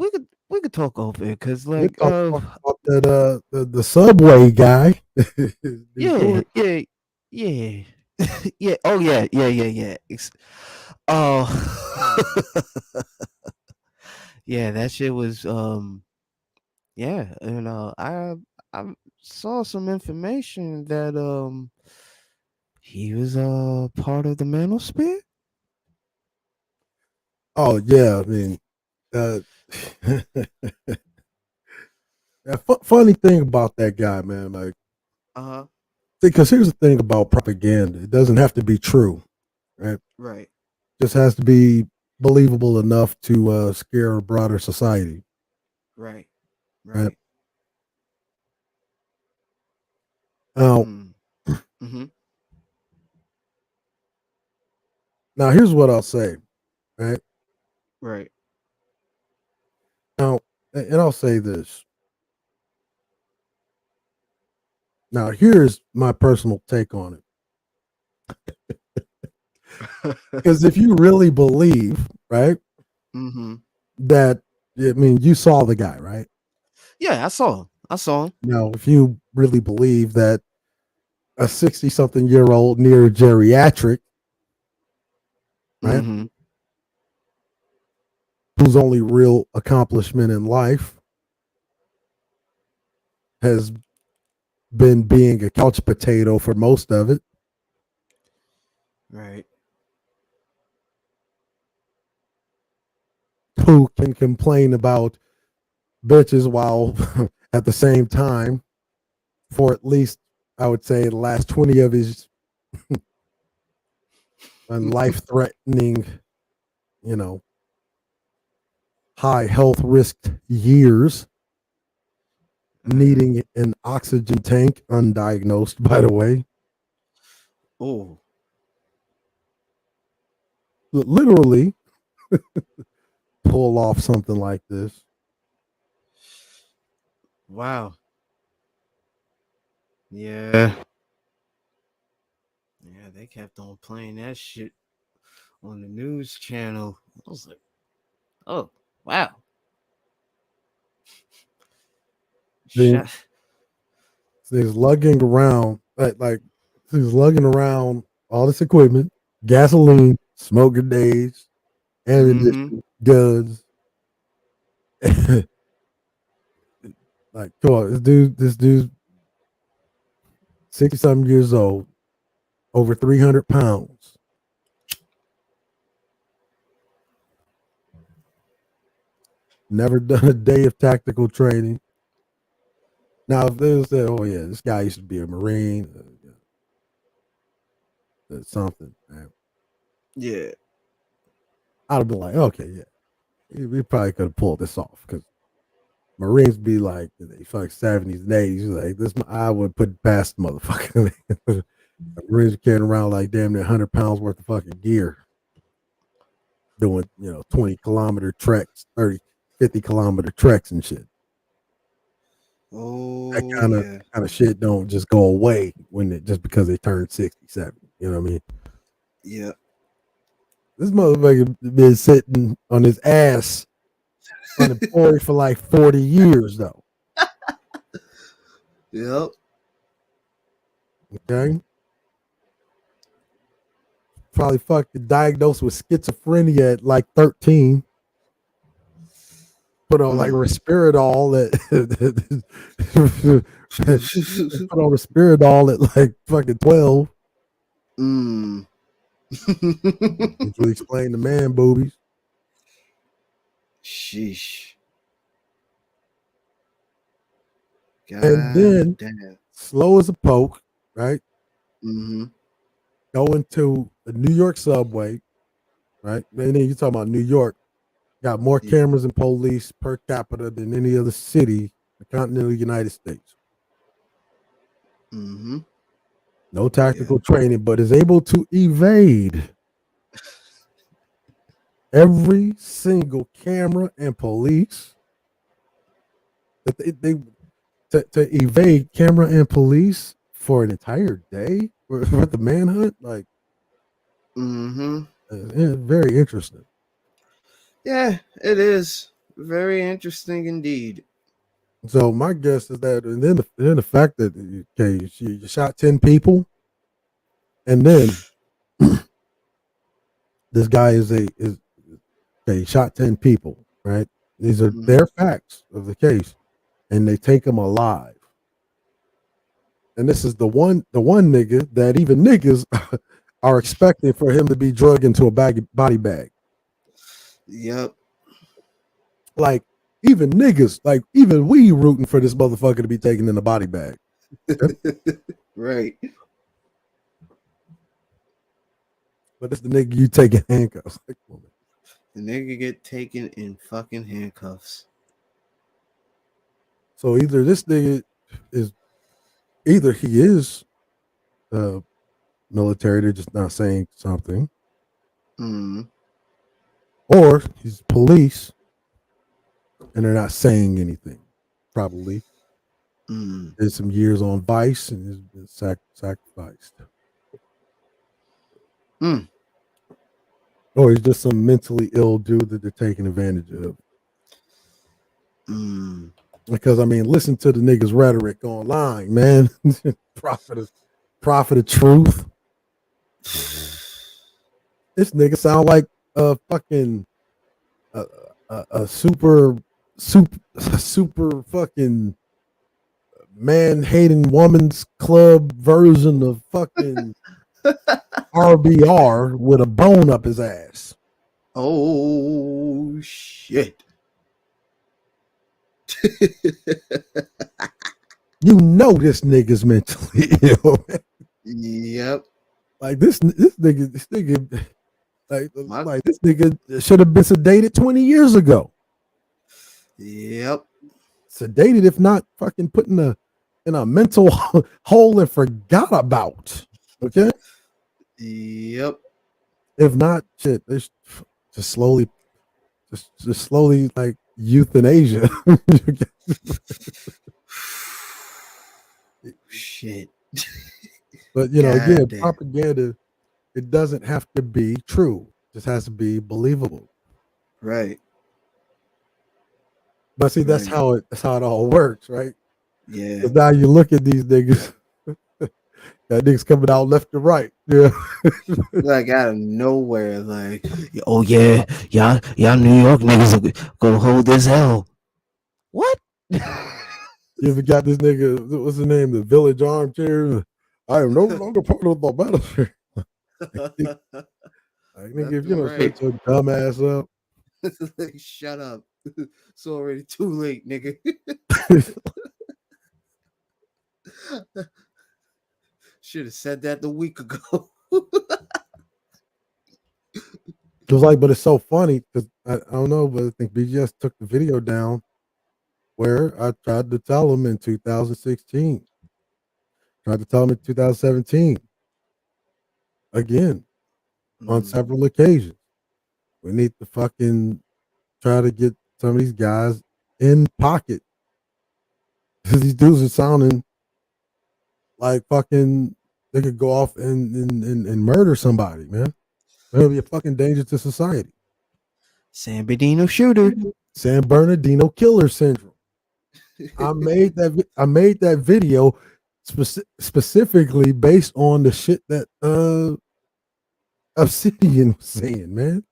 [SPEAKER 4] we could talk over it because, like,
[SPEAKER 5] about the subway guy.
[SPEAKER 4] yeah. Yeah. Oh, yeah. Oh, yeah. That shit was yeah. And I saw some information that he was part of the Manosphere.
[SPEAKER 5] Oh yeah, I mean, funny thing about that guy, man, like, because here's the thing about propaganda: it doesn't have to be true, right?
[SPEAKER 1] Right.
[SPEAKER 5] It just has to be believable enough to scare a broader society.
[SPEAKER 1] Right.
[SPEAKER 5] Now, now here's what I'll say, right?
[SPEAKER 1] Right.
[SPEAKER 5] Now, and I'll say this. Now, here's my personal take on it. Because if you really believe, right, that, I mean, you saw the guy, right?
[SPEAKER 1] Yeah, I saw him.
[SPEAKER 5] Now, if you really believe that a 60-something-year-old near geriatric, right, whose only real accomplishment in life has been being a couch potato for most of it,
[SPEAKER 1] right,
[SPEAKER 5] who can complain about bitches while at the same time, for at least, I would say, the last 20 of his life-threatening, high health risk years, needing an oxygen tank, undiagnosed, by the way.
[SPEAKER 1] Oh,
[SPEAKER 5] literally pull off something like this.
[SPEAKER 1] Wow. Yeah, they kept on playing that shit on the news channel. I was like, oh, wow.
[SPEAKER 5] He's lugging around, he's lugging around all this equipment, gasoline, smoke grenades, ammunition, guns. Like, come on, this dude's 60-something years old, over 300 pounds, never done a day of tactical training. Now, if they said, "Oh yeah, this guy used to be a Marine," something, man,
[SPEAKER 1] Yeah.
[SPEAKER 5] I'd have been like, "Okay, yeah, we probably could have pulled this off." Because Marines be like, they fuck 70s and 80s. Like this, I would put past the motherfucker. Marines are carrying around like damn near 100 pounds worth of fucking gear, doing 20-kilometer treks, 30, 50-kilometer treks and shit.
[SPEAKER 1] Oh,
[SPEAKER 5] That kind of shit don't just go away just because they turn 67. You know what I mean?
[SPEAKER 1] Yeah.
[SPEAKER 5] This motherfucker been sitting on his ass unemployed for like 40 years though.
[SPEAKER 1] Yep.
[SPEAKER 5] Okay. Probably fucking diagnosed with schizophrenia at like 13. Put on like Respiridol put on Respiridol at like fucking 12. Which would explain the man boobies.
[SPEAKER 1] Sheesh. God
[SPEAKER 5] and then
[SPEAKER 1] damn.
[SPEAKER 5] slow as a poke, right?
[SPEAKER 1] Mm-hmm.
[SPEAKER 5] Going to the New York subway, right? And then you talking about New York, got more cameras and police per capita than any other city in the continental United States.
[SPEAKER 1] Mm-hmm.
[SPEAKER 5] No tactical training, but is able to evade every single camera and police. To evade camera and police for an entire day with the manhunt, like, very interesting.
[SPEAKER 1] Yeah, it is very interesting indeed.
[SPEAKER 5] So my guess is that, and then the fact that you shot 10 people, and then this guy he shot 10 people, right? These are their facts of the case, and they take him alive. And this is the one nigga that even niggas are expecting for him to be drugged into a body bag.
[SPEAKER 1] Yep.
[SPEAKER 5] Like, even niggas, like even we rooting for this motherfucker to be taken in a body bag.
[SPEAKER 1] Right.
[SPEAKER 5] But it's the nigga you taking handcuffs. Like,
[SPEAKER 1] the nigga get taken in fucking handcuffs.
[SPEAKER 5] So either this nigga either he is military, they're just not saying something. Or he's police and they're not saying anything. Probably. There's some years on Vice and has been sacrificed. Or he's just some mentally ill dude that they're taking advantage of. Because I mean, listen to the niggas' rhetoric online, man. prophet of truth. This nigga sound like a fucking a super fucking man-hating woman's club version of fucking RBR with a bone up his ass.
[SPEAKER 1] Oh shit.
[SPEAKER 5] You know this nigga's mentally ill.
[SPEAKER 1] Yep.
[SPEAKER 5] Like this nigga like this nigga should have been sedated 20 years ago.
[SPEAKER 1] Yep.
[SPEAKER 5] Sedated, if not fucking put in a mental hole and forgot about. Okay.
[SPEAKER 1] Yep.
[SPEAKER 5] If not, shit, just slowly like euthanasia.
[SPEAKER 1] Shit.
[SPEAKER 5] But again, propaganda, it doesn't have to be true. It just has to be believable.
[SPEAKER 1] Right.
[SPEAKER 5] But see, that's how it all works, right?
[SPEAKER 1] Yeah.
[SPEAKER 5] Because now you look at these niggas, that niggas coming out left and right. Yeah.
[SPEAKER 1] Like out of nowhere, like,
[SPEAKER 4] oh yeah, y'all New York niggas are gonna hold this hell. What?
[SPEAKER 5] You ever got this nigga, what's his name? The Village Armchair. I am no longer part of the battlefield. Like, nigga, if you don't shut your dumb ass up.
[SPEAKER 1] Shut up. It's already too late, nigga. Should have said that a week ago.
[SPEAKER 5] It was like, but it's so funny because I don't know, but I think BGS took the video down where I tried to tell him in 2016, tried to tell him in 2017, again on several occasions. We need to fucking try to get some of these guys in pocket because these dudes are sounding like fucking they could go off and murder somebody, man. It'll be a fucking danger to society.
[SPEAKER 4] San Bernardino shooter.
[SPEAKER 5] San Bernardino killer syndrome. I made that video specifically based on the shit that Obsidian was saying, man.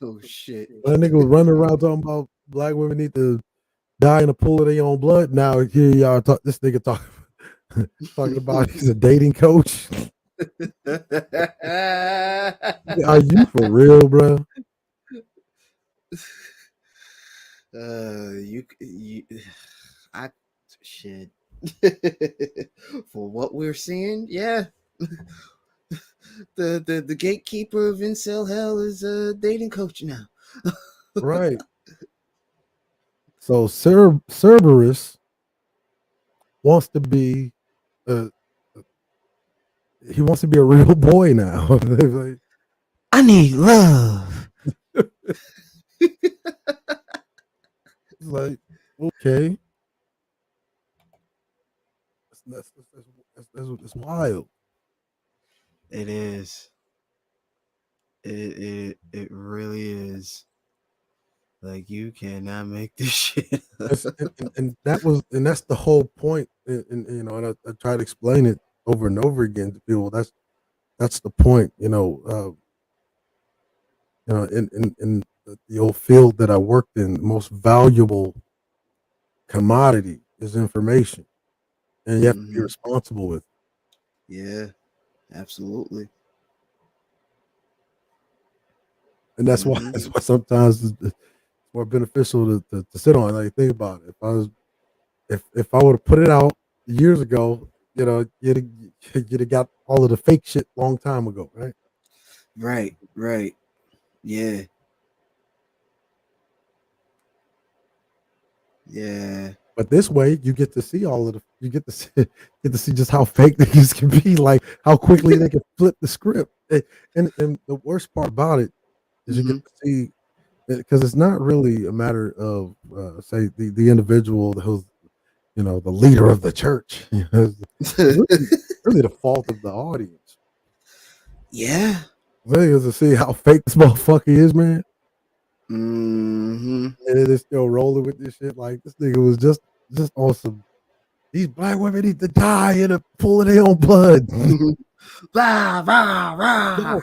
[SPEAKER 1] Oh shit.
[SPEAKER 5] That nigga was running around talking about black women need to die in a pool of their own blood. Now here y'all this nigga talking about he's a dating coach. Are you for real, bro?
[SPEAKER 1] Shit. For what we're seeing, yeah. The gatekeeper of incel hell is a dating coach now.
[SPEAKER 5] Right. So Cerberus wants to be he wants to be a real boy now. Like,
[SPEAKER 4] I need love.
[SPEAKER 5] it's like, okay. That's wild.
[SPEAKER 1] It is. It really is. Like, you cannot make this shit up.
[SPEAKER 5] and that's the whole point. And you know, and I try to explain it over and over again to people. That's the point. You know, in the old field that I worked in, the most valuable commodity is information, and you have to be responsible with it.
[SPEAKER 1] Yeah, absolutely.
[SPEAKER 5] And that's why sometimes it's more beneficial to sit on. Like, think about it. If I would have put it out years ago, you know, you'd have got all of the fake shit long time ago, right?
[SPEAKER 1] Right. Yeah.
[SPEAKER 5] But this way, you get to see all of you get to see just how fake things can be, like how quickly they can flip the script. And the worst part about it is you get to see, because it's not really a matter of say the individual who's, you know, the leader of the church. It's really the fault of the audience.
[SPEAKER 1] Yeah.
[SPEAKER 5] Really is to see how fake this motherfucker is, man.
[SPEAKER 1] And
[SPEAKER 5] it is still rolling with this shit. Like, this nigga was just awesome. These black women need to die in a pool of their own blood.
[SPEAKER 1] Rah, rah, rah.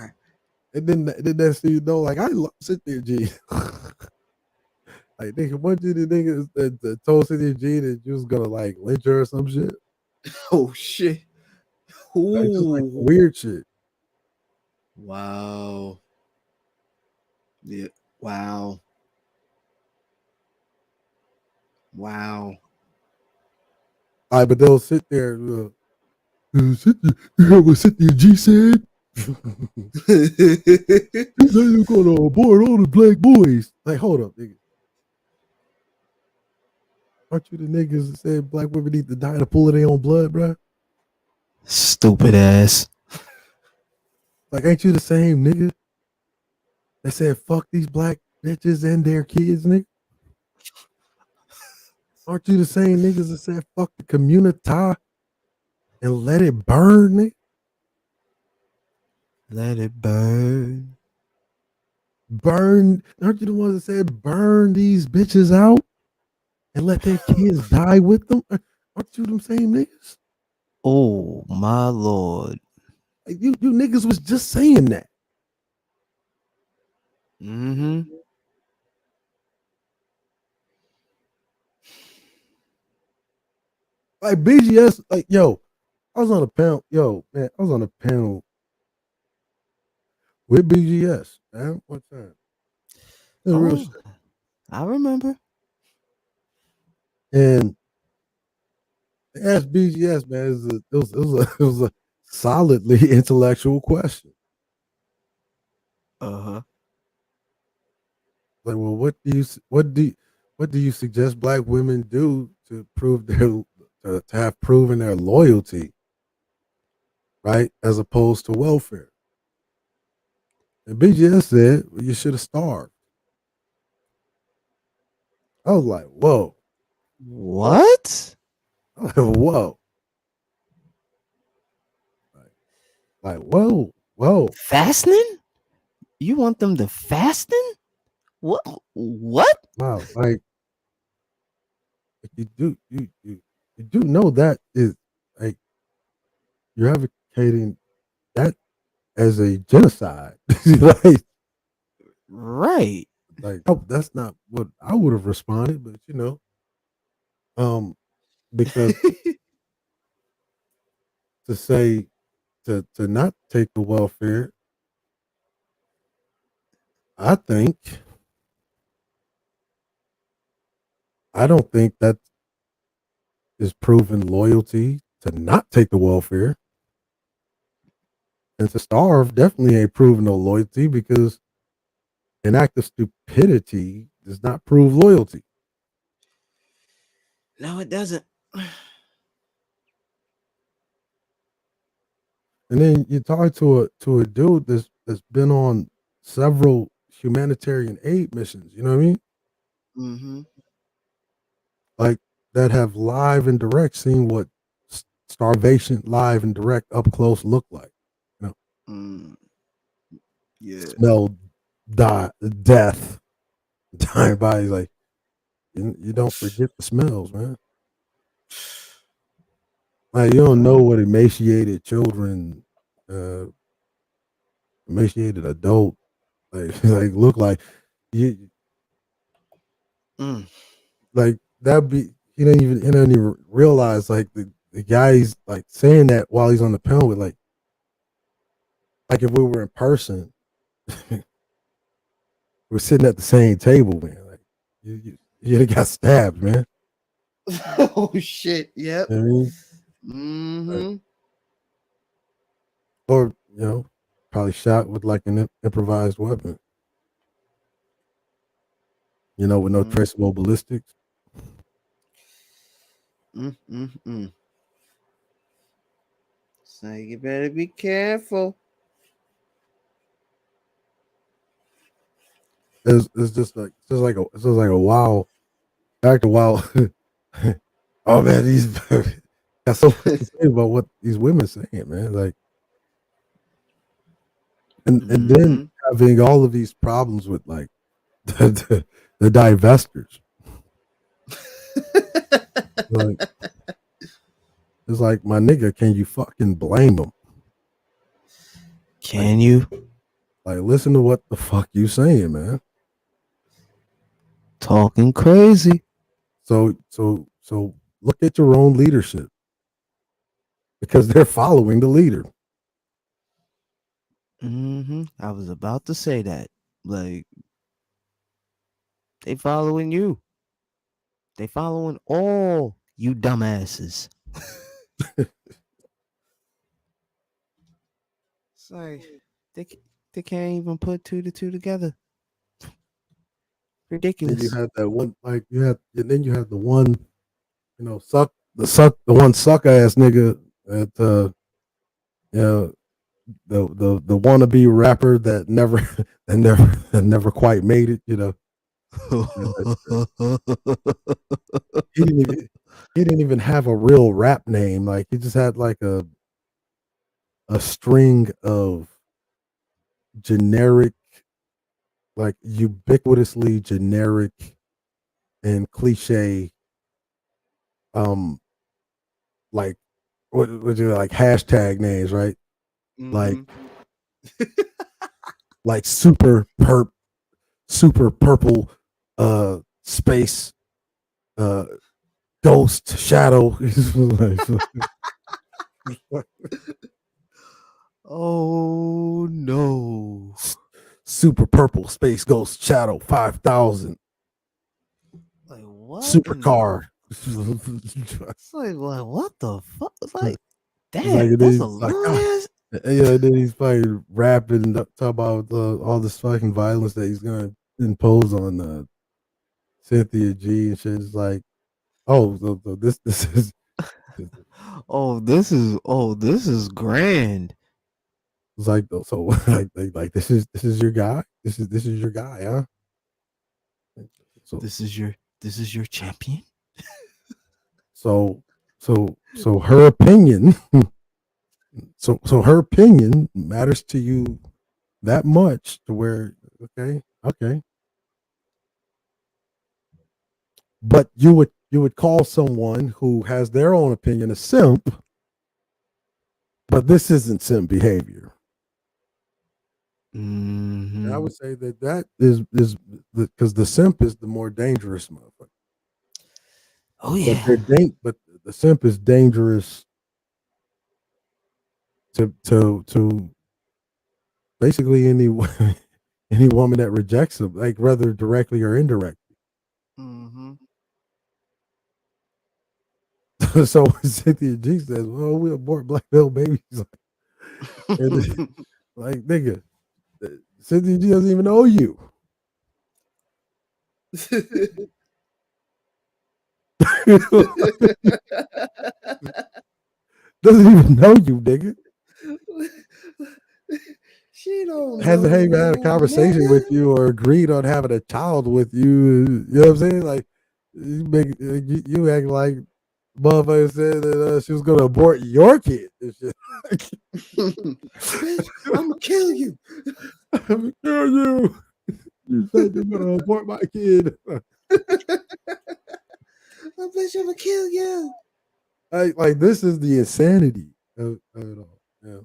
[SPEAKER 5] And then next thing you know, like, I love Cynthia G. Like, nigga, one of the niggas that told Cynthia G that you was gonna like lynch her or some shit.
[SPEAKER 1] Oh shit.
[SPEAKER 5] Like, just like weird shit.
[SPEAKER 1] Wow. Yeah. Wow.
[SPEAKER 5] All right, but they'll sit there. You heard what Cynthia G said? She's gonna abort all the black boys. Like, hold up, nigga. Aren't you the niggas that said black women need to die in a pool of their own blood, bro?
[SPEAKER 4] Stupid ass.
[SPEAKER 5] Like, ain't you the same nigga that said fuck these black bitches and their kids, nigga? Aren't you the same niggas that said fuck the community and let it burn, nigga?
[SPEAKER 4] Let it burn.
[SPEAKER 5] Burn. Aren't you the ones that said burn these bitches out and let their kids die with them? Aren't you them same niggas?
[SPEAKER 4] Oh my lord.
[SPEAKER 5] Like, you niggas was just saying that. Like, BGS, like, yo, I was on a panel. Yo, man, I was on a panel with BGS, man. What time? Real shit.
[SPEAKER 4] I remember.
[SPEAKER 5] And ask BGS, man, it was a solidly intellectual question.
[SPEAKER 4] Uh-huh.
[SPEAKER 5] Like, well, what do you suggest black women do to prove their to have proven their loyalty, right, as opposed to welfare? And BGS said, well, you should have starved. I was like, whoa.
[SPEAKER 4] What?
[SPEAKER 5] Whoa. Like, whoa.
[SPEAKER 4] Fasting? You want them to fasting? What? What?
[SPEAKER 5] Wow. Like you do know that is like you're advocating that as a genocide. like,
[SPEAKER 4] Right.
[SPEAKER 5] oh, that's not what I would have responded, but because to say to not take the welfare, I don't think that is proven loyalty to not take the welfare. And to starve definitely ain't proven no loyalty because an act of stupidity does not prove loyalty.
[SPEAKER 4] No, it doesn't.
[SPEAKER 5] And then you talk to a dude that's been on several humanitarian aid missions, you know what I mean?
[SPEAKER 4] Mm-hmm.
[SPEAKER 5] Like that have live and direct seen what starvation live and direct up close look like.
[SPEAKER 4] Yeah.
[SPEAKER 5] Smell death, dying bodies. Like you don't forget the smells, man. Like you don't know what emaciated children, emaciated adult, like look like. You like that be he don't even realize like the guy's like saying that while he's on the panel with like if we were in person, we're sitting at the same table, man. Like you got stabbed, man.
[SPEAKER 4] Oh shit! Yep.
[SPEAKER 5] You know what I mean?
[SPEAKER 4] Mm-hmm.
[SPEAKER 5] Or probably shot with like an improvised weapon. With no traceable ballistics.
[SPEAKER 4] So you better be careful.
[SPEAKER 5] It's just like a wow. After a while, oh man, these got so much to say about what these women saying, man. Like, and then having all of these problems with like the divestors. Like, it's like, my nigga, can you fucking blame them?
[SPEAKER 4] Can you?
[SPEAKER 5] Like, listen to what the fuck you saying, man.
[SPEAKER 4] Talking crazy.
[SPEAKER 5] So look at your own leadership because they're following the leader.
[SPEAKER 4] I was about to say that. Like, they following you. They following all you dumbasses. Sorry, they can't even put 2 to 2 together. Ridiculous.
[SPEAKER 5] Then you had that one, like then you had the one, the one suck ass nigga at the wannabe rapper that never quite made it. He didn't even have a real rap name. Like he just had like a string of generic, like ubiquitously generic and cliche, like what you like hashtag names, right? Like super purple, space, ghost shadow.
[SPEAKER 4] Oh no.
[SPEAKER 5] Super purple space ghost shadow 5,000.
[SPEAKER 4] what?
[SPEAKER 5] supercar.
[SPEAKER 4] It's like what the fuck? It's like,
[SPEAKER 5] It's
[SPEAKER 4] damn,
[SPEAKER 5] like,
[SPEAKER 4] that's
[SPEAKER 5] he's
[SPEAKER 4] a
[SPEAKER 5] like,
[SPEAKER 4] little ass.
[SPEAKER 5] yeah, and then he's fucking rapping, talk about all this fucking violence that he's gonna impose on Cynthia G and shit. It's like, oh, so this is
[SPEAKER 4] this is grand.
[SPEAKER 5] it's like, so like this is your guy. This is your guy, huh? So
[SPEAKER 4] This is your champion.
[SPEAKER 5] so her opinion. So her opinion matters to you that much to where okay. But you would call someone who has their own opinion a simp, but this isn't simp behavior. And I would say that is because the simp is the more dangerous motherfucker.
[SPEAKER 4] Oh yeah.
[SPEAKER 5] But the simp is dangerous to basically any woman that rejects him, like whether directly or indirectly. So Cynthia G says, "Well, we abort black male babies." Like nigga, Cynthia G doesn't even know you. Doesn't even know you, nigga.
[SPEAKER 1] She don't
[SPEAKER 5] Hasn't even had a conversation with you or agreed on having a child with you. You know what I'm saying? Like you act like motherfucker said that she was gonna abort your kid.
[SPEAKER 1] Bitch, I'm gonna kill you.
[SPEAKER 5] I'm gonna kill you. You said you're gonna abort my kid.
[SPEAKER 1] Bitch, I'm gonna kill you.
[SPEAKER 5] Like this is the insanity of it all. Yeah.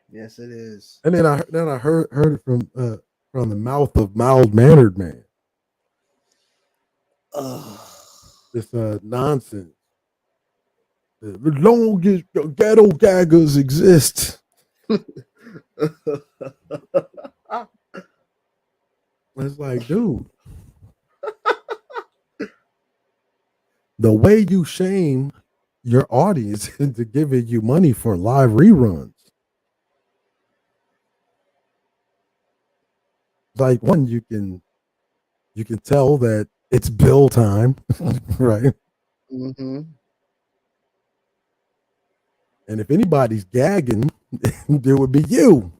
[SPEAKER 1] Yes, it is.
[SPEAKER 5] And then I heard it from the mouth of mild mannered man. This nonsense. As long as the ghetto gaggers exist. It's like, dude. The way you shame your audience into giving you money for live reruns. Like one, you can tell that it's bill time, right?
[SPEAKER 1] Mm-hmm.
[SPEAKER 5] And if anybody's gagging, it would be you.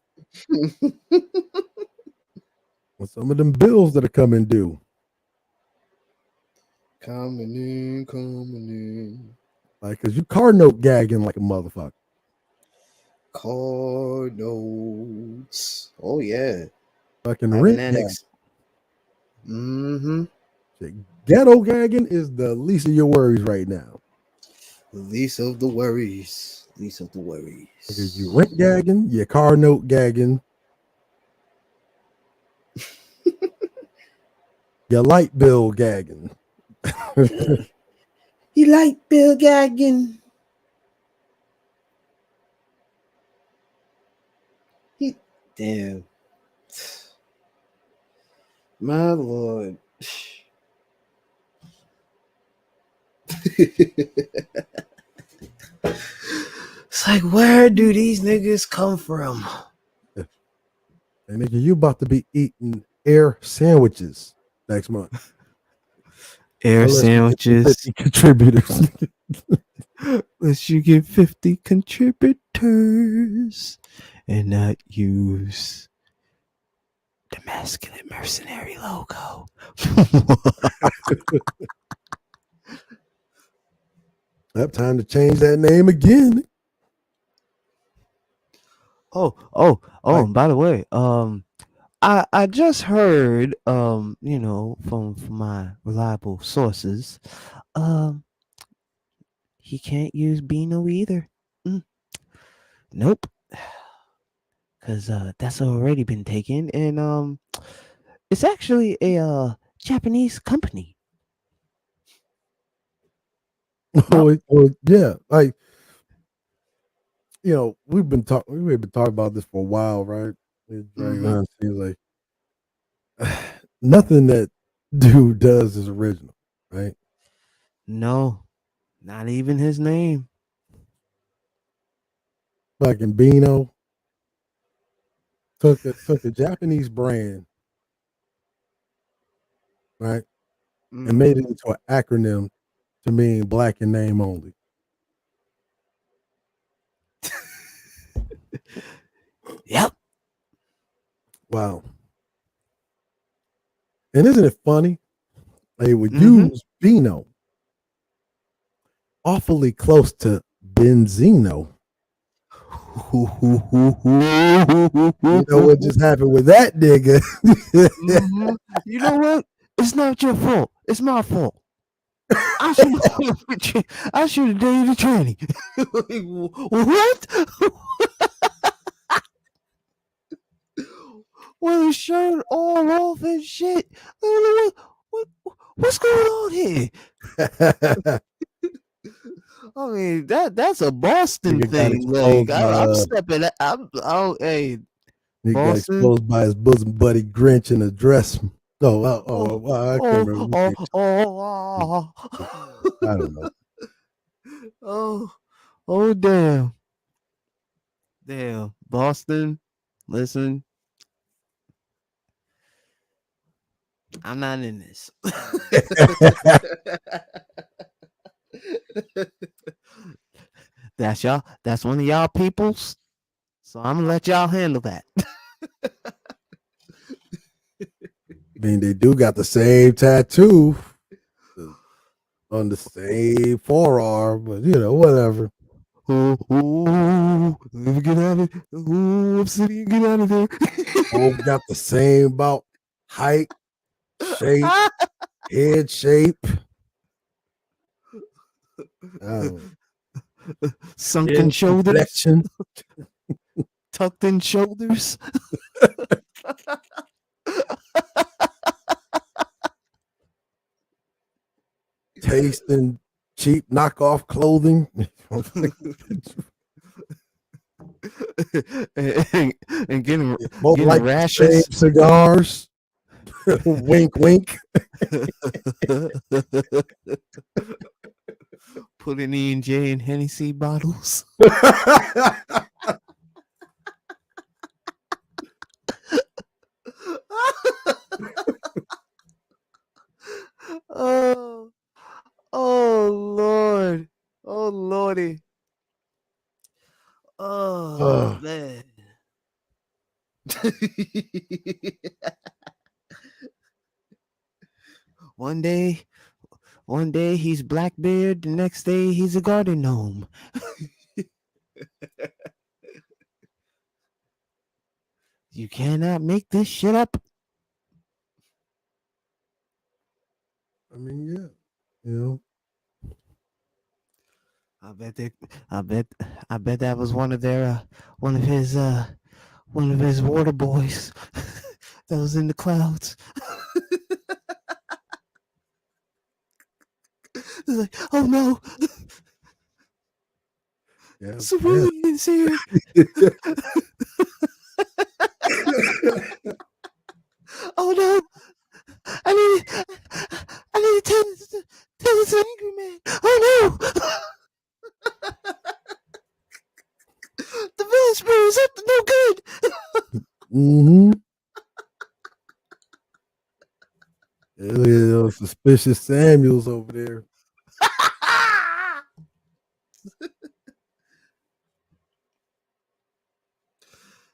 [SPEAKER 5] With some of them bills that are coming due.
[SPEAKER 1] Coming in.
[SPEAKER 5] Like, cause you car note gagging like a motherfucker.
[SPEAKER 1] Car notes. Oh yeah.
[SPEAKER 5] Fucking rent gag. Ghetto gagging is the least of your worries right now.
[SPEAKER 1] Least of the worries.
[SPEAKER 5] Because you rent gagging, your car note gagging, your light bill gagging.
[SPEAKER 1] He light bill gagging. Damn. My Lord. It's like, where do these niggas come from?
[SPEAKER 5] And nigga, you about to be eating air sandwiches next month.
[SPEAKER 4] Air sandwiches.
[SPEAKER 5] 50 contributors.
[SPEAKER 4] Unless you get 50 contributors and not use the masculine mercenary logo.
[SPEAKER 5] Have time to change that name again.
[SPEAKER 4] And by the way, I just heard from my reliable sources, he can't use Beano either. Nope. Cause that's already been taken, and it's actually a Japanese company.
[SPEAKER 5] Yeah, like we've been talking about this for a while, right? Seems like nothing that dude does is original, right?
[SPEAKER 4] No, not even his name.
[SPEAKER 5] Fucking Beano took a Japanese brand, right, and made it into an acronym to mean black in name only.
[SPEAKER 4] Yep.
[SPEAKER 5] Wow. And isn't it funny? They would use Beano awfully close to Benzino. You know what just happened with that nigga?
[SPEAKER 4] You know what? It's not your fault. It's my fault. I should have dated a tranny. What? With his shirt all off and shit. What's going on here? I mean, that's a Boston thing. Like I'm stepping. Hey,
[SPEAKER 5] he got exposed by his bosom buddy Grinch in a dress. I can't remember. I don't know.
[SPEAKER 4] Oh, damn. Boston, listen. I'm not in this. That's y'all. That's one of y'all peoples. So I'm gonna let y'all handle that.
[SPEAKER 5] I mean, they do got the same tattoo on the same forearm, but you know, whatever.
[SPEAKER 4] Let me get out of it. Obsidian, get out of there.
[SPEAKER 5] Both got the same about height, shape, head shape.
[SPEAKER 4] Sunken shoulders, tucked in shoulders.
[SPEAKER 5] Tasting cheap knockoff clothing.
[SPEAKER 4] and getting
[SPEAKER 5] both like
[SPEAKER 4] rashes.
[SPEAKER 5] Cigars. Wink, wink.
[SPEAKER 4] Putting E&J in Hennessy bottles. Oh Lord. Oh Lordy. Oh man. One day he's Blackbeard, the next day he's a garden gnome. You cannot make this shit up.
[SPEAKER 5] I mean, yeah. You know.
[SPEAKER 4] I bet that was one of his water boys that was in the clouds. It's like, oh no.
[SPEAKER 5] Yeah,
[SPEAKER 4] Civilians here. Oh no. I need to tell this angry man. Oh no. The village spirit is up to no good.
[SPEAKER 5] Those suspicious Samuels over there.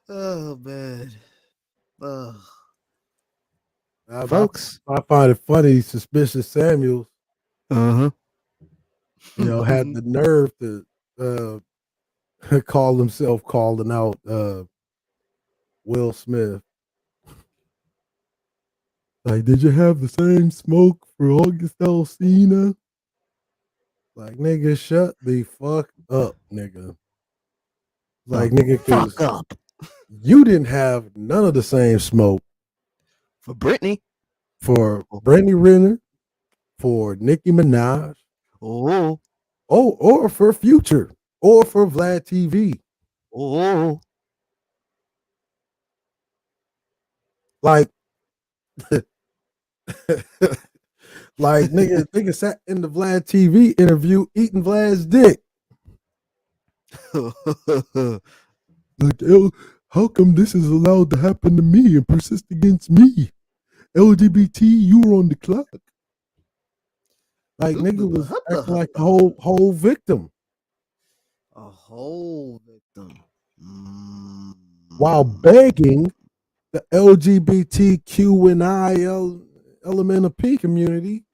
[SPEAKER 4] Oh man.
[SPEAKER 5] Folks, I find it funny. Suspicious Samuels,
[SPEAKER 4] you
[SPEAKER 5] know, had the nerve to call himself calling out Will Smith. Like, did you have the same smoke for August Alsina? Like, nigga, shut the fuck up, nigga. Like, nigga,
[SPEAKER 4] fuck up.
[SPEAKER 5] You didn't have none of the same smoke
[SPEAKER 4] for Britney,
[SPEAKER 5] for Brittany Renner, for Nicki Minaj, or for Future, or for Vlad TV. Like, Like nigga sat in the Vlad TV interview eating Vlad's dick. Like, how come this is allowed to happen to me and persist against me? LGBT, you were on the clock. Like nigga was acting like a whole victim.
[SPEAKER 1] A whole victim.
[SPEAKER 5] While begging the LGBTQ and element of P community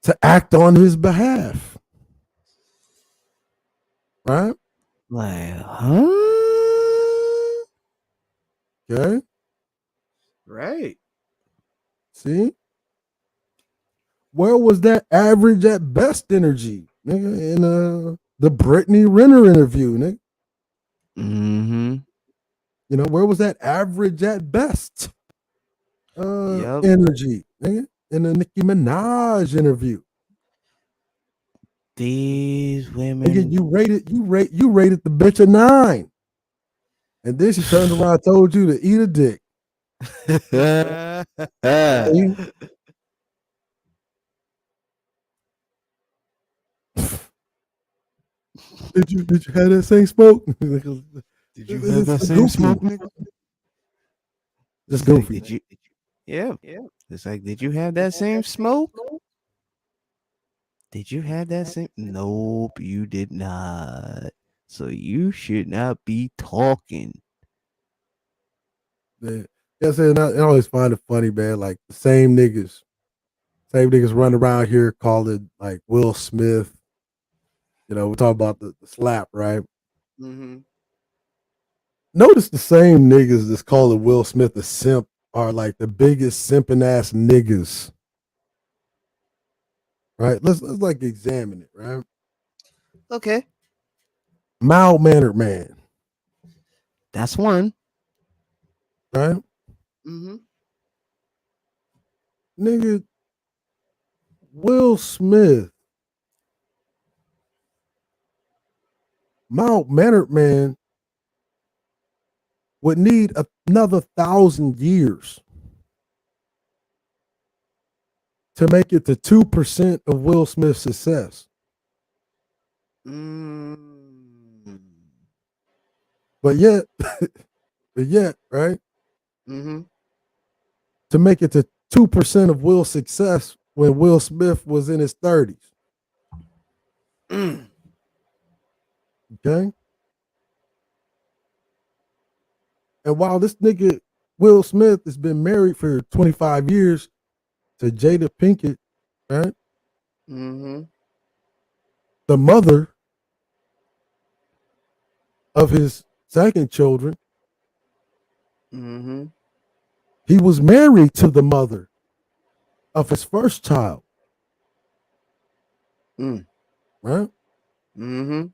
[SPEAKER 5] to act on his behalf. Right?
[SPEAKER 4] Like, huh?
[SPEAKER 5] Okay.
[SPEAKER 1] Right.
[SPEAKER 5] See? Where was that average at best energy? Nigga, in the Brittany Renner interview, nigga.
[SPEAKER 4] Mm-hmm.
[SPEAKER 5] You know, where was that average at best?
[SPEAKER 4] Yep.
[SPEAKER 5] Energy, nigga. In the Nicki Minaj interview.
[SPEAKER 4] These women.
[SPEAKER 5] Nigga, you rated the bitch a 9. And then she turned around and told you to eat a dick. See? Did you have that same smoke?
[SPEAKER 4] Did you have that same smoke, nigga?
[SPEAKER 5] Just goofy.
[SPEAKER 4] Like, did you? Yeah. It's like, did you have that same smoke? Did you have that same? Nope, you did not. So you should not be talking.
[SPEAKER 5] Man. Yeah, I always find it funny, man. Like the same niggas run around here calling like Will Smith. You know, we're talking about the slap, right?
[SPEAKER 1] Mm-hmm.
[SPEAKER 5] Notice the same niggas that's calling Will Smith a simp are like the biggest simping ass niggas. Right? Let's like examine it, right?
[SPEAKER 1] Okay.
[SPEAKER 5] Mild mannered man.
[SPEAKER 4] That's one.
[SPEAKER 5] Right?
[SPEAKER 1] Mm-hmm.
[SPEAKER 5] Nigga, Will Smith, mild mannered man, would need another 1,000 years to make it to 2% of Will Smith's success. But yet, right?
[SPEAKER 1] Mm-hmm.
[SPEAKER 5] To make it to 2% of Will's success when Will Smith was in his 30s. Okay? And while this nigga, Will Smith, has been married for 25 years to Jada Pinkett, right?
[SPEAKER 1] Mm-hmm.
[SPEAKER 5] The mother of his second children.
[SPEAKER 1] Mm-hmm.
[SPEAKER 5] He was married to the mother of his first child. Right?
[SPEAKER 1] Mm-hmm.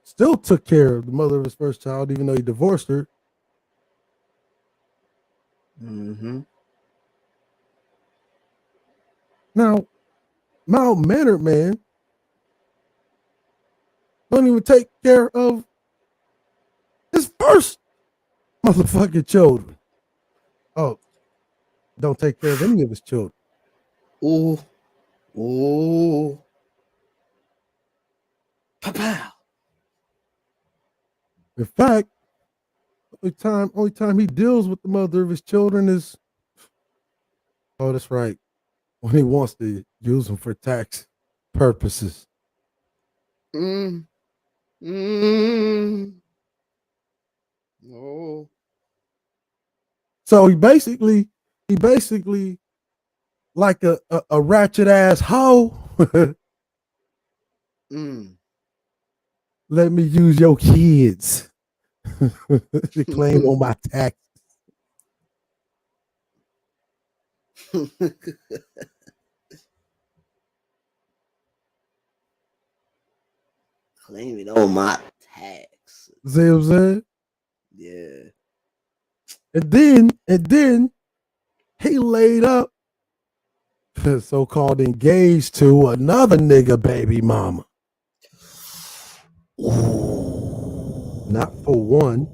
[SPEAKER 5] Still took care of the mother of his first child, even though he divorced her.
[SPEAKER 1] Mm-hmm.
[SPEAKER 5] Now, mild mannered man don't even take care of his first motherfucking children. Oh, don't take care of any of his children.
[SPEAKER 1] Ooh. Pow.
[SPEAKER 5] In fact, only time he deals with the mother of his children is, oh, that's right, when he wants to use them for tax purposes.
[SPEAKER 1] No.
[SPEAKER 5] So he basically like a ratchet ass hoe. Let me use your kids to claim on my taxes.
[SPEAKER 1] Claim it on my tax.
[SPEAKER 5] See what I'm saying?
[SPEAKER 1] Yeah.
[SPEAKER 5] And then he laid up, so-called engaged to another nigga baby mama.
[SPEAKER 1] Ooh.
[SPEAKER 5] Not for one,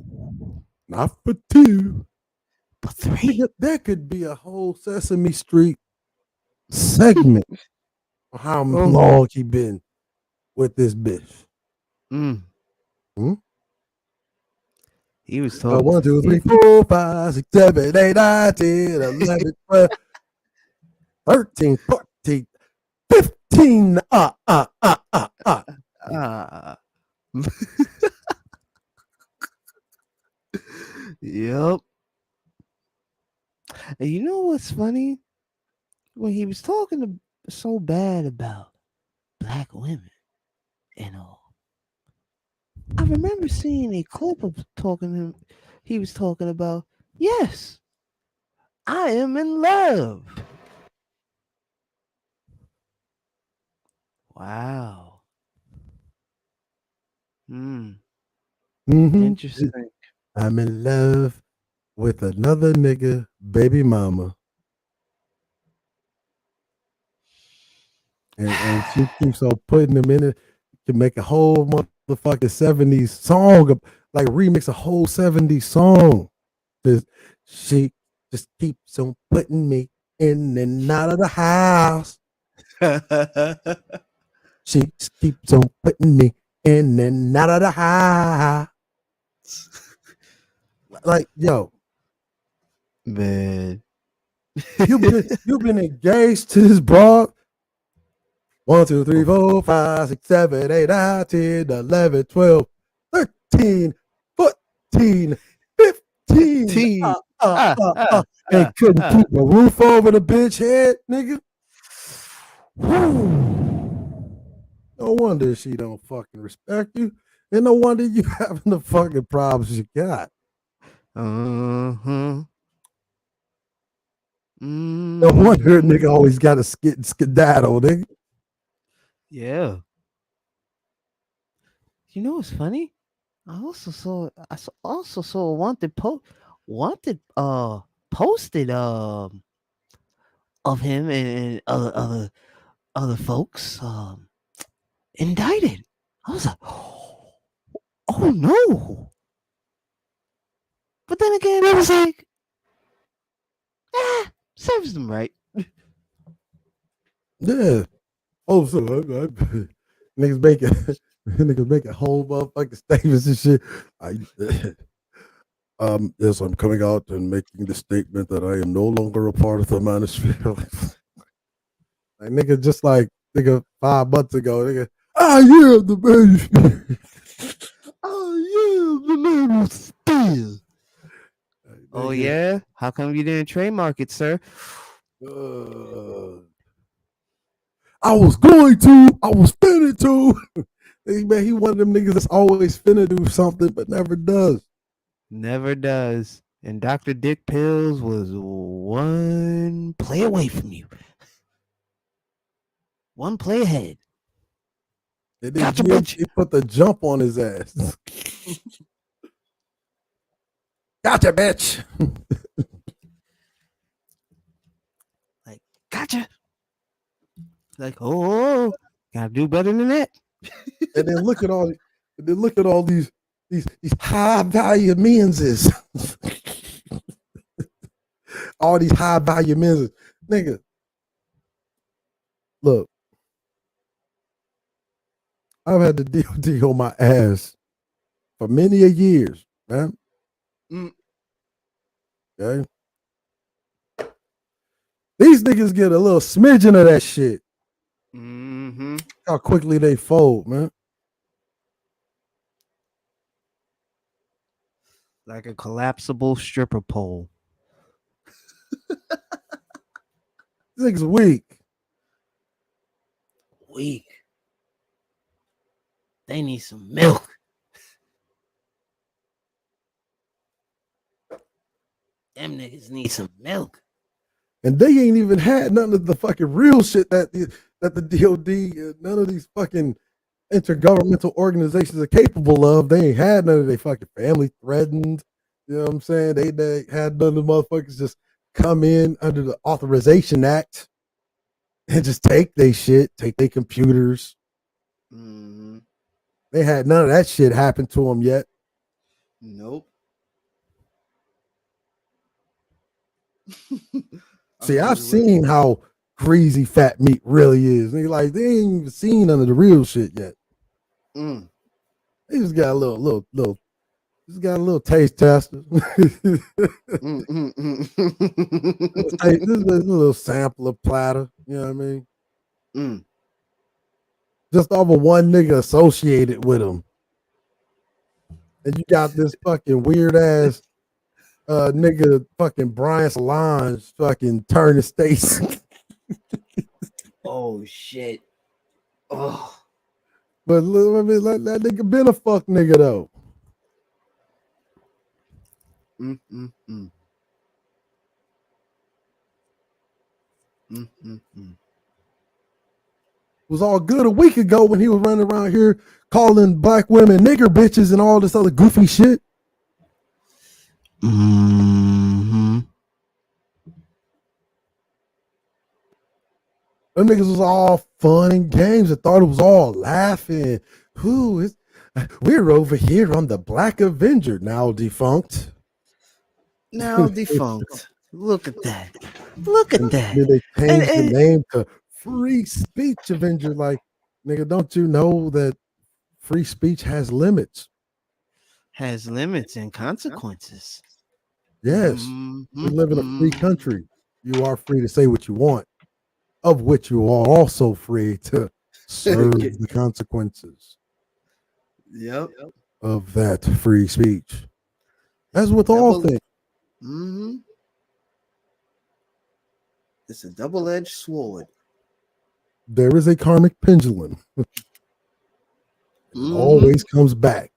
[SPEAKER 5] not for two,
[SPEAKER 4] For 3.
[SPEAKER 5] Nigga, there could be a whole Sesame Street segment on how long he been with this bitch.
[SPEAKER 4] Mm.
[SPEAKER 5] Hmm?
[SPEAKER 4] He was talking.
[SPEAKER 5] 1, 2, 3, 4, 5, 6, 7, 8, 9, 10, 11, 12, 13, 14, 15.
[SPEAKER 4] Yep. And you know what's funny? When he was talking so bad about black women and all, I remember seeing a clip of talking to him. He was talking about, yes, I am in love. Wow. Interesting.
[SPEAKER 5] I'm in love with another nigga baby mama. And she keeps on putting him in it to make a whole motherfucking 70s song, like remix a whole 70s song. She just keeps on putting me in and out of the house. She just keeps on putting me in and out of the house. Like, yo,
[SPEAKER 4] man,
[SPEAKER 5] you've been engaged to this broad. 1, 2, 3, 4, 5, 6, 7, 8, 9, 10, 11, 12, 13, 14, 15. And couldn't keep a roof over the bitch head, nigga. No wonder she don't fucking respect you. And no wonder you having the fucking problems you got. No wonder nigga always got a skedaddle, nigga.
[SPEAKER 4] Yeah. You know what's funny? I also saw a wanted posted of him and other folks indicted. I was like, oh no. But then again, I was like, serves them right.
[SPEAKER 5] Yeah. Oh, so niggas make a whole motherfucking statements and shit. Yes, I'm coming out and making the statement that I am no longer a part of the manosphere. Like nigga, just like nigga 5 months ago, nigga, I am the manosphere. I am the manosphere.
[SPEAKER 4] Oh yeah? How come you didn't trademark it, sir?
[SPEAKER 5] I was going to. I was finna to. Man, he one of them niggas that's always finna do something but never does.
[SPEAKER 4] Never does. And Dr. Dick Pills was one play away from you. One play ahead.
[SPEAKER 5] And then he put the jump on his ass. Gotcha, bitch.
[SPEAKER 4] Like, gotcha. Like, oh, gotta do better than that.
[SPEAKER 5] And then look at all these high value menses. All these high value menses. Nigga. Look. I've had the DOD on my ass for many a years, man. Okay. These niggas get a little smidgen of that shit. How quickly they fold, man.
[SPEAKER 4] Like a collapsible stripper pole.
[SPEAKER 5] This nigga's weak.
[SPEAKER 4] Weak. They need some milk. Them niggas need some milk.
[SPEAKER 5] And they ain't even had none of the fucking real shit that the DOD, none of these fucking intergovernmental organizations are capable of. They ain't had none of their fucking family threatened. You know what I'm saying? They had none of the motherfuckers just come in under the Authorization Act and just take their shit, take their computers. They had none of that shit happen to them yet.
[SPEAKER 1] Nope.
[SPEAKER 5] See, I've seen how greasy fat meat really is. They like they ain't even seen none of the real shit yet.
[SPEAKER 1] Mm.
[SPEAKER 5] They just got a little, just got a little taste tester.
[SPEAKER 1] Mm, mm,
[SPEAKER 5] This is
[SPEAKER 1] mm.
[SPEAKER 5] a little sampler platter. You know what I mean?
[SPEAKER 1] Mm.
[SPEAKER 5] Just over one nigga associated with him. And you got this fucking weird ass nigga fucking Brian Solange fucking turning states.
[SPEAKER 1] Oh shit. Oh.
[SPEAKER 5] But I mean, that nigga been a fuck nigga though.
[SPEAKER 1] Mm, mm, mm. Mm, mm, mm.
[SPEAKER 5] It was all good a week ago when he was running around here calling black women nigger bitches and all this other goofy shit.
[SPEAKER 4] Mm-hmm.
[SPEAKER 5] Them niggas was all fun and games. I thought it was all laughing. We're over here on the Black Avenger, now defunct.
[SPEAKER 1] Now defunct. Look at that. Look at
[SPEAKER 5] And
[SPEAKER 1] that.
[SPEAKER 5] then they changed the
[SPEAKER 1] And
[SPEAKER 5] name to Free Speech Avenger. Like, nigga, don't you know that free speech has limits?
[SPEAKER 4] Has limits and consequences.
[SPEAKER 5] Yes. We live in a free country. You are free to say what you want, of which you are also free to serve the consequences
[SPEAKER 1] Yep.
[SPEAKER 5] of that free speech. As with all things.
[SPEAKER 1] Mm-hmm. It's a double-edged sword.
[SPEAKER 5] There is a karmic pendulum. It always comes back.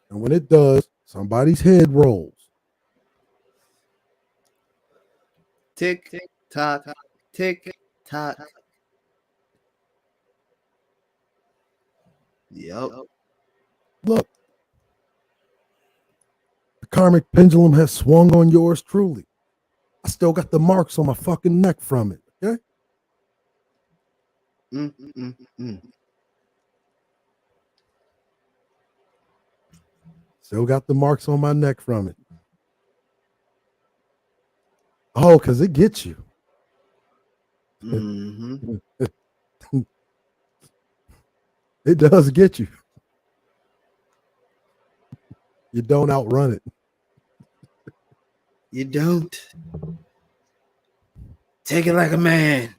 [SPEAKER 5] And when it does, somebody's head rolls.
[SPEAKER 1] Tick, tock, tick, tock. Yep.
[SPEAKER 5] Look, the karmic pendulum has swung on yours truly. I still got the marks on my fucking neck from it. Okay?
[SPEAKER 1] Mm, mm, mm.
[SPEAKER 5] Still got the marks on my neck from it. Oh, because it gets you.
[SPEAKER 1] Mm-hmm.
[SPEAKER 5] It does get you. You don't outrun it.
[SPEAKER 1] You don't. Take it like a man.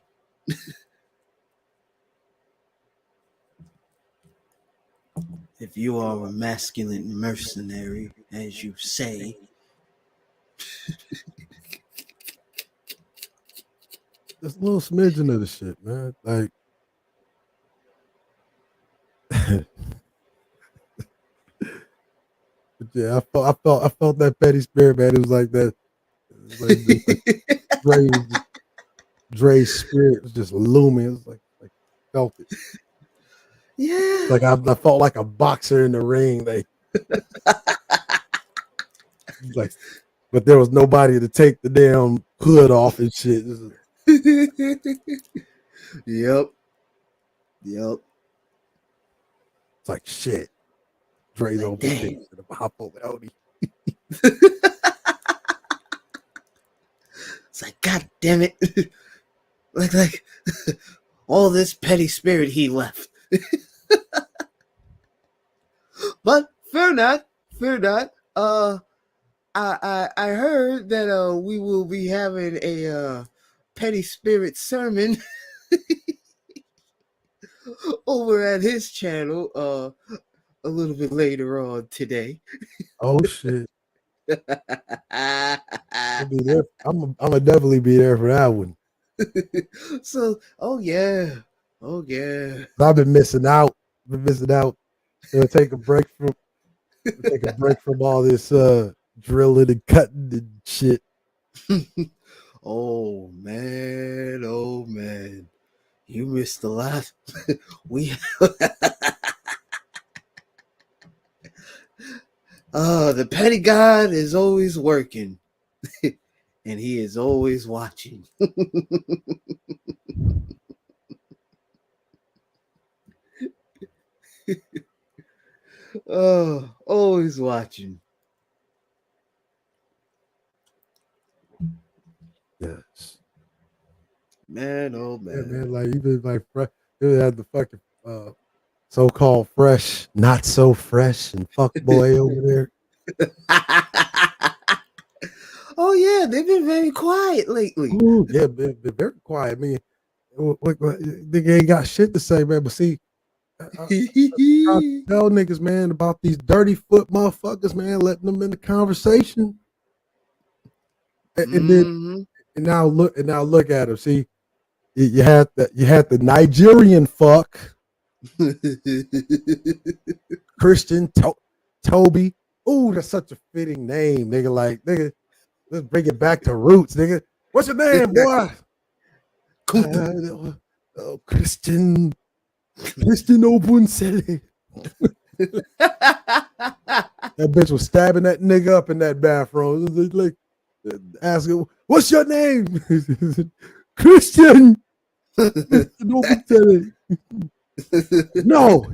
[SPEAKER 1] If you are a masculine mercenary, as you say.
[SPEAKER 5] Just a little smidgen of the shit, man. Like, yeah, I felt that petty spirit, man. It was like that. Dre's spirit was just looming. It was like felt it.
[SPEAKER 1] Yeah.
[SPEAKER 5] Like I felt like a boxer in the ring. Like, but there was nobody to take the damn hood off and shit.
[SPEAKER 1] Yep. Yep.
[SPEAKER 5] It's like shit. Dre's
[SPEAKER 1] like,
[SPEAKER 5] over there to the Papa Audi.
[SPEAKER 1] It's like, God damn it. like all this petty spirit he left. But fear not. I heard that we will be having a petty spirit sermon over at his channel a little bit later on today.
[SPEAKER 5] Oh shit. I'll be there. I'm gonna definitely be there for that one.
[SPEAKER 1] So, oh yeah.
[SPEAKER 5] I've been missing out. Gonna take a break from all this drilling and cutting and shit.
[SPEAKER 1] Oh man. You missed a lot. We the petty god is always working. And he is always watching. Oh, always watching.
[SPEAKER 5] Yes.
[SPEAKER 1] Man, oh
[SPEAKER 5] Yeah,
[SPEAKER 1] man.
[SPEAKER 5] man. Like even like they had the fucking so-called fresh, not so fresh, and fuck boy over there.
[SPEAKER 1] Oh yeah, they've been very quiet lately.
[SPEAKER 5] Ooh, yeah, they're very quiet. I mean, they ain't got shit to say, man. But see, I tell niggas, man, about these dirty foot motherfuckers, man, letting them in the conversation. And then and now look at them. See, you had the Nigerian fuck, Christian Toby. Ooh, that's such a fitting name, nigga. Like, nigga, let's bring it back to roots, nigga. What's your name, boy? Christian Obunsele. That bitch was stabbing that nigga up in that bathroom. Like, asking, what's your name? Christian Obunsele. No.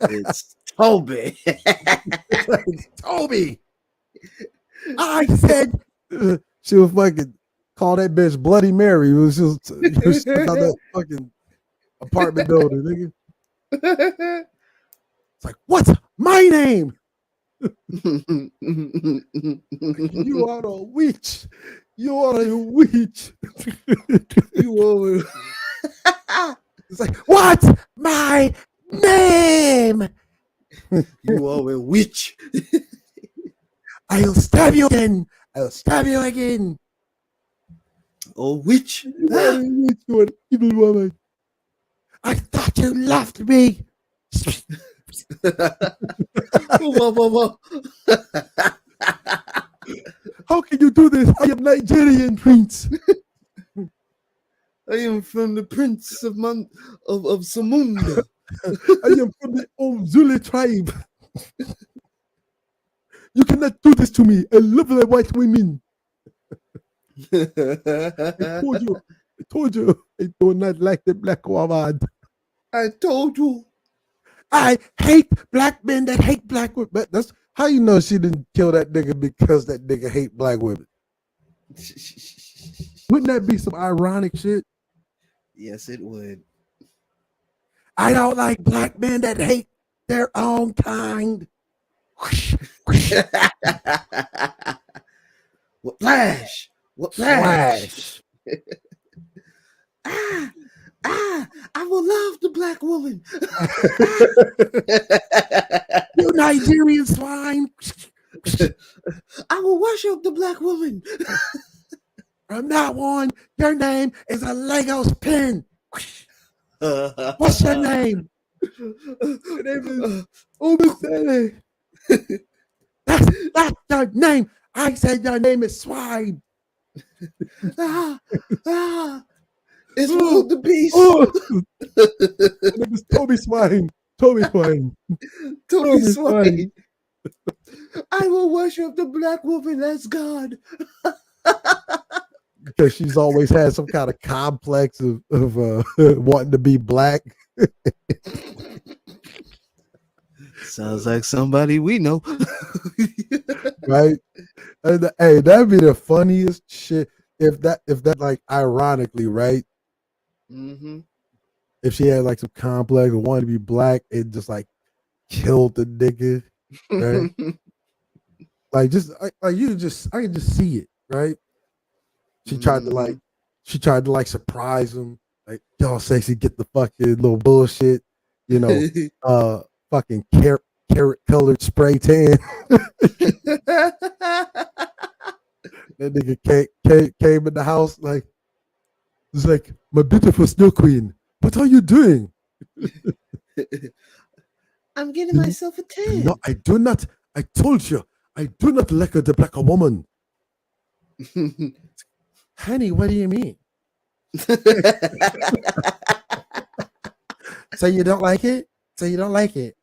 [SPEAKER 1] It's Toby.
[SPEAKER 5] It's Toby. I said she was fucking call that bitch Bloody Mary. It was just out that fucking apartment building, nigga. It's like, what's my name? You are a witch. You are a witch.
[SPEAKER 1] You are.
[SPEAKER 5] It's like, what's my name?
[SPEAKER 1] You are a witch.
[SPEAKER 5] I'll stab you again. I'll stab you again.
[SPEAKER 1] Oh, witch.
[SPEAKER 5] You are a witch. You are an evil woman. I thought you loved me. How can you do this? I am Nigerian, Prince.
[SPEAKER 1] I am from the Prince of Samunda.
[SPEAKER 5] I am from the old Zulu tribe. You cannot do this to me. I love the white women. I told you. I do not like the black woman.
[SPEAKER 1] I told you.
[SPEAKER 5] I hate black men that hate black women. But that's how you know she didn't kill that nigga because that nigga hate black women. Wouldn't that be some ironic shit?
[SPEAKER 1] Yes, it would.
[SPEAKER 5] I don't like black men that hate their own kind.
[SPEAKER 1] What flash? What flash? I will love the black woman.
[SPEAKER 5] You Nigerian swine.
[SPEAKER 1] I will worship the black woman.
[SPEAKER 5] From now on, your name is a Legos pin. What's your name? Your name is Obunsele. That's your name. I said your name is Swine.
[SPEAKER 1] It's Will the Beast.
[SPEAKER 5] My name is Toby Swine. Toby Swine.
[SPEAKER 1] Toby Swine. I will worship the black woman as God.
[SPEAKER 5] Because she's always had some kind of complex of wanting to be black.
[SPEAKER 4] Sounds like somebody we know.
[SPEAKER 5] Right? And, hey, that'd be the funniest shit if that like ironically, right?
[SPEAKER 1] Mm-hmm.
[SPEAKER 5] If she had like some complex or wanted to be black, it just like killed the nigga, right? Like I can just see it, right? She tried to like surprise him, like, y'all sexy, get the fucking little bullshit, you know, fucking carrot colored spray tan. That nigga came in the house like, it's like, my beautiful snow queen, what are you doing?
[SPEAKER 1] I'm getting myself a tan.
[SPEAKER 5] No, I do not. I told you, I do not like the black woman. Honey, what do you mean? So you don't like it? So you don't like it?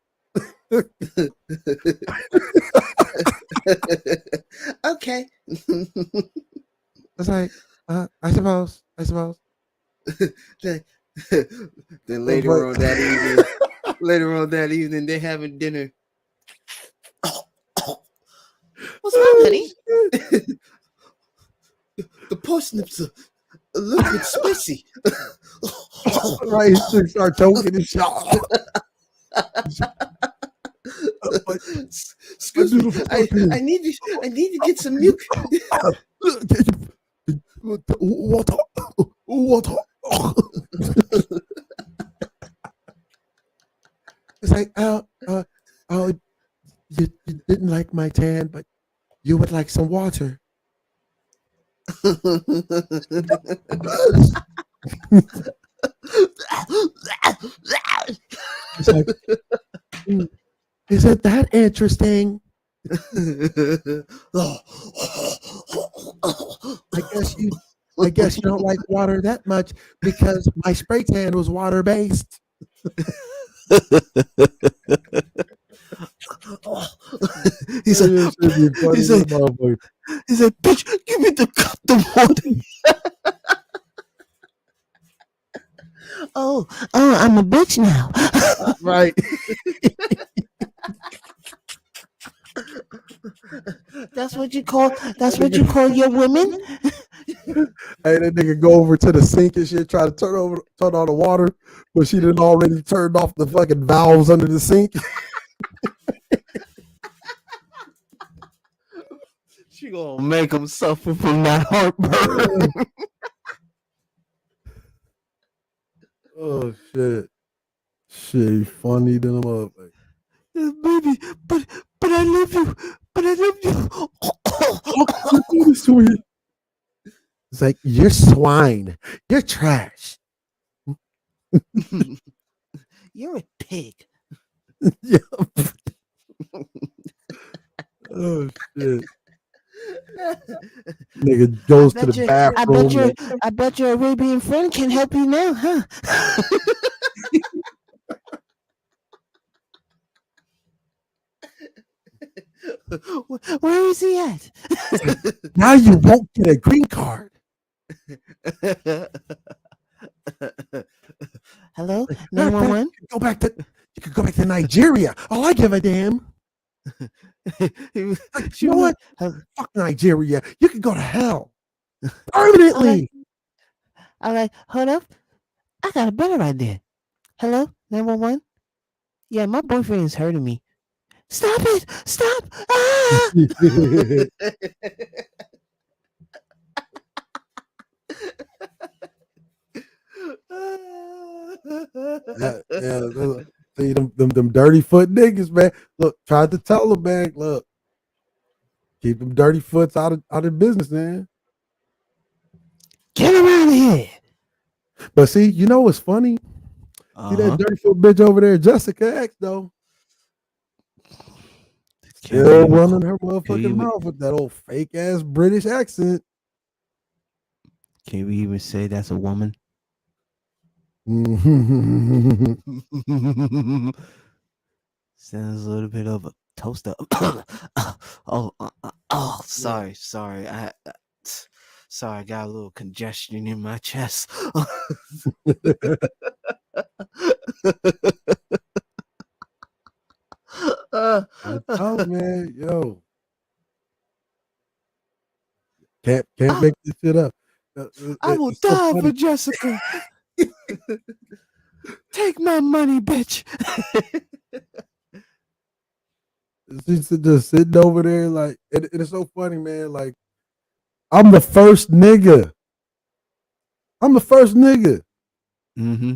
[SPEAKER 1] Okay.
[SPEAKER 5] It's like, I suppose.
[SPEAKER 1] Then later on that evening, they're having dinner. What's wrong, honey? The parsnips are a little bit spicy.
[SPEAKER 5] Right, his chick start choking and shit.
[SPEAKER 1] Excuse me, I need to get some milk.
[SPEAKER 5] Water. It's like, you didn't like my tan, but you would like some water. It's like, isn't that interesting? I guess you don't like water that much because my spray tan was water based.
[SPEAKER 1] He said, bitch, give me the water.
[SPEAKER 4] Oh, I'm a bitch now.
[SPEAKER 5] Right.
[SPEAKER 4] That's what you call your women?
[SPEAKER 5] Hey, that nigga go over to the sink and shit, try to turn on the water, but she done already turned off the fucking valves under the sink.
[SPEAKER 4] She gonna make him suffer from that heartburn.
[SPEAKER 5] Oh shit. Shit, funny than a motherfucker.
[SPEAKER 4] Baby, but I love you. But I love you.
[SPEAKER 5] Sweet. It's like, you're swine. You're trash.
[SPEAKER 4] You're a pig.
[SPEAKER 5] Yeah. Oh shit. Nigga goes to the bathroom.
[SPEAKER 4] I bet your Arabian friend can help you now, huh? Where is he at?
[SPEAKER 5] Now you won't get a green card.
[SPEAKER 4] Hello, 911.
[SPEAKER 5] You could go back to Nigeria. All I give a damn. You know what? Fuck Nigeria. You could go to hell permanently.
[SPEAKER 4] All right, hold up. I got a better idea. Hello, 911. Yeah, my boyfriend is hurting me. Stop it! Stop! Ah!
[SPEAKER 5] See them dirty foot niggas, man. Look, tried to tell them, man. Look, keep them dirty foots out of business, man.
[SPEAKER 4] Get him out of here.
[SPEAKER 5] But see, you know what's funny? See that dirty foot bitch over there, Jessica X, though. Still running her motherfucking mouth with that old fake ass British accent.
[SPEAKER 4] Can we even say that's a woman? Sounds a little bit of a toaster. Sorry. Sorry, I got a little congestion in my chest.
[SPEAKER 5] Oh man, yo, can't make this shit up.
[SPEAKER 4] I will die for Jessica. Take my money, bitch.
[SPEAKER 5] She's just sitting over there like it's so funny, man. Like, I'm the first nigga.
[SPEAKER 4] Mm-hmm.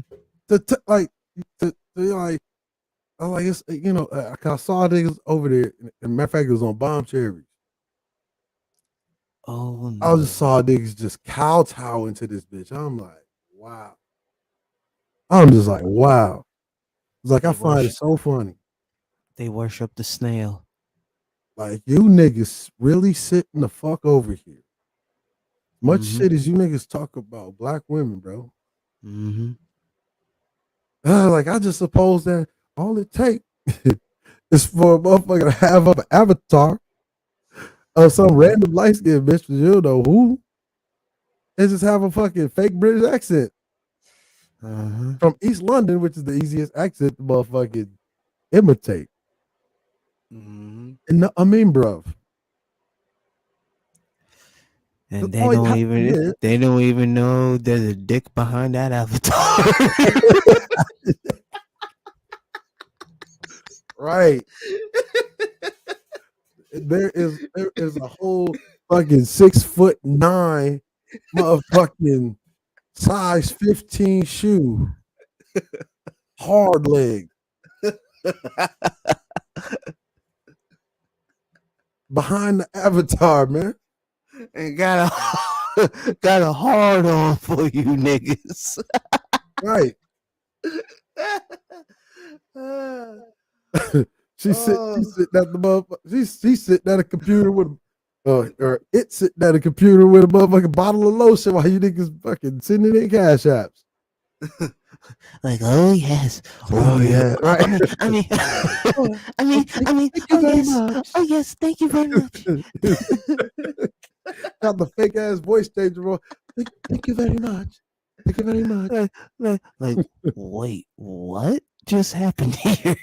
[SPEAKER 5] I'm like, it's, you know, I saw niggas over there. And matter of fact, it was on Bomb Cherries.
[SPEAKER 4] Oh no.
[SPEAKER 5] I just saw niggas just kowtow into this bitch. I'm like, wow. I'm just like, wow. It's like, I find it so funny.
[SPEAKER 4] They worship the snail.
[SPEAKER 5] Like, you niggas really sitting the fuck over here. Much shit as you niggas talk about black women, bro.
[SPEAKER 4] Mm-hmm.
[SPEAKER 5] Like, I just suppose that all it takes is for a motherfucker to have an avatar of some random light skinned bitch, you don't know who, and just have a fucking fake British accent from East London, which is the easiest accent to motherfucking imitate. And I mean, bruv,
[SPEAKER 4] And
[SPEAKER 5] All you have to do-
[SPEAKER 4] they don't even know there's a dick behind that avatar.
[SPEAKER 5] Right. There is a whole fucking 6'9" motherfucking size 15 shoe. Hard leg. Behind the avatar, man.
[SPEAKER 4] And got a hard on for you niggas.
[SPEAKER 5] Right. She's sitting at the motherfucker. She's sitting at a computer with or it's sitting at a computer with a motherfucking bottle of lotion while you niggas fucking sending in cash apps.
[SPEAKER 4] Like, oh yes,
[SPEAKER 5] Oh, yeah, right.
[SPEAKER 4] I mean,
[SPEAKER 5] Thank you
[SPEAKER 4] oh
[SPEAKER 5] very
[SPEAKER 4] yes,
[SPEAKER 5] much.
[SPEAKER 4] oh yes, thank you very much.
[SPEAKER 5] Got the fake ass voice changer on. Thank you very much. Thank you very much.
[SPEAKER 4] Like, wait, what just happened here?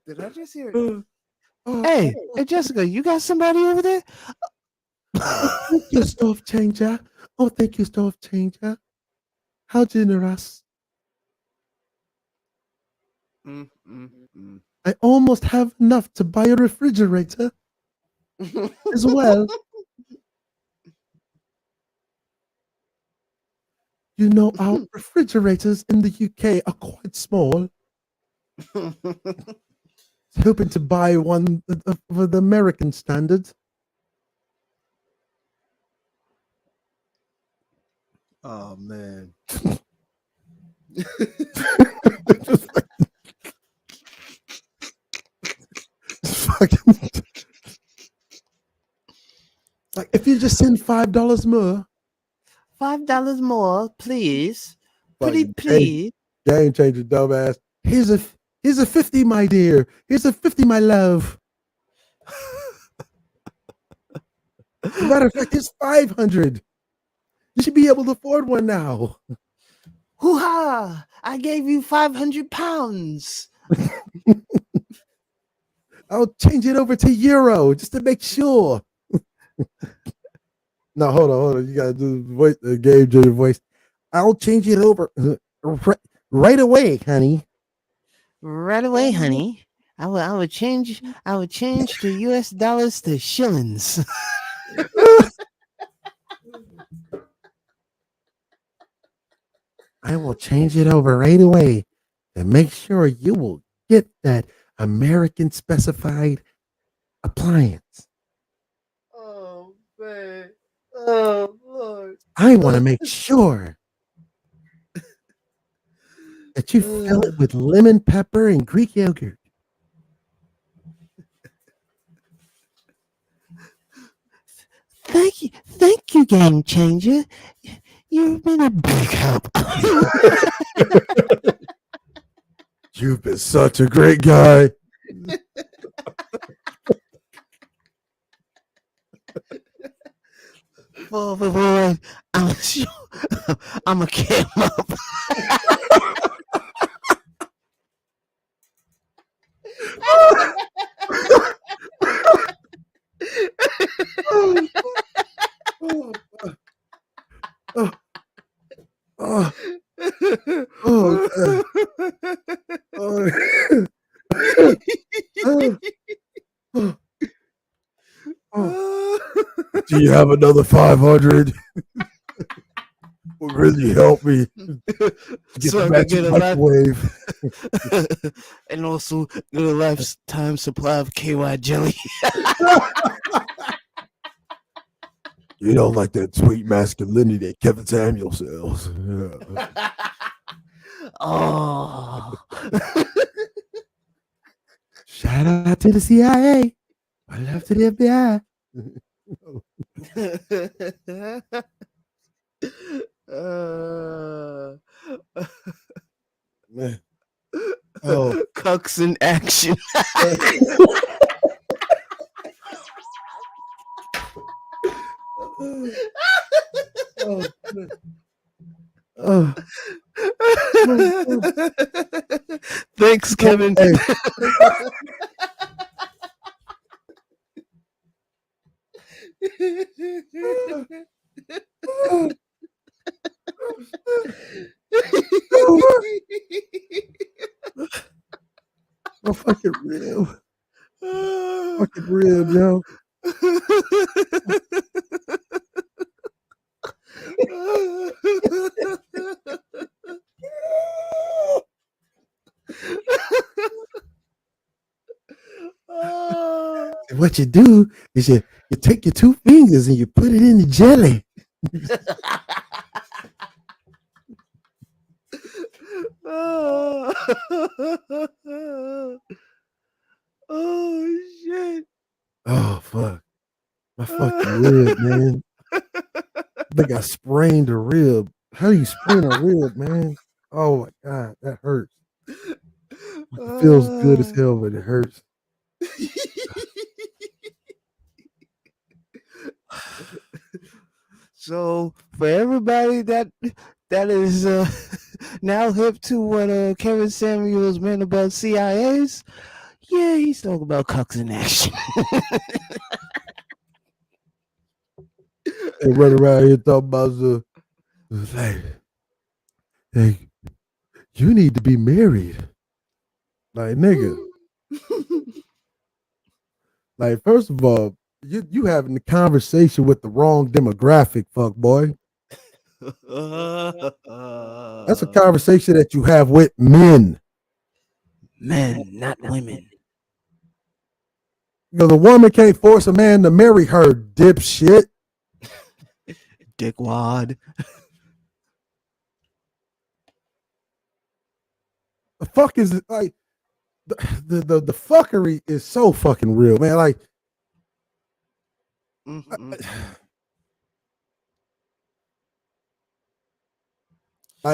[SPEAKER 1] Did I just hear it?
[SPEAKER 4] Hey, Jessica, you got somebody over there?
[SPEAKER 5] Thank you, stove changer. Oh, thank you, stove changer. How generous. I almost have enough to buy a refrigerator as well. You know, our refrigerators in the UK are quite small. Hoping to buy one of the American standard.
[SPEAKER 1] Oh man. Like, if you just send $5 more.
[SPEAKER 4] $5 more, please.
[SPEAKER 5] Pretty
[SPEAKER 4] Please.
[SPEAKER 5] Game changer, dumbass. Here's a 50, my dear. Here's a 50, my love. As a matter of fact, it's 500. You should be able to afford one now.
[SPEAKER 4] Hoo-ha! I gave you 500 pounds.
[SPEAKER 5] I'll change it over to euro just to make sure. No, hold on. You gotta do the voice, the game changer voice. I'll change it over right away, honey.
[SPEAKER 4] Right away, honey. I would change the US dollars to shillings.
[SPEAKER 5] I will change it over right away and make sure you will get that American specified appliance.
[SPEAKER 1] Oh man. Oh Lord.
[SPEAKER 5] I want to make sure that you fill it with lemon pepper and Greek yogurt.
[SPEAKER 4] Thank you, game changer. You've been a big help.
[SPEAKER 5] You've been such a great guy.
[SPEAKER 4] Boy, I'm a cam up.
[SPEAKER 5] Do you have another 500? Will really help me get
[SPEAKER 4] So I
[SPEAKER 5] the
[SPEAKER 4] can get
[SPEAKER 5] magic
[SPEAKER 4] a
[SPEAKER 5] microwave.
[SPEAKER 4] and also get a lifetime supply of KY jelly.
[SPEAKER 5] You don't like that sweet masculinity that Kevin Samuel sells. Yeah.
[SPEAKER 4] Oh.
[SPEAKER 5] Shout out to the CIA. I love to the FBI. Oh,
[SPEAKER 4] Cucks in action. Thanks, Kevin.
[SPEAKER 5] My fucking rib. Fucking rib, yo. And what you do is you take your 2 fingers and you put it in the jelly.
[SPEAKER 4] Oh shit.
[SPEAKER 5] Oh fuck. My fucking rib, man. I think I sprained a rib. How do you sprain a rib, man? Oh my god, that hurts. It feels good as hell, but it hurts.
[SPEAKER 4] So for everybody that is now hip to what Kevin Samuels meant about CIAs, yeah, he's talking about cucks in action.
[SPEAKER 5] They run around here talking about the like, hey, you need to be married. Like nigga. Like, first of all, you having the conversation with the wrong demographic, fuck boy. That's a conversation that you have with men.
[SPEAKER 4] Men, not women.
[SPEAKER 5] You know, the woman can't force a man to marry her, dipshit.
[SPEAKER 4] Dickwad.
[SPEAKER 5] The fuck is it like the fuckery is so fucking real, man. Like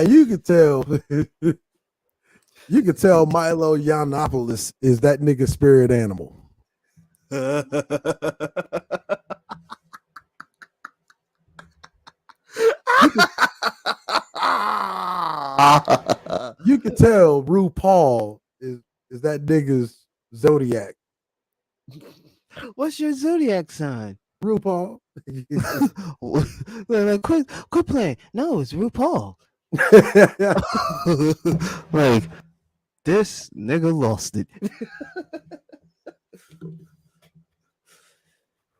[SPEAKER 5] you could tell you could tell Milo Yiannopoulos is that nigga spirit animal. You could tell RuPaul is that nigga's zodiac.
[SPEAKER 4] What's your zodiac sign?
[SPEAKER 5] RuPaul.
[SPEAKER 4] Quit playing. No, it's RuPaul. Like, this nigga lost it.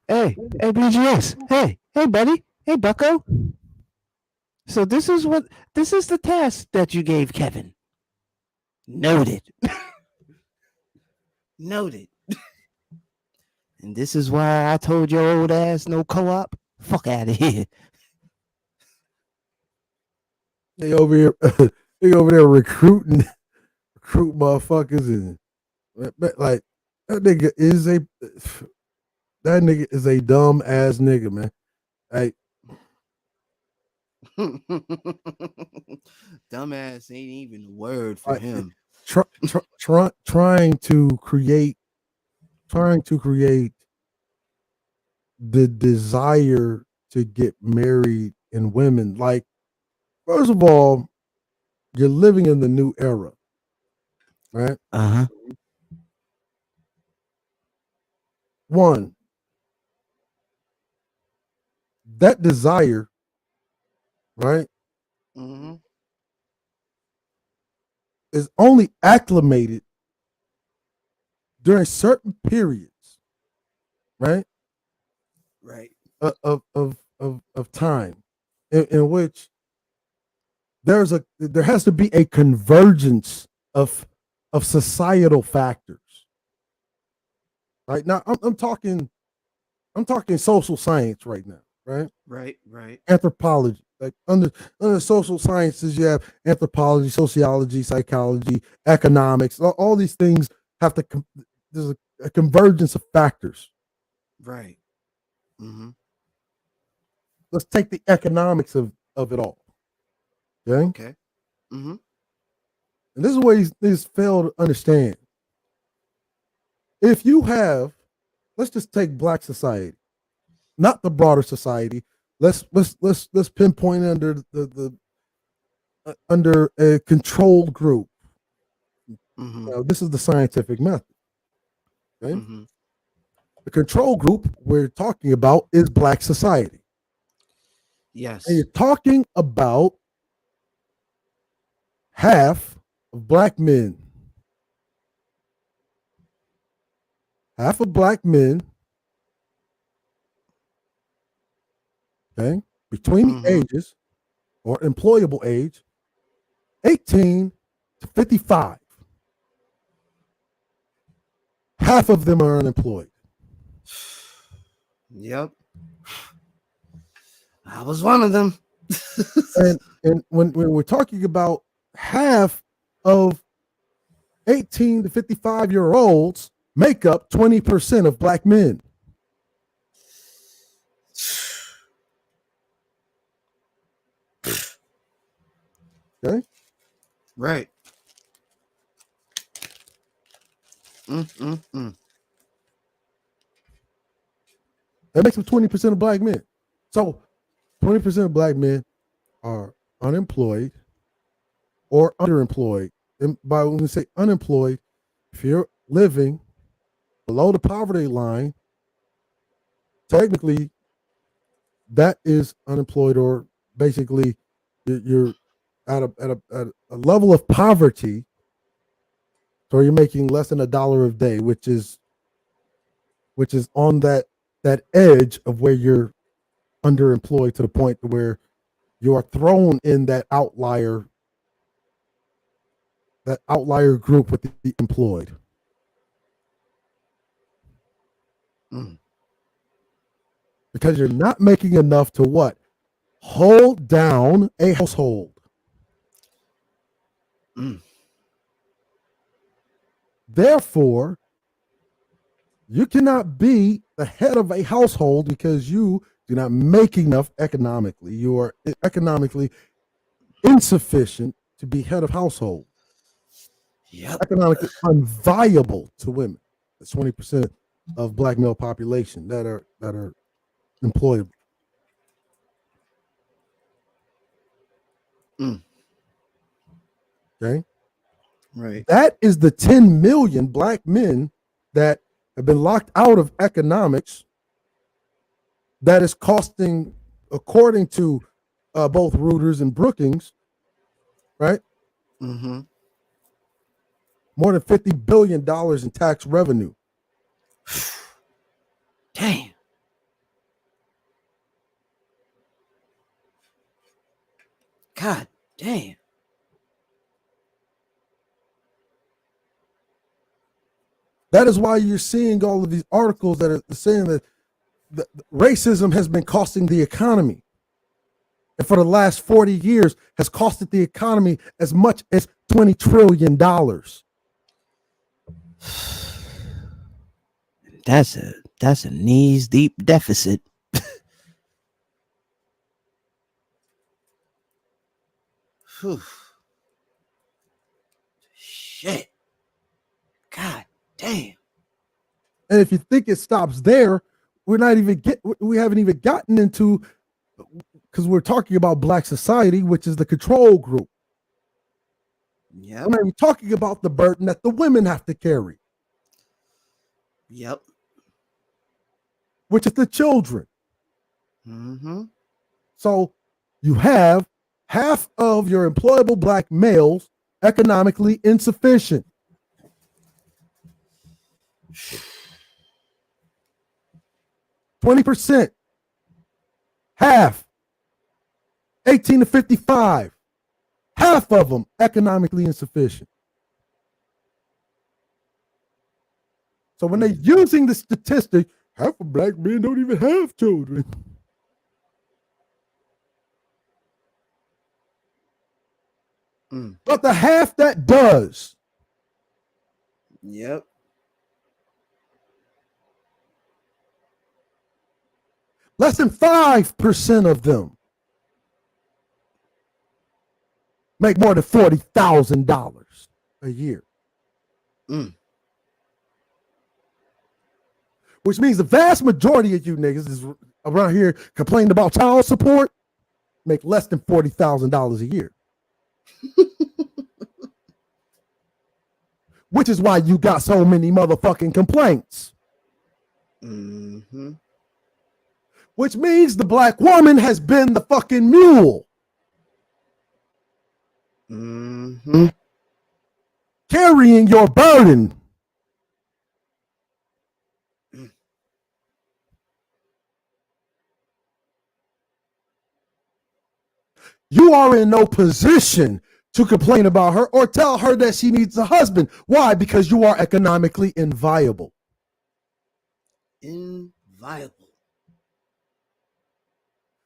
[SPEAKER 4] Hey, BGS. Hey, buddy. Hey, Bucko. So this is the task that you gave Kevin. Noted. Noted. And this is why I told your old ass no co-op. Fuck out of here.
[SPEAKER 5] They over there recruiting motherfuckers, and like that nigga is a dumb ass nigga, man. Like
[SPEAKER 4] Dumbass ain't even a word for him.
[SPEAKER 5] Trying to create the desire to get married in women. Like, first of all, you're living in the new era, right? One, that desire, right, is only acclimated during certain periods, right?
[SPEAKER 4] Right.
[SPEAKER 5] Of time in which there has to be a convergence of societal factors. Right now, I'm talking social science right now, right?
[SPEAKER 4] Right.
[SPEAKER 5] Anthropology, like under social sciences, you have anthropology, sociology, psychology, economics. All these things have to. There's a convergence of factors.
[SPEAKER 4] Right.
[SPEAKER 5] Let's take the economics of it all.
[SPEAKER 4] Okay.
[SPEAKER 5] And this is what he's failed to understand. If you have, let's just take Black society, not the broader society. Let's pinpoint under under a controlled group. This is the scientific method. Okay? The control group we're talking about is Black society.
[SPEAKER 1] Yes.
[SPEAKER 5] And you're talking about half of Black men. Half of Black men, okay, between the ages or employable age 18 to 55. Half of them are unemployed.
[SPEAKER 1] Yep. I was one of them.
[SPEAKER 5] and when we're talking about half of 18 to 55-year-olds make up 20% of Black men. Okay?
[SPEAKER 1] Right.
[SPEAKER 5] That makes up 20% of Black men. So 20% of Black men are unemployed or underemployed. And by when we say unemployed, if you're living below the poverty line, technically that is unemployed, or basically you're at a level of poverty, so you're making less than $1 a day, which is on that edge of where you're underemployed to the point where you are thrown in that outlier group with the employed. Because you're not making enough to what? Hold down a household. Therefore, you cannot be the head of a household because you do not make enough economically. You are economically insufficient to be head of household.
[SPEAKER 1] Yep.
[SPEAKER 5] Economically unviable to women. That's 20% of Black male population that are employable. Okay.
[SPEAKER 1] Right.
[SPEAKER 5] That is the 10 million Black men that have been locked out of economics. That is costing, according to both Reuters and Brookings, right? More than $50 billion in tax revenue.
[SPEAKER 1] Damn. God damn.
[SPEAKER 5] That is why you're seeing all of these articles that are saying that racism has been costing the economy. And for the last 40 years has costed the economy as much as $20 trillion.
[SPEAKER 4] That's a knees deep deficit.
[SPEAKER 1] Shit. God damn.
[SPEAKER 5] And if you think it stops there, we haven't even gotten into, because we're talking about Black society, which is the control group.
[SPEAKER 1] Yep.
[SPEAKER 5] I'm not even talking about the burden that the women have to carry.
[SPEAKER 1] Yep.
[SPEAKER 5] Which is the children. So you have half of your employable Black males economically insufficient. %, half, 18 to 55, half of them economically insufficient. So when they're using the statistic, half of Black men don't even have children. But the half that does.
[SPEAKER 1] Yep.
[SPEAKER 5] Less than 5% of them make more than $40,000 a year. Which means the vast majority of you niggas is around here complaining about child support make less than $40,000 a year. Which is why you got so many motherfucking complaints.
[SPEAKER 1] Mm-hmm.
[SPEAKER 5] Which means the black woman has been the fucking mule.
[SPEAKER 1] Mm-hmm.
[SPEAKER 5] Carrying your burden. You are in no position to complain about her or tell her that she needs a husband. Why? Because you are economically inviolable.
[SPEAKER 1] Inviolable.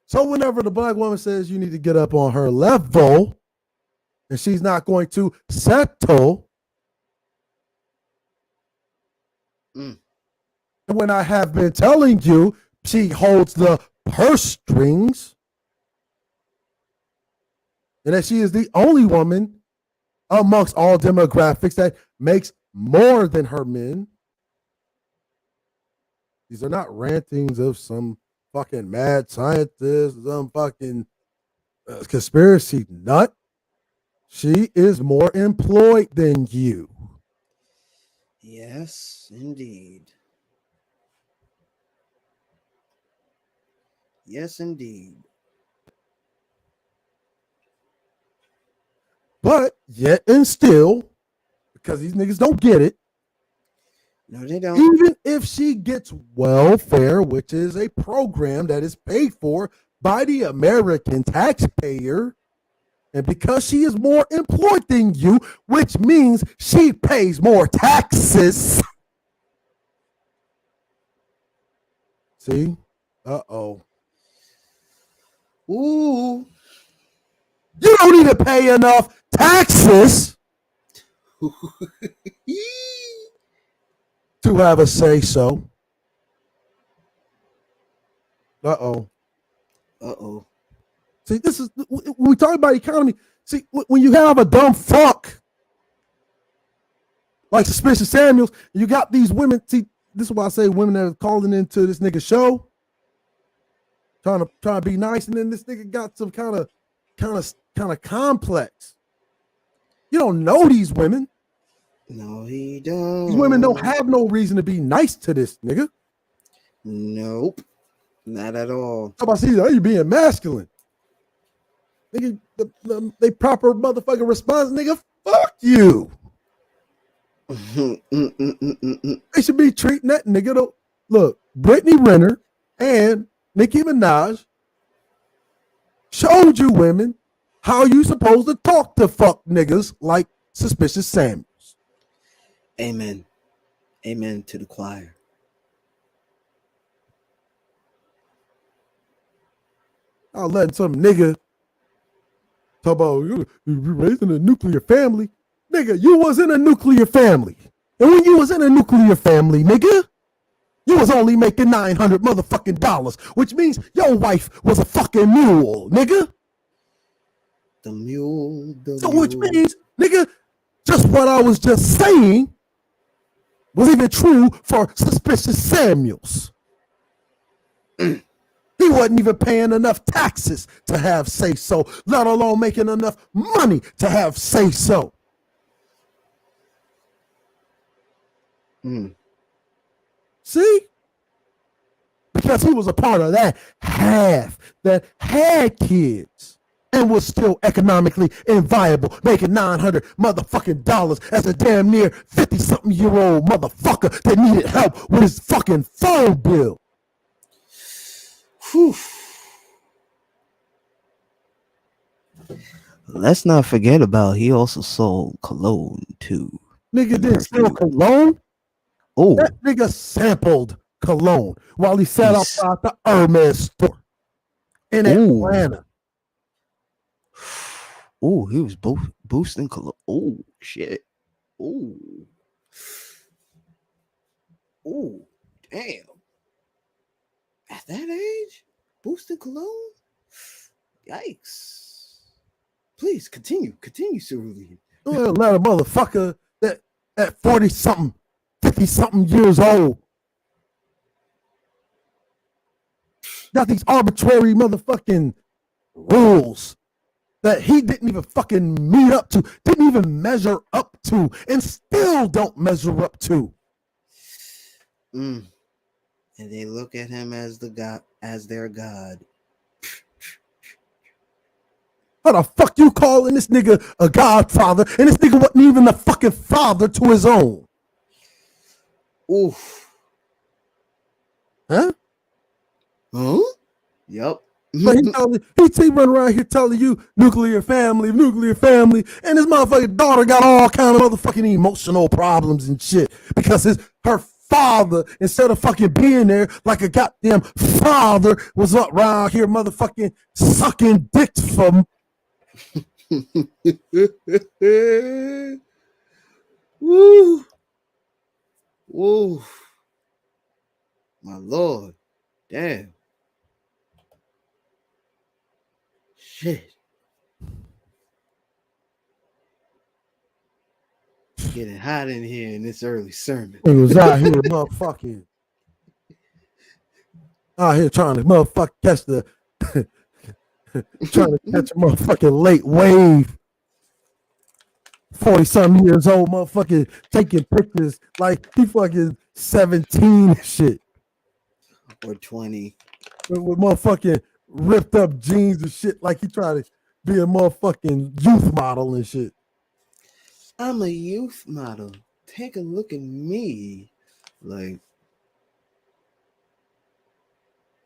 [SPEAKER 5] So whenever the black woman says you need to get up on her level and she's not going to settle, and when I have been telling you she holds the purse strings and that she is the only woman amongst all demographics that makes more than her men. These are not rantings of some fucking mad scientist, some fucking conspiracy nut. She is more employed than you.
[SPEAKER 1] Yes, indeed. Yes, indeed.
[SPEAKER 5] But yet and still, because these niggas don't get it,
[SPEAKER 1] No, they don't.
[SPEAKER 5] even if she gets welfare, which is a program that is paid for by the American taxpayer, and because she is more employed than you, which means she pays more taxes. See? Uh-oh.
[SPEAKER 1] Ooh.
[SPEAKER 5] You don't need to pay enough taxes to have a say-so. Uh-oh.
[SPEAKER 1] Uh-oh.
[SPEAKER 5] See, this is when we talk about economy. See, when you have a dumb fuck like Suspicious Samuels, you got these women. See, this is why I say women that are calling into this nigga show, trying to be nice, and then this nigga got some kind of complex. You don't know these women.
[SPEAKER 1] No, he don't.
[SPEAKER 5] These women don't have no reason to be nice to this nigga.
[SPEAKER 1] Nope. Not at all.
[SPEAKER 5] How about see? Are you being masculine? Nigga, they proper motherfucking response, nigga. Fuck you. They should be treating that nigga though. Look, Brittany Renner and Nicki Minaj showed you women how you supposed to talk to fuck niggas like Suspicious Samuels.
[SPEAKER 1] Amen. Amen to the choir.
[SPEAKER 5] I'll let some nigga talk about you raising a nuclear family. Nigga, you was in a nuclear family. And when you was in a nuclear family, nigga, you was only making $900 motherfucking dollars, which means your wife was a fucking mule, nigga.
[SPEAKER 1] The mule.
[SPEAKER 5] So which means, nigga, just what I was just saying was even true for Suspicious Samuels. He wasn't even paying enough taxes to have say-so, let alone making enough money to have say-so. See? Because he was a part of that half that had kids and was still economically inviolable, making $900 motherfucking dollars as a damn near 50-something-year-old motherfucker that needed help with his fucking phone bill.
[SPEAKER 1] Whew. Let's not forget about he also sold cologne too.
[SPEAKER 5] Nigga didn't sell cologne.
[SPEAKER 1] Oh,
[SPEAKER 5] That nigga sampled cologne while he sat outside the Hermes store in Atlanta.
[SPEAKER 1] Oh, he was boosting cologne. Oh shit. Oh. Oh, damn. At that age, boosting cologne? Yikes. Please continue, Cerulean.
[SPEAKER 5] Atlanta motherfucker that at 40-something, 50-something years old got these arbitrary motherfucking rules that he didn't even fucking meet up to, didn't even measure up to, and still don't measure up to.
[SPEAKER 1] and they look at him as their god.
[SPEAKER 5] How the fuck you calling this nigga a godfather, and this nigga wasn't even the fucking father to his own?
[SPEAKER 1] Oof.
[SPEAKER 5] Huh?
[SPEAKER 1] Huh? Yep.
[SPEAKER 5] But he run around here telling you nuclear family, and his motherfucking daughter got all kind of motherfucking emotional problems and shit because her father, instead of fucking being there like a goddamn father, was up around here motherfucking sucking dicks from.
[SPEAKER 1] Woo. Woo. My Lord. Damn. Shit. Getting hot in here in this early sermon.
[SPEAKER 5] He was out here motherfucking out here trying to motherfucking catch the trying to catch a motherfucking late wave. 40-something years old, motherfucking taking pictures like he fucking 17 and shit.
[SPEAKER 1] Or 20.
[SPEAKER 5] With motherfucking ripped up jeans and shit, like he tried to be a motherfucking youth model and shit.
[SPEAKER 1] I'm a youth model. Take a look at me. Like,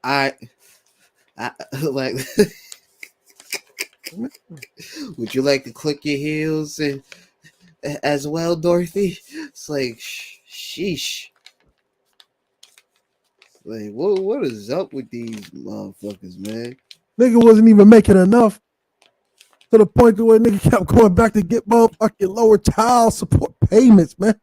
[SPEAKER 1] I like. Would you like to click your heels and as well, Dorothy? It's like, sheesh. Like, what is up with these motherfuckers, man?
[SPEAKER 5] Nigga wasn't even making enough to the point to where nigga kept going back to get motherfucking lower child support payments, man.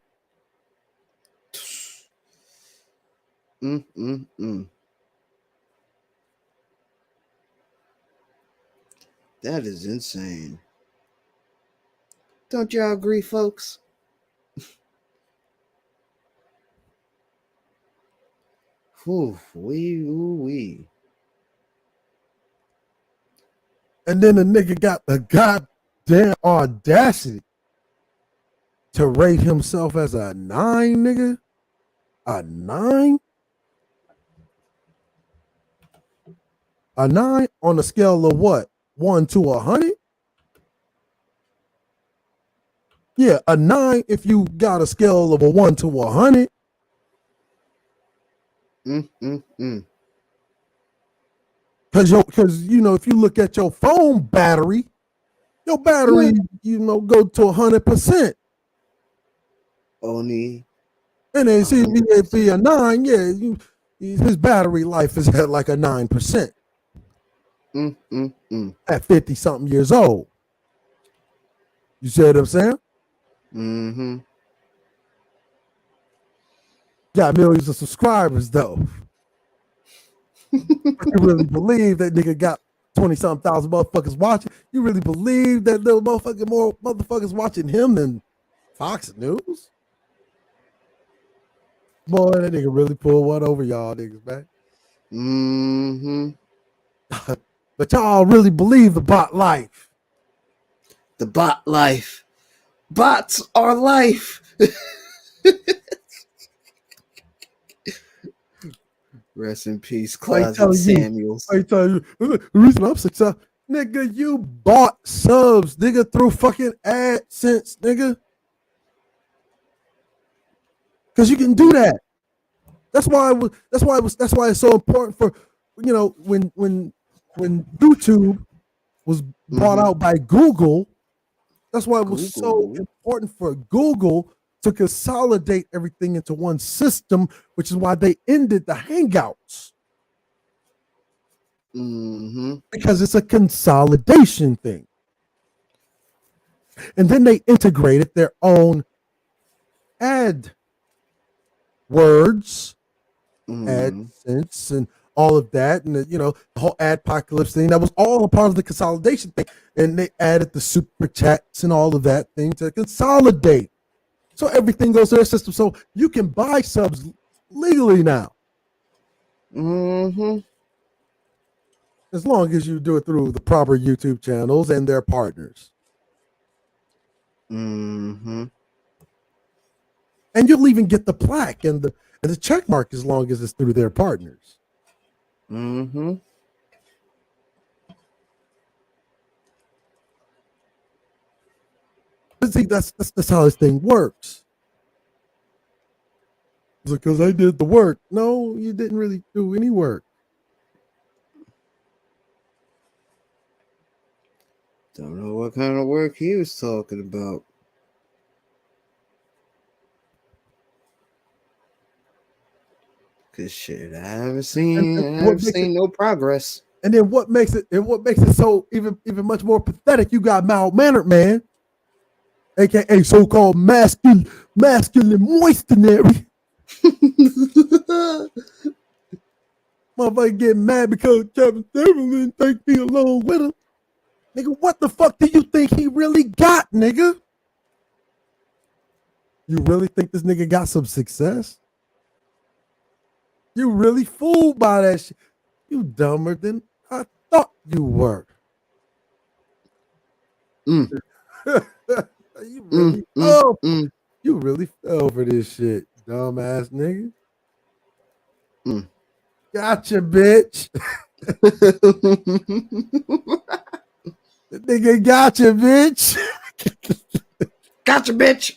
[SPEAKER 1] That is insane. Don't y'all agree, folks? Wee.
[SPEAKER 5] And then the nigga got the goddamn audacity to rate himself as a 9, nigga. A 9? A 9 on a scale of what? 1 to 100? Yeah, a 9 if you got a scale of a 1 to 100. Because you know, if you look at your phone battery, your battery, go to 100%.
[SPEAKER 1] Only.
[SPEAKER 5] And then see if be a 9, yeah, his battery life is at like a 9%. At 50-something years old. You see what I'm saying?
[SPEAKER 1] Mm-hmm.
[SPEAKER 5] Got millions of subscribers though. You really believe that nigga got 20-something thousand motherfuckers watching? You really believe that little motherfucking more motherfuckers watching him than Fox News? Boy, that nigga really pulled one over y'all niggas, man.
[SPEAKER 1] Mm-hmm.
[SPEAKER 5] But y'all really believe the bot life.
[SPEAKER 1] The bot life. Bots are life. Rest in peace, Closet Samuels.
[SPEAKER 5] I tell you, the reason I'm successful, nigga, you bought subs, nigga, through fucking AdSense, nigga. Because you can do that. That's why it's so important for, when YouTube was brought out by Google. That's why it was so important for Google to consolidate everything into one system, which is why they ended the Hangouts. Because it's a consolidation thing. And then they integrated their own AdWords, AdSense, and all of that, and the whole Adpocalypse thing. That was all a part of the consolidation thing. And they added the super chats and all of that thing to consolidate. So everything goes to their system. So you can buy subs legally now. As long as you do it through the proper YouTube channels and their partners. And you'll even get the plaque and And the check mark as long as it's through their partners.
[SPEAKER 1] Mm-hmm.
[SPEAKER 5] But see, that's how this thing works. It's because I did the work. No, you didn't really do any work.
[SPEAKER 1] Don't know what kind of work he was talking about. Cause shit, I haven't seen no progress.
[SPEAKER 5] And then what makes it so even much more pathetic? You got mild-mannered man, aka so-called masculine moistionary. Motherfucker getting mad because Kevin Sutherland take me along with him. Nigga, what the fuck do you think he really got, nigga? You really think this nigga got some success? You really fooled by that shit. You dumber than I thought you were. You really you really fell for this shit, dumbass nigga. Gotcha, bitch. The nigga gotcha, bitch.
[SPEAKER 1] Gotcha, bitch.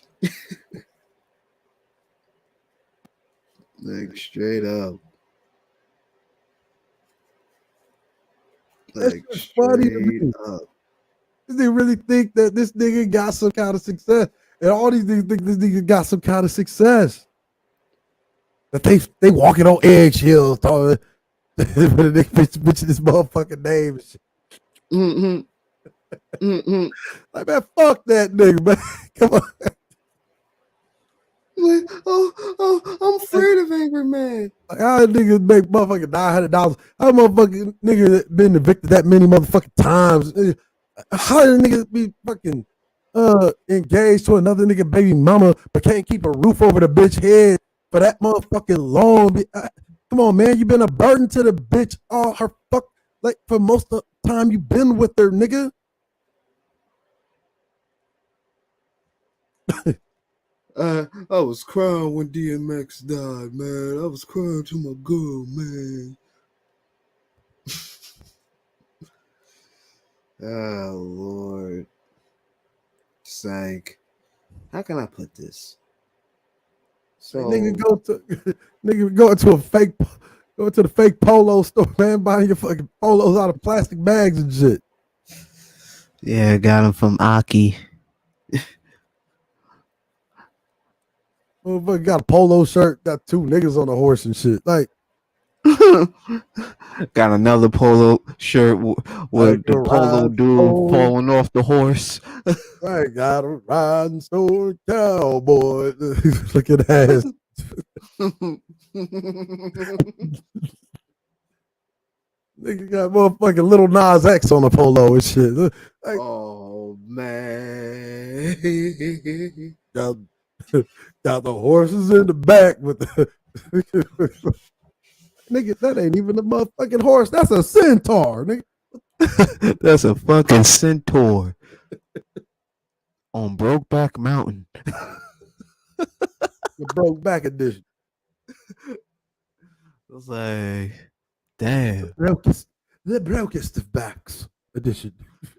[SPEAKER 1] Like straight up. Like
[SPEAKER 5] That's funny to me.
[SPEAKER 1] up.
[SPEAKER 5] They really think that this nigga got some kind of success, and all these niggas think this nigga got some kind of success. That they walking on eggshells, talking. But the nigga mention this motherfucking name. Like, man, fuck that nigga, man. Come on.
[SPEAKER 1] Like, I'm afraid of Angry Man.
[SPEAKER 5] Like, how niggas make motherfucking $900? How motherfucking nigga that been evicted that many motherfucking times? How did niggas be fucking engaged to another nigga baby mama but can't keep a roof over the bitch head for that motherfucking long? Come on, man, you been a burden to the bitch all her fuck, like, for most of the time you been with her, nigga.
[SPEAKER 1] I was crying when DMX died, man. I was crying to my girl, man. Oh Lord. It's like, how can I put this? So
[SPEAKER 5] Nigga go to the fake polo store, man, buying your fucking polos out of plastic bags and shit.
[SPEAKER 4] Yeah, got him from Aki.
[SPEAKER 5] Motherfucker got a polo shirt, got two niggas on the horse and shit. Like,
[SPEAKER 4] got another polo shirt with the polo dude falling off the horse.
[SPEAKER 5] I got a riding store cowboy. Look at that. Nigga got motherfucking Little Nas X on the polo and shit. Like,
[SPEAKER 1] oh man.
[SPEAKER 5] Got the horses in the back with the nigga. That ain't even a motherfucking horse. That's a centaur, nigga.
[SPEAKER 4] That's a fucking centaur on Brokeback Mountain.
[SPEAKER 5] The Brokeback edition.
[SPEAKER 4] I was like, damn.
[SPEAKER 5] The brokest of backs edition.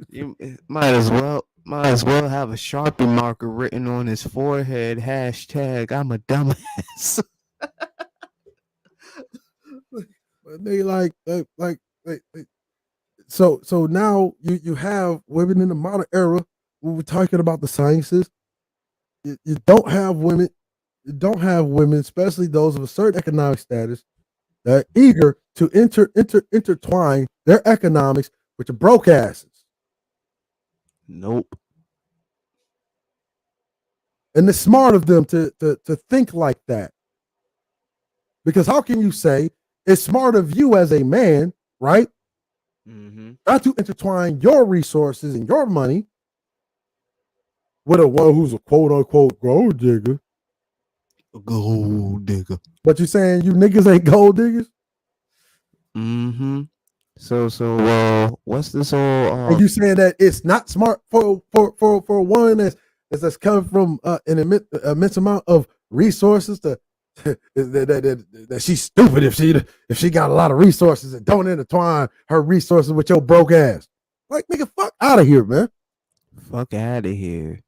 [SPEAKER 4] You might as well have a Sharpie marker written on his forehead. # I'm a dumbass.
[SPEAKER 5] They like so now you have women in the modern era when we're talking about the sciences. You don't have women, especially those of a certain economic status, that are eager to intertwine their economics with the broke asses.
[SPEAKER 4] Nope.
[SPEAKER 5] And it's smart of them to think like that. Because how can you say it's smart of you as a man, right? Not to intertwine your resources and your money with a one who's a quote unquote gold digger.
[SPEAKER 4] A gold digger.
[SPEAKER 5] But you saying you niggas ain't gold diggers?
[SPEAKER 4] So what's this all?
[SPEAKER 5] And you saying that it's not smart for one that's coming from an immense amount of resources to that she's stupid if she got a lot of resources and don't intertwine her resources with your broke ass. Like, nigga, fuck out of here, man.
[SPEAKER 4] Fuck out of here.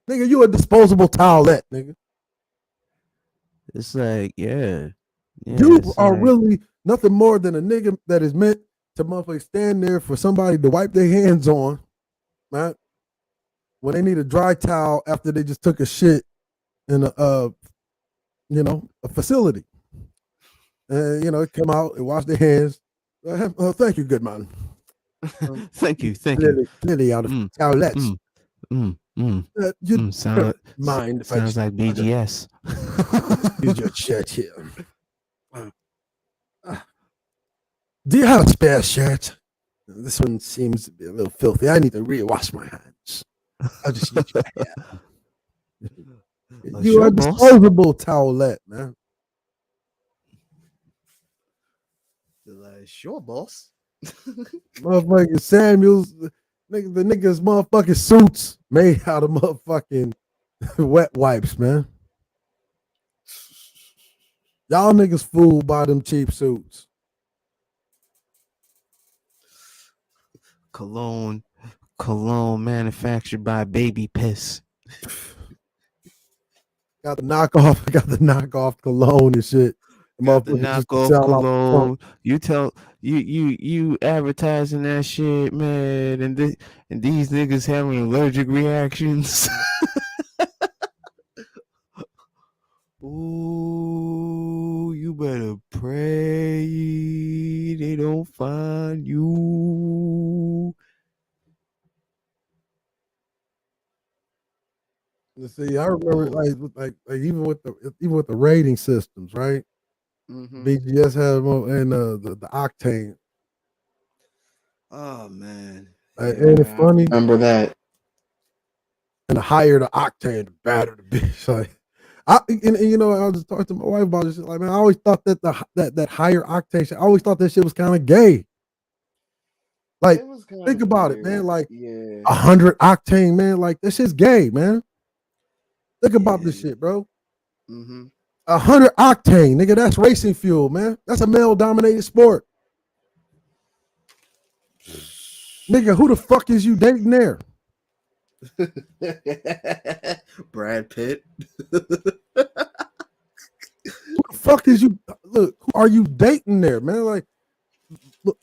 [SPEAKER 5] Nigga, you a disposable towelette, nigga.
[SPEAKER 4] It's like, yeah.
[SPEAKER 5] You are really nothing more than a nigga that is meant to motherfucking stand there for somebody to wipe their hands on, right? When they need a dry towel after they just took a shit in a facility. Come out and wash their hands. Thank you, good man.
[SPEAKER 4] Thank you.
[SPEAKER 5] Clearly out of towelettes.
[SPEAKER 4] Sounds like BGS.
[SPEAKER 5] Use your shirt here. Do you have a spare shirt? This one seems to be a little filthy. I need to rewash my hands. I'll just use your hand. You are a disposable towelette, man.
[SPEAKER 1] Sure, boss.
[SPEAKER 5] Motherfucking Samuels, the niggas motherfucking suits made out of motherfucking wet wipes, man. Y'all niggas fooled by them cheap suits.
[SPEAKER 4] Cologne manufactured by Baby Piss.
[SPEAKER 5] Got the knockoff cologne and shit.
[SPEAKER 4] Got the knockoff cologne. You advertising that shit, man, and these niggas having allergic reactions. Ooh, you better pray they don't find you.
[SPEAKER 5] See, I remember like even with the rating systems, right?
[SPEAKER 1] Mm-hmm.
[SPEAKER 5] BGS had and the Octane.
[SPEAKER 1] Oh man,
[SPEAKER 5] and it's funny.
[SPEAKER 1] Remember that?
[SPEAKER 5] And the higher the Octane, the better the bitch. Like, I was just talking to my wife about this. Like, man, I always thought that that higher octane shit, I always thought that shit was kind of gay. Like, think about it, man. Like, 100 octane, man. Like, that shit's gay, man. Think about this shit, bro. 100 octane, nigga. That's racing fuel, man. That's a male-dominated sport. Nigga, who the fuck is you dating there?
[SPEAKER 1] Brad Pitt.
[SPEAKER 5] Who the fuck is you? Look, who are you dating there, man? Like, look,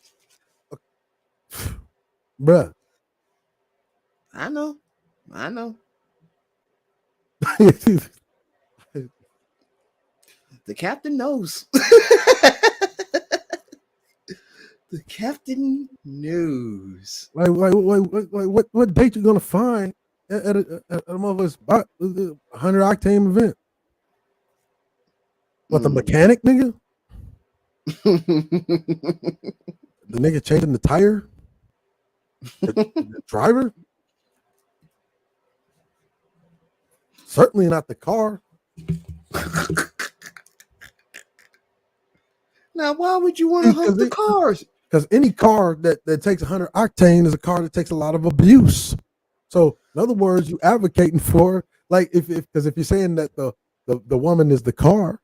[SPEAKER 5] bruh.
[SPEAKER 1] I know. The captain knows. The captain knows.
[SPEAKER 5] Like what date you gonna find at a motherfucker's 100 octane event? What, the mechanic, nigga? The nigga changing the tire? The driver? Certainly not the car.
[SPEAKER 1] Now, why would you want to hunt the cars?
[SPEAKER 5] Because any car that takes 100 octane is a car that takes a lot of abuse. So, in other words, you advocating for, like, if you're saying that the woman is the car,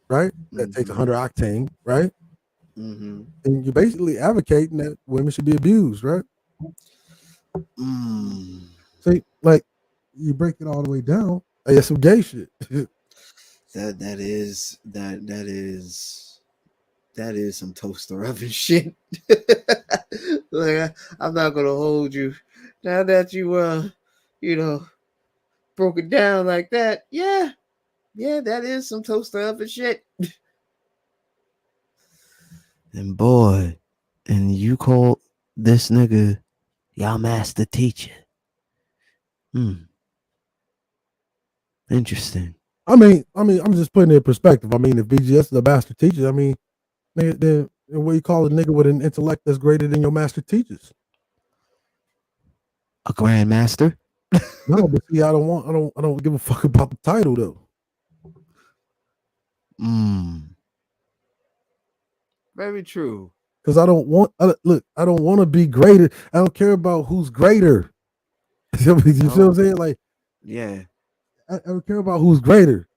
[SPEAKER 5] right? That takes 100 octane, right? And you're basically advocating that women should be abused, right? See, like, you break it all the way down. That's some gay shit.
[SPEAKER 1] That is some toaster oven shit. Like, I'm not gonna hold you. Now that you broke it down like that, yeah, that is some toaster oven shit.
[SPEAKER 4] And boy, and you call this nigga y'all master teacher. Interesting.
[SPEAKER 5] I mean, I'm just putting it in perspective. I mean, if BGS is a master teacher, I mean, then what you call a nigga with an intellect that's greater than your master teachers?
[SPEAKER 4] A grandmaster?
[SPEAKER 5] No, but see, I don't give a fuck about the title though.
[SPEAKER 1] Very true.
[SPEAKER 5] Because I don't want to be greater. I don't care about who's greater. You see what I'm saying? Like,
[SPEAKER 1] yeah,
[SPEAKER 5] I don't care about who's greater.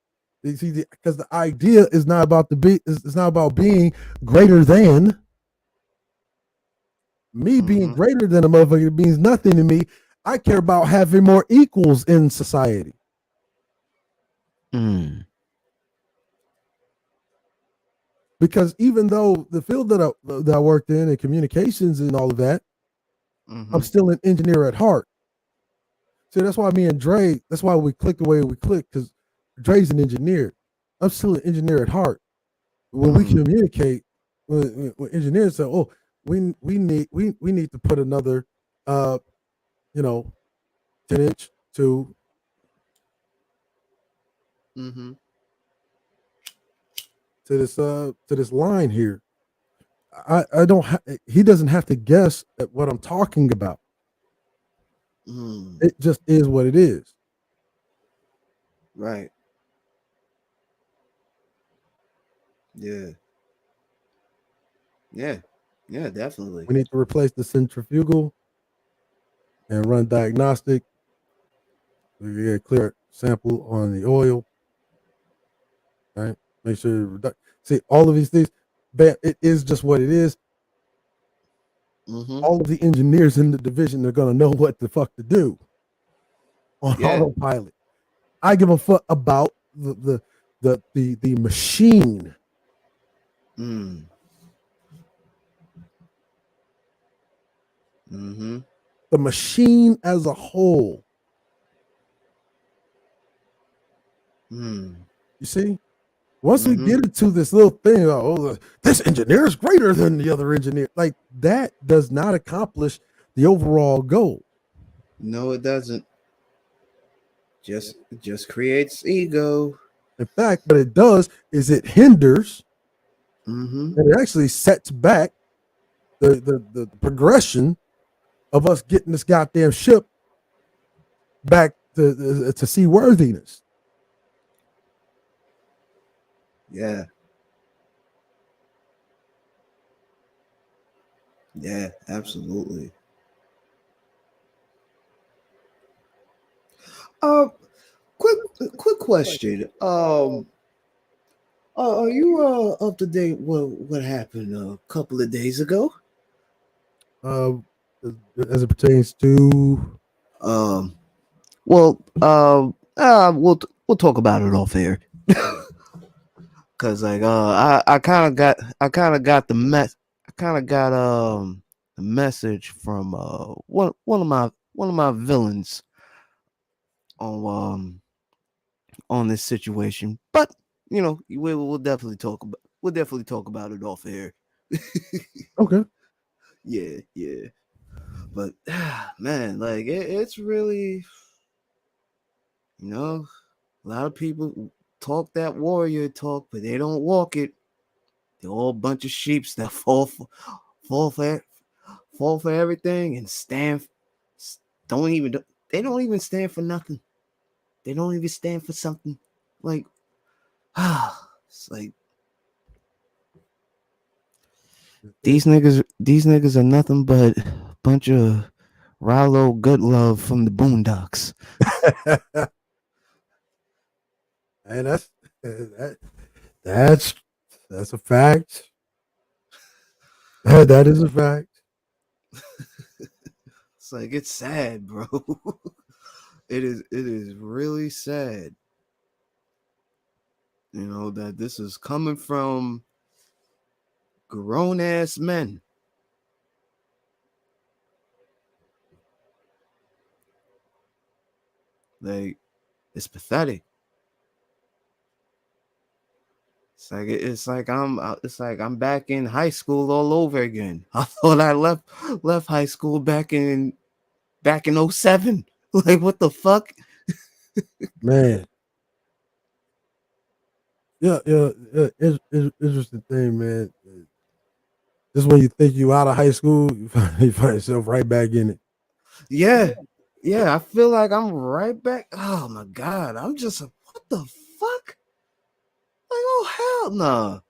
[SPEAKER 5] You see, because the idea is not about it's not about being greater than. Me being greater than a motherfucker means nothing to me. I care about having more equals in society. Because even though the field that I worked in communications and all of that, I'm still an engineer at heart. So that's why me and Dre, that's why we click the way we click, because Dre's an engineer. I'm still an engineer at heart. When we communicate, when engineers say, "Oh, we need to put another, 10-inch to." To this line here, I don't. He doesn't have to guess at what I'm talking about. It just is what it is.
[SPEAKER 1] Right. Yeah. Yeah. Yeah, definitely.
[SPEAKER 5] We need to replace the centrifugal and run diagnostic. We get a clear sample on the oil. Right. Make sure. See, all of these things, it is just what it is. All of the engineers in the division are going to know what the fuck to do on autopilot. I give a fuck about the machine. The machine as a whole. You see? Once we get into this little thing, this engineer is greater than the other engineer. Like, that does not accomplish the overall goal.
[SPEAKER 1] No, it doesn't. Just creates ego.
[SPEAKER 5] In fact, what it does is it hinders and it actually sets back the progression of us getting this goddamn ship back to seaworthiness.
[SPEAKER 1] Yeah. Yeah, absolutely. Quick question. Are you up to date what happened a couple of days ago?
[SPEAKER 5] As it pertains to
[SPEAKER 1] we'll talk about it off air. Cause like I kind of got the message from one of my villains on this situation, but we'll definitely talk about it off air.
[SPEAKER 5] Okay.
[SPEAKER 1] Yeah, but man, like it's really, a lot of people talk that warrior talk, but they don't walk it. They're all a bunch of sheeps that fall for everything and they don't even stand for nothing. They don't even stand for something. Like, it's like these niggas are nothing but a bunch of Rallo Goodlove from the Boondocks.
[SPEAKER 5] And that's a fact. That is a fact.
[SPEAKER 1] It's like, it's sad, bro. It is really sad. That this is coming from grown ass men. Like, it's pathetic. It's like I'm back in high school all over again. I thought I left high school back in 07. Like, what the fuck?
[SPEAKER 5] Man. Yeah. It's interesting thing, man. Just when you think you out of high school, you find yourself right back in it.
[SPEAKER 1] Yeah. I feel like I'm right back. Oh my god, I'm just what the fuck? Like, oh hell no.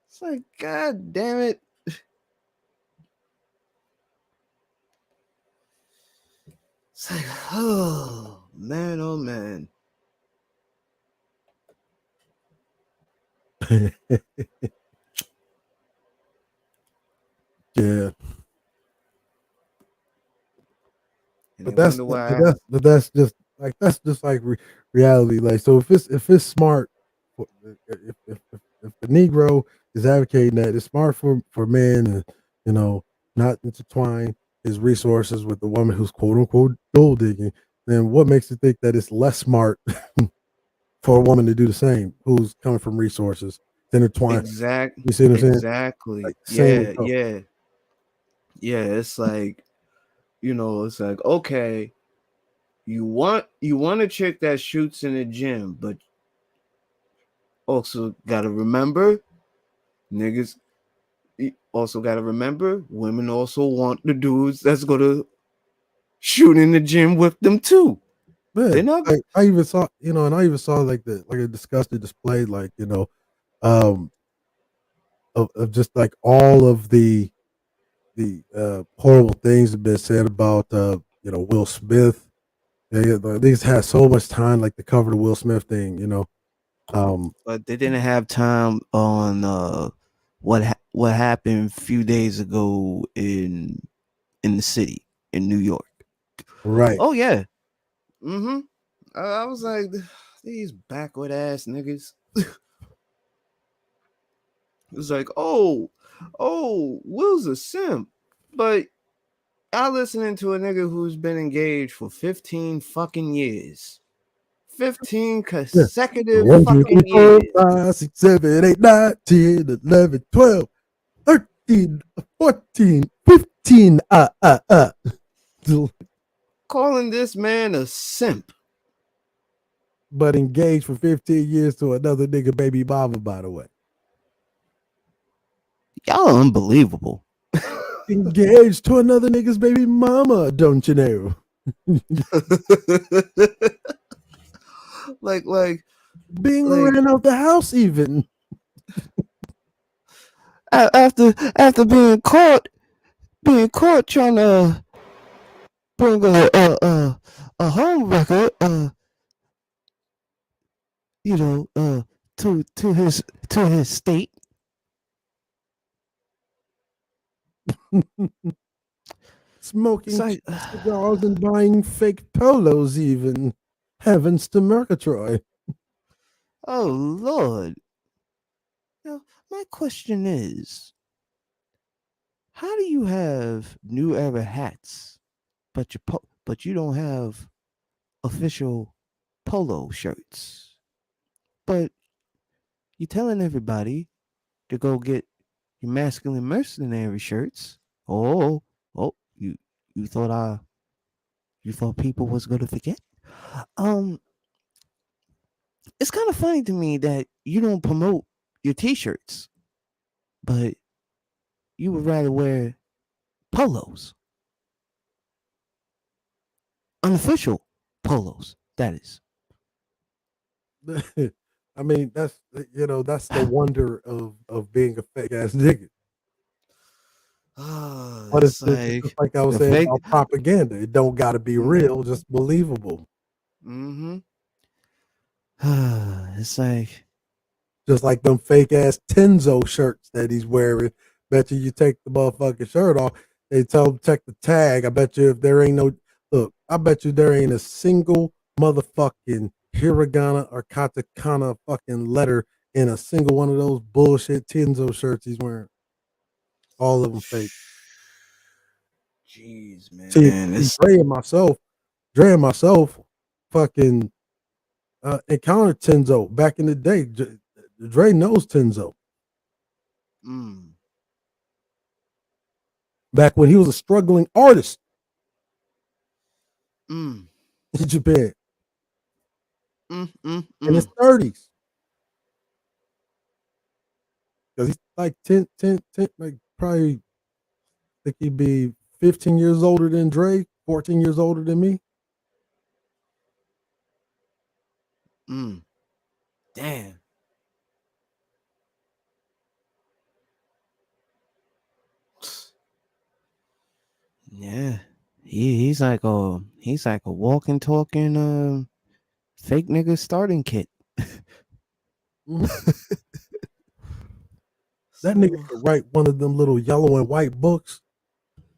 [SPEAKER 1] It's like, god damn it. It's like, oh man.
[SPEAKER 5] Yeah,
[SPEAKER 1] And
[SPEAKER 5] but
[SPEAKER 1] they wonder why.
[SPEAKER 5] that's just like reality. Like, so if it's smart, if the Negro is advocating that it's smart for men and not intertwine his resources with the woman who's quote unquote gold digging, then what makes you think that it's less smart for a woman to do the same who's coming from resources to intertwine? You see what I'm saying?
[SPEAKER 1] Exactly.
[SPEAKER 5] Like, same
[SPEAKER 1] Yeah,
[SPEAKER 5] would go.
[SPEAKER 1] yeah. Yeah, it's like, it's like, okay, you want a chick that shoots in the gym, but also gotta remember, niggas also gotta remember, women also want the dudes that's gonna shoot in the gym with them too.
[SPEAKER 5] Yeah,
[SPEAKER 1] They're not.
[SPEAKER 5] I even saw, and I even saw like a disgusting display, like um, of just like all of the horrible things have been said about Will Smith. These had so much time like to cover the Will Smith thing.
[SPEAKER 1] But they didn't have time on what happened a few days ago in the city in New York.
[SPEAKER 5] Right.
[SPEAKER 1] Oh yeah. Mm-hmm. I was like, these backward ass niggas. It's like, oh, Will's a simp, but I listening to a nigga who's been engaged for 15 fucking years. 15
[SPEAKER 5] Yeah.
[SPEAKER 1] consecutive
[SPEAKER 5] 1, 2, 3,
[SPEAKER 1] fucking
[SPEAKER 5] 4,
[SPEAKER 1] years.
[SPEAKER 5] 5, 6, 7, 8, 9, 10, 11, 12, 13, 14, 15.
[SPEAKER 1] Calling this man a simp.
[SPEAKER 5] But engaged for 15 years to another nigga baby mama, by the way.
[SPEAKER 1] Y'all are unbelievable.
[SPEAKER 5] Engaged to another nigga's baby mama, don't you know?
[SPEAKER 1] like
[SPEAKER 5] Being ran out the house even.
[SPEAKER 4] After being caught trying to bring a home record, to his state.
[SPEAKER 5] Smoking cigars and buying fake polos even. Heavens to Murgatroyd.
[SPEAKER 4] Oh Lord. Now, my question is, how do you have New Era hats, but you don't have official polo shirts? But you're telling everybody to go get your masculine mercenary shirts. Oh, you thought people was gonna forget? It's kind of funny to me that you don't promote your t-shirts, but you would rather wear polos. Unofficial polos, that is.
[SPEAKER 5] I mean, that's the wonder of being a fake ass nigga. But it's just like I was saying about propaganda. It don't got to be real, just believable.
[SPEAKER 1] Mm-hmm.
[SPEAKER 4] It's like
[SPEAKER 5] just like them fake ass Tenzo shirts that he's wearing. Bet you take the motherfucking shirt off, they tell him check the tag. I bet you if there ain't no look, I bet you there ain't a single motherfucking hiragana or katakana fucking letter in a single one of those bullshit Tenzo shirts he's wearing. All of them fake.
[SPEAKER 1] Jeez, man.
[SPEAKER 5] See, Dre and myself fucking encountered Tenzo back in the day. Dre knows Tenzo. Back when he was a struggling artist in Japan. In his 30s. Because he's like 10, like probably, I think he'd be 15 years older than Dre, 14 years older than me.
[SPEAKER 1] Damn.
[SPEAKER 4] Yeah. He's like a walking, talking fake nigga starting kit.
[SPEAKER 5] That nigga could write one of them little yellow and white books,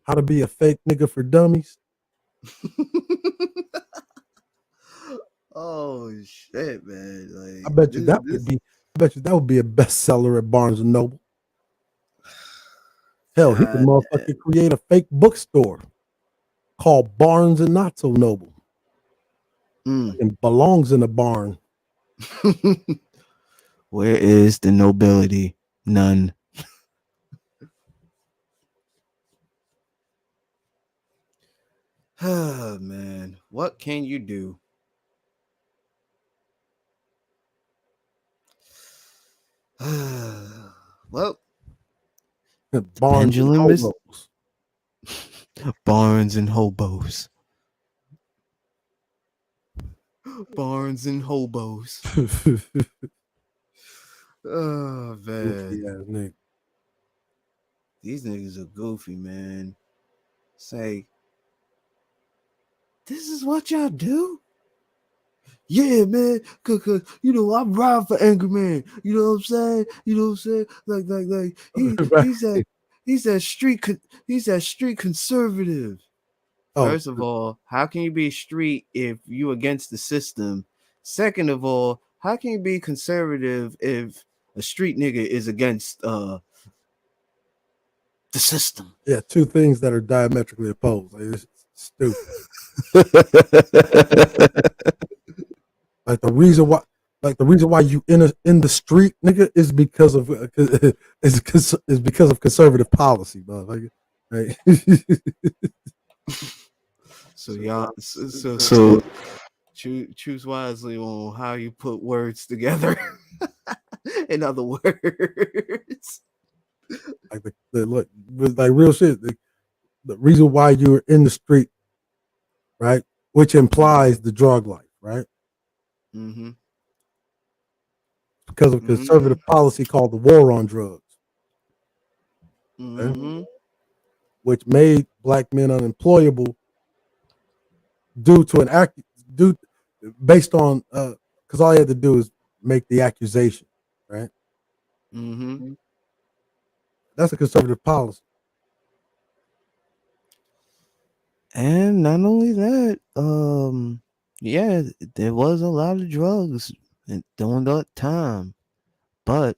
[SPEAKER 5] how to be a fake nigga for dummies.
[SPEAKER 1] Oh shit, man! Like,
[SPEAKER 5] I bet you that would be. I bet you that would be a bestseller at Barnes and Noble. Hell, he could motherfucking create a fake bookstore called Barnes and Not So Noble. And belongs in a barn.
[SPEAKER 4] Where is the nobility? None.
[SPEAKER 1] Oh man, what can you do? Well,
[SPEAKER 5] Barnes and hobos.
[SPEAKER 4] Barnes and hobos.
[SPEAKER 1] Barnes and hobos. Oh man, these niggas are goofy, man. Say, this is what y'all do? Yeah, man. Cause you know I'm riding for Angry Man. You know what I'm saying? You know what I'm saying? Like he's that street conservative. First of all, how can you be street if you against the system? Second of all, how can you be conservative if a street nigga is against the system?
[SPEAKER 5] Yeah, two things that are diametrically opposed. Like, it's stupid. Like the reason why you in the street, nigga, is because of conservative policy, motherfucker. Right?
[SPEAKER 1] So y'all, so choose wisely on how you put words together. In other words,
[SPEAKER 5] like real shit. The reason why you're in the street, right, which implies the drug life, right?
[SPEAKER 1] Mm-hmm.
[SPEAKER 5] Because of conservative policy called the war on drugs, which made black men unemployable based on because all you had to do is make the accusation, right? That's a conservative policy.
[SPEAKER 4] And not only that, yeah, there was a lot of drugs during that time, but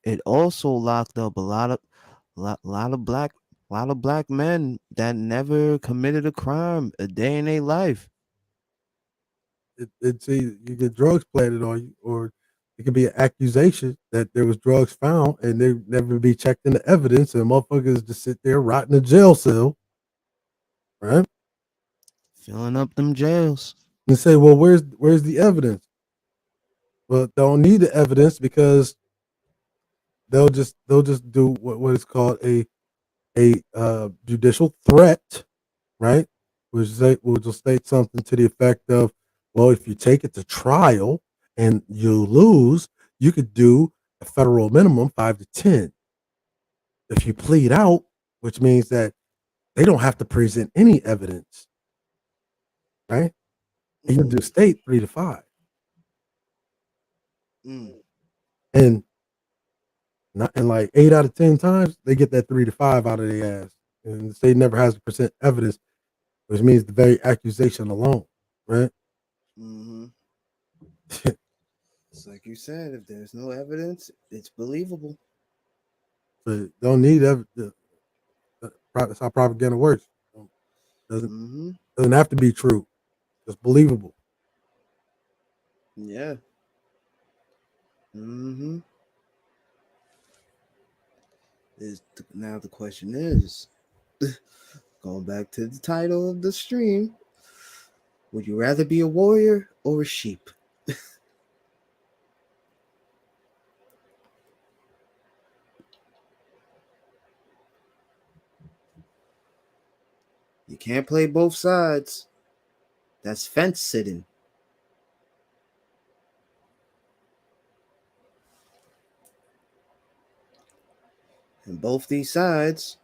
[SPEAKER 4] it also locked up a lot of black men that never committed a crime a day in their life.
[SPEAKER 5] It's either you get drugs planted on you, or it could be an accusation that there was drugs found and they never be checked into evidence, and motherfuckers just sit there rotting in a jail cell, right?
[SPEAKER 4] Filling up them jails.
[SPEAKER 5] And say, well, where's the evidence? Well, they don't need the evidence because they'll just do what is called a judicial threat, right? Which will state something to the effect of, well, if you take it to trial and you lose, you could do a federal minimum 5 to 10. If you plead out, which means that they don't have to present any evidence, right? And you do state 3 to 5. And like 8 out of 10 times, they get that 3 to 5 out of their ass. And the state never has to present evidence, which means the very accusation alone, right?
[SPEAKER 1] It's like you said, if there's no evidence, it's believable.
[SPEAKER 5] But don't need evidence. That's how propaganda works. Doesn't have to be true. It's believable.
[SPEAKER 1] Yeah. Now the question is, going back to the title of the stream, would you rather be a warrior or a sheep? You can't play both sides. That's fence sitting. And both these sides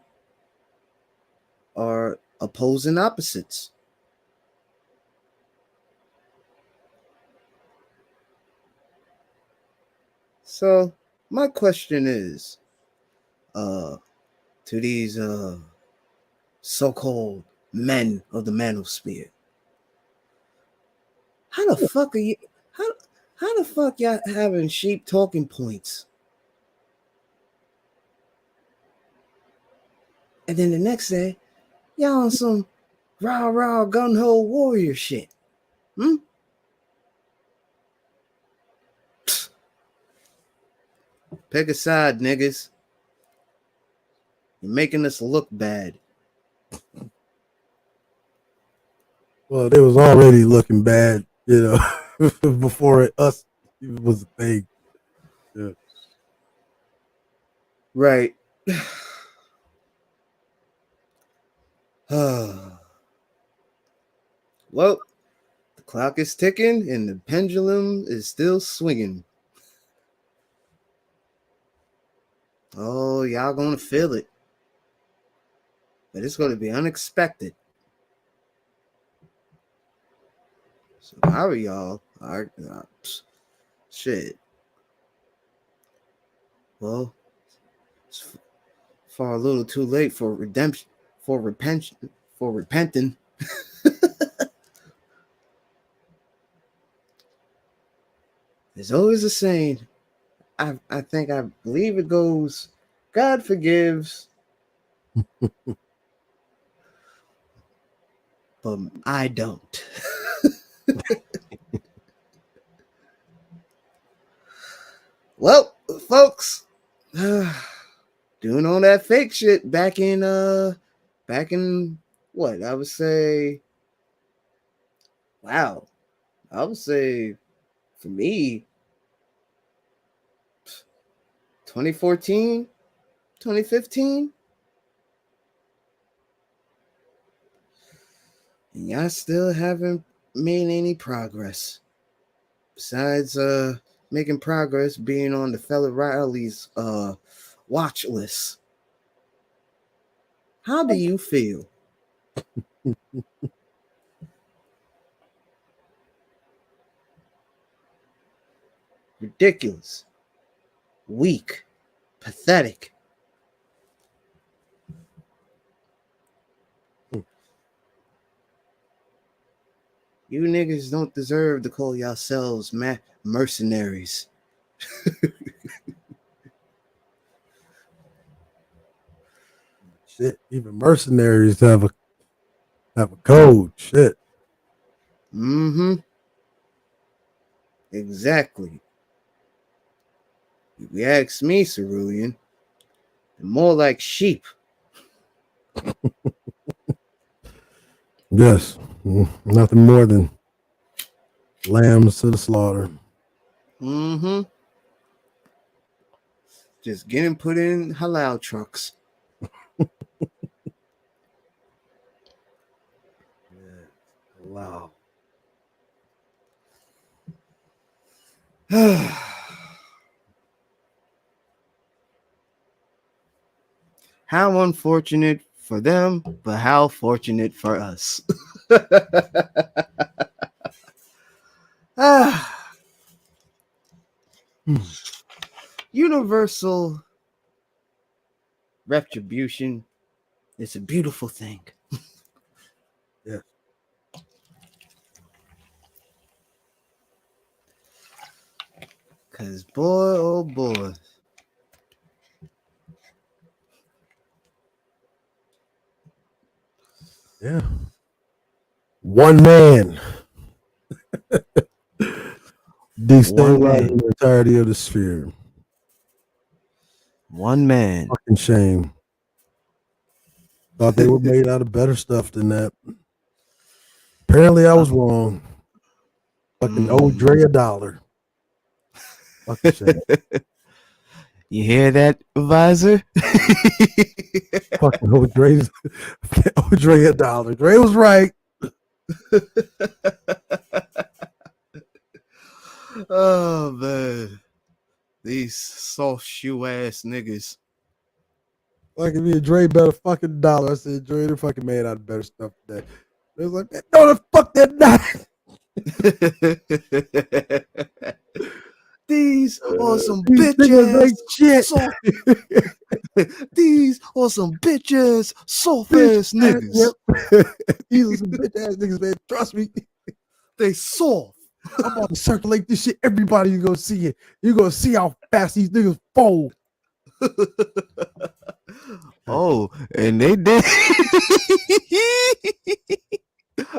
[SPEAKER 1] are opposing opposites. So, my question is, to these so-called men of the manosphere. How the fuck are you? How the fuck y'all having sheep talking points? And then the next day, y'all on some rah gun ho warrior shit. Pick a side, niggas. You're making us look bad.
[SPEAKER 5] Well, they was already looking bad, before us was a thing. Yeah.
[SPEAKER 1] Right. Well, the clock is ticking and the pendulum is still swinging. Oh, y'all gonna feel it. But it's gonna be unexpected. So how are y'all? Shit. Well, it's far a little too late for redemption, for repenting. There's always a saying. I believe it goes, God forgives, but I don't. Well, folks, doing all that fake shit back in what I would say. Wow, I would say for me, 2014, 2015. And y'all still haven't made any progress. Besides making progress being on the fella Riley's watch list. How do you feel? Ridiculous. Weak. Pathetic. You niggas don't deserve to call yourselves mercenaries.
[SPEAKER 5] Shit, even mercenaries have a code. Shit.
[SPEAKER 1] Mm-hmm. Exactly. If you ask me, Cerulean, they're more like sheep.
[SPEAKER 5] Yes. Nothing more than lambs to the slaughter.
[SPEAKER 1] Mm-hmm. Just getting put in halal trucks.
[SPEAKER 5] Wow.
[SPEAKER 1] How unfortunate for them, but how fortunate for us. Universal retribution is a beautiful thing.
[SPEAKER 5] Yeah.
[SPEAKER 1] Because boy, oh boy.
[SPEAKER 5] Yeah. One man. Destabilizing the entirety of the sphere.
[SPEAKER 4] One man.
[SPEAKER 5] Fucking shame. Thought they were made out of better stuff than that. Apparently I was wrong. Fucking owe Dre $1. Fucking shame.
[SPEAKER 4] You hear that, Visor?
[SPEAKER 5] Fucking owe Dre $1. Dre was right.
[SPEAKER 1] Oh man. These soft shoe ass niggas.
[SPEAKER 5] Like if me and Dre bet a fucking $1. I said Dre, they fucking made out of better stuff today. They was like, no, the fuck they're not.
[SPEAKER 1] These are some
[SPEAKER 5] These
[SPEAKER 1] bitch
[SPEAKER 5] niggas
[SPEAKER 1] ass
[SPEAKER 5] ain't shit.
[SPEAKER 1] These are some bitch ass soft ass niggas.
[SPEAKER 5] Yep. These are some bitch ass niggas, man. Trust me.
[SPEAKER 1] They soft.
[SPEAKER 5] I'm about to circulate this shit. Everybody gonna see it. You're gonna see how fast these niggas fold.
[SPEAKER 4] Oh, and they did.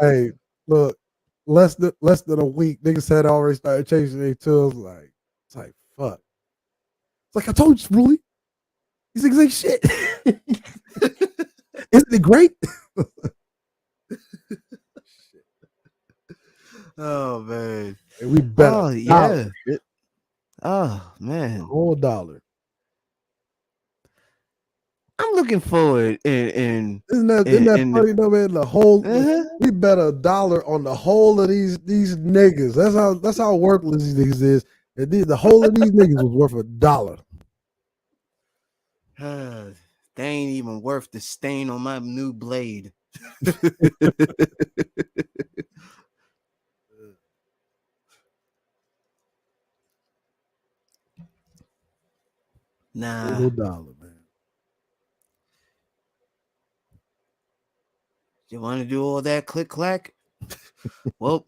[SPEAKER 5] Hey, look, less than a week, niggas had already started changing their tools. It's like fuck. It's like I told you, Spoolie. These niggas ain't shit. Isn't it great?
[SPEAKER 1] Oh man.
[SPEAKER 5] And we bet
[SPEAKER 4] Oh
[SPEAKER 5] a
[SPEAKER 4] yeah.
[SPEAKER 5] dollar,
[SPEAKER 4] Oh
[SPEAKER 5] a
[SPEAKER 4] man,
[SPEAKER 5] whole dollar.
[SPEAKER 4] I'm looking forward and
[SPEAKER 5] Isn't that
[SPEAKER 4] and
[SPEAKER 5] funny though, man? The whole
[SPEAKER 4] uh-huh.
[SPEAKER 5] we bet a dollar on the whole of these niggas. That's how worthless these niggas is. And the whole of these niggas was worth a dollar.
[SPEAKER 1] They ain't even worth the stain on my new blade. Nah.
[SPEAKER 5] Whole dollar, man.
[SPEAKER 1] You want to do all that click clack? Well,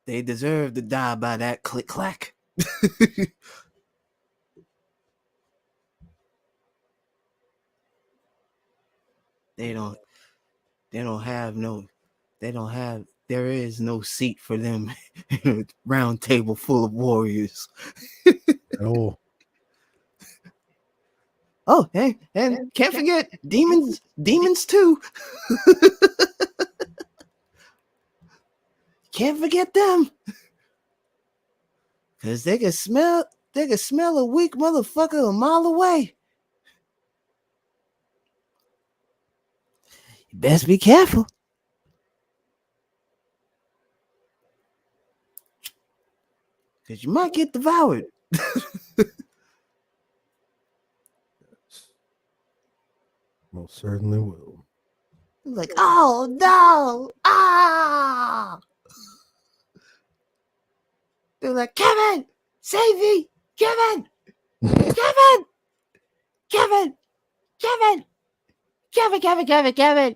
[SPEAKER 1] they deserve to die by that click clack. They don't have there is no seat for them in a round table full of warriors.
[SPEAKER 5] At all.
[SPEAKER 1] Oh, hey, and can't forget demons too. Can't forget them. Cause they can smell a weak motherfucker a mile away. You best be careful. Cause you might get devoured.
[SPEAKER 5] Most certainly will.
[SPEAKER 1] Like, oh no! Ah! They're like, Kevin, save me! Kevin! Kevin! Kevin! Kevin! Kevin!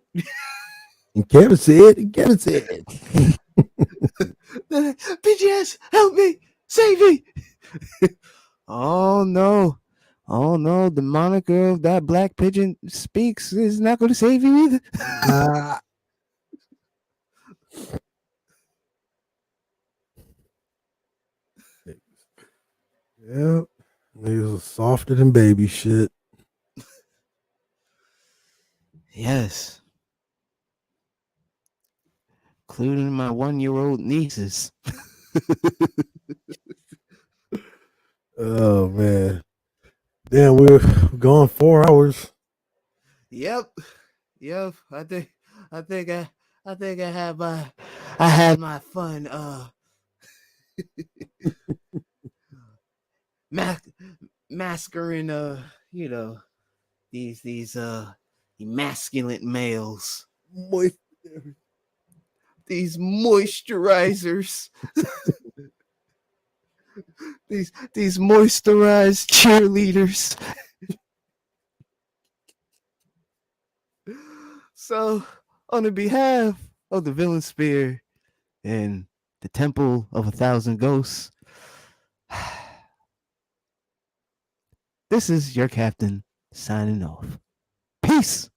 [SPEAKER 5] And Kevin said,
[SPEAKER 1] BGS, help me! Save me!
[SPEAKER 4] oh no, the moniker of that black pigeon speaks is not going to save you either.
[SPEAKER 5] Yeah, niggas are softer than baby shit.
[SPEAKER 4] Yes, including my 1-year-old nieces.
[SPEAKER 5] Oh man, damn, we're gone 4 hours.
[SPEAKER 1] Yep. I think I had my fun. Masquering. These emasculate males. These moisturizers. these moisturized cheerleaders. So, on the behalf of the Villain Spear and the Temple of 1,000 Ghosts, this is your captain signing off. Peace.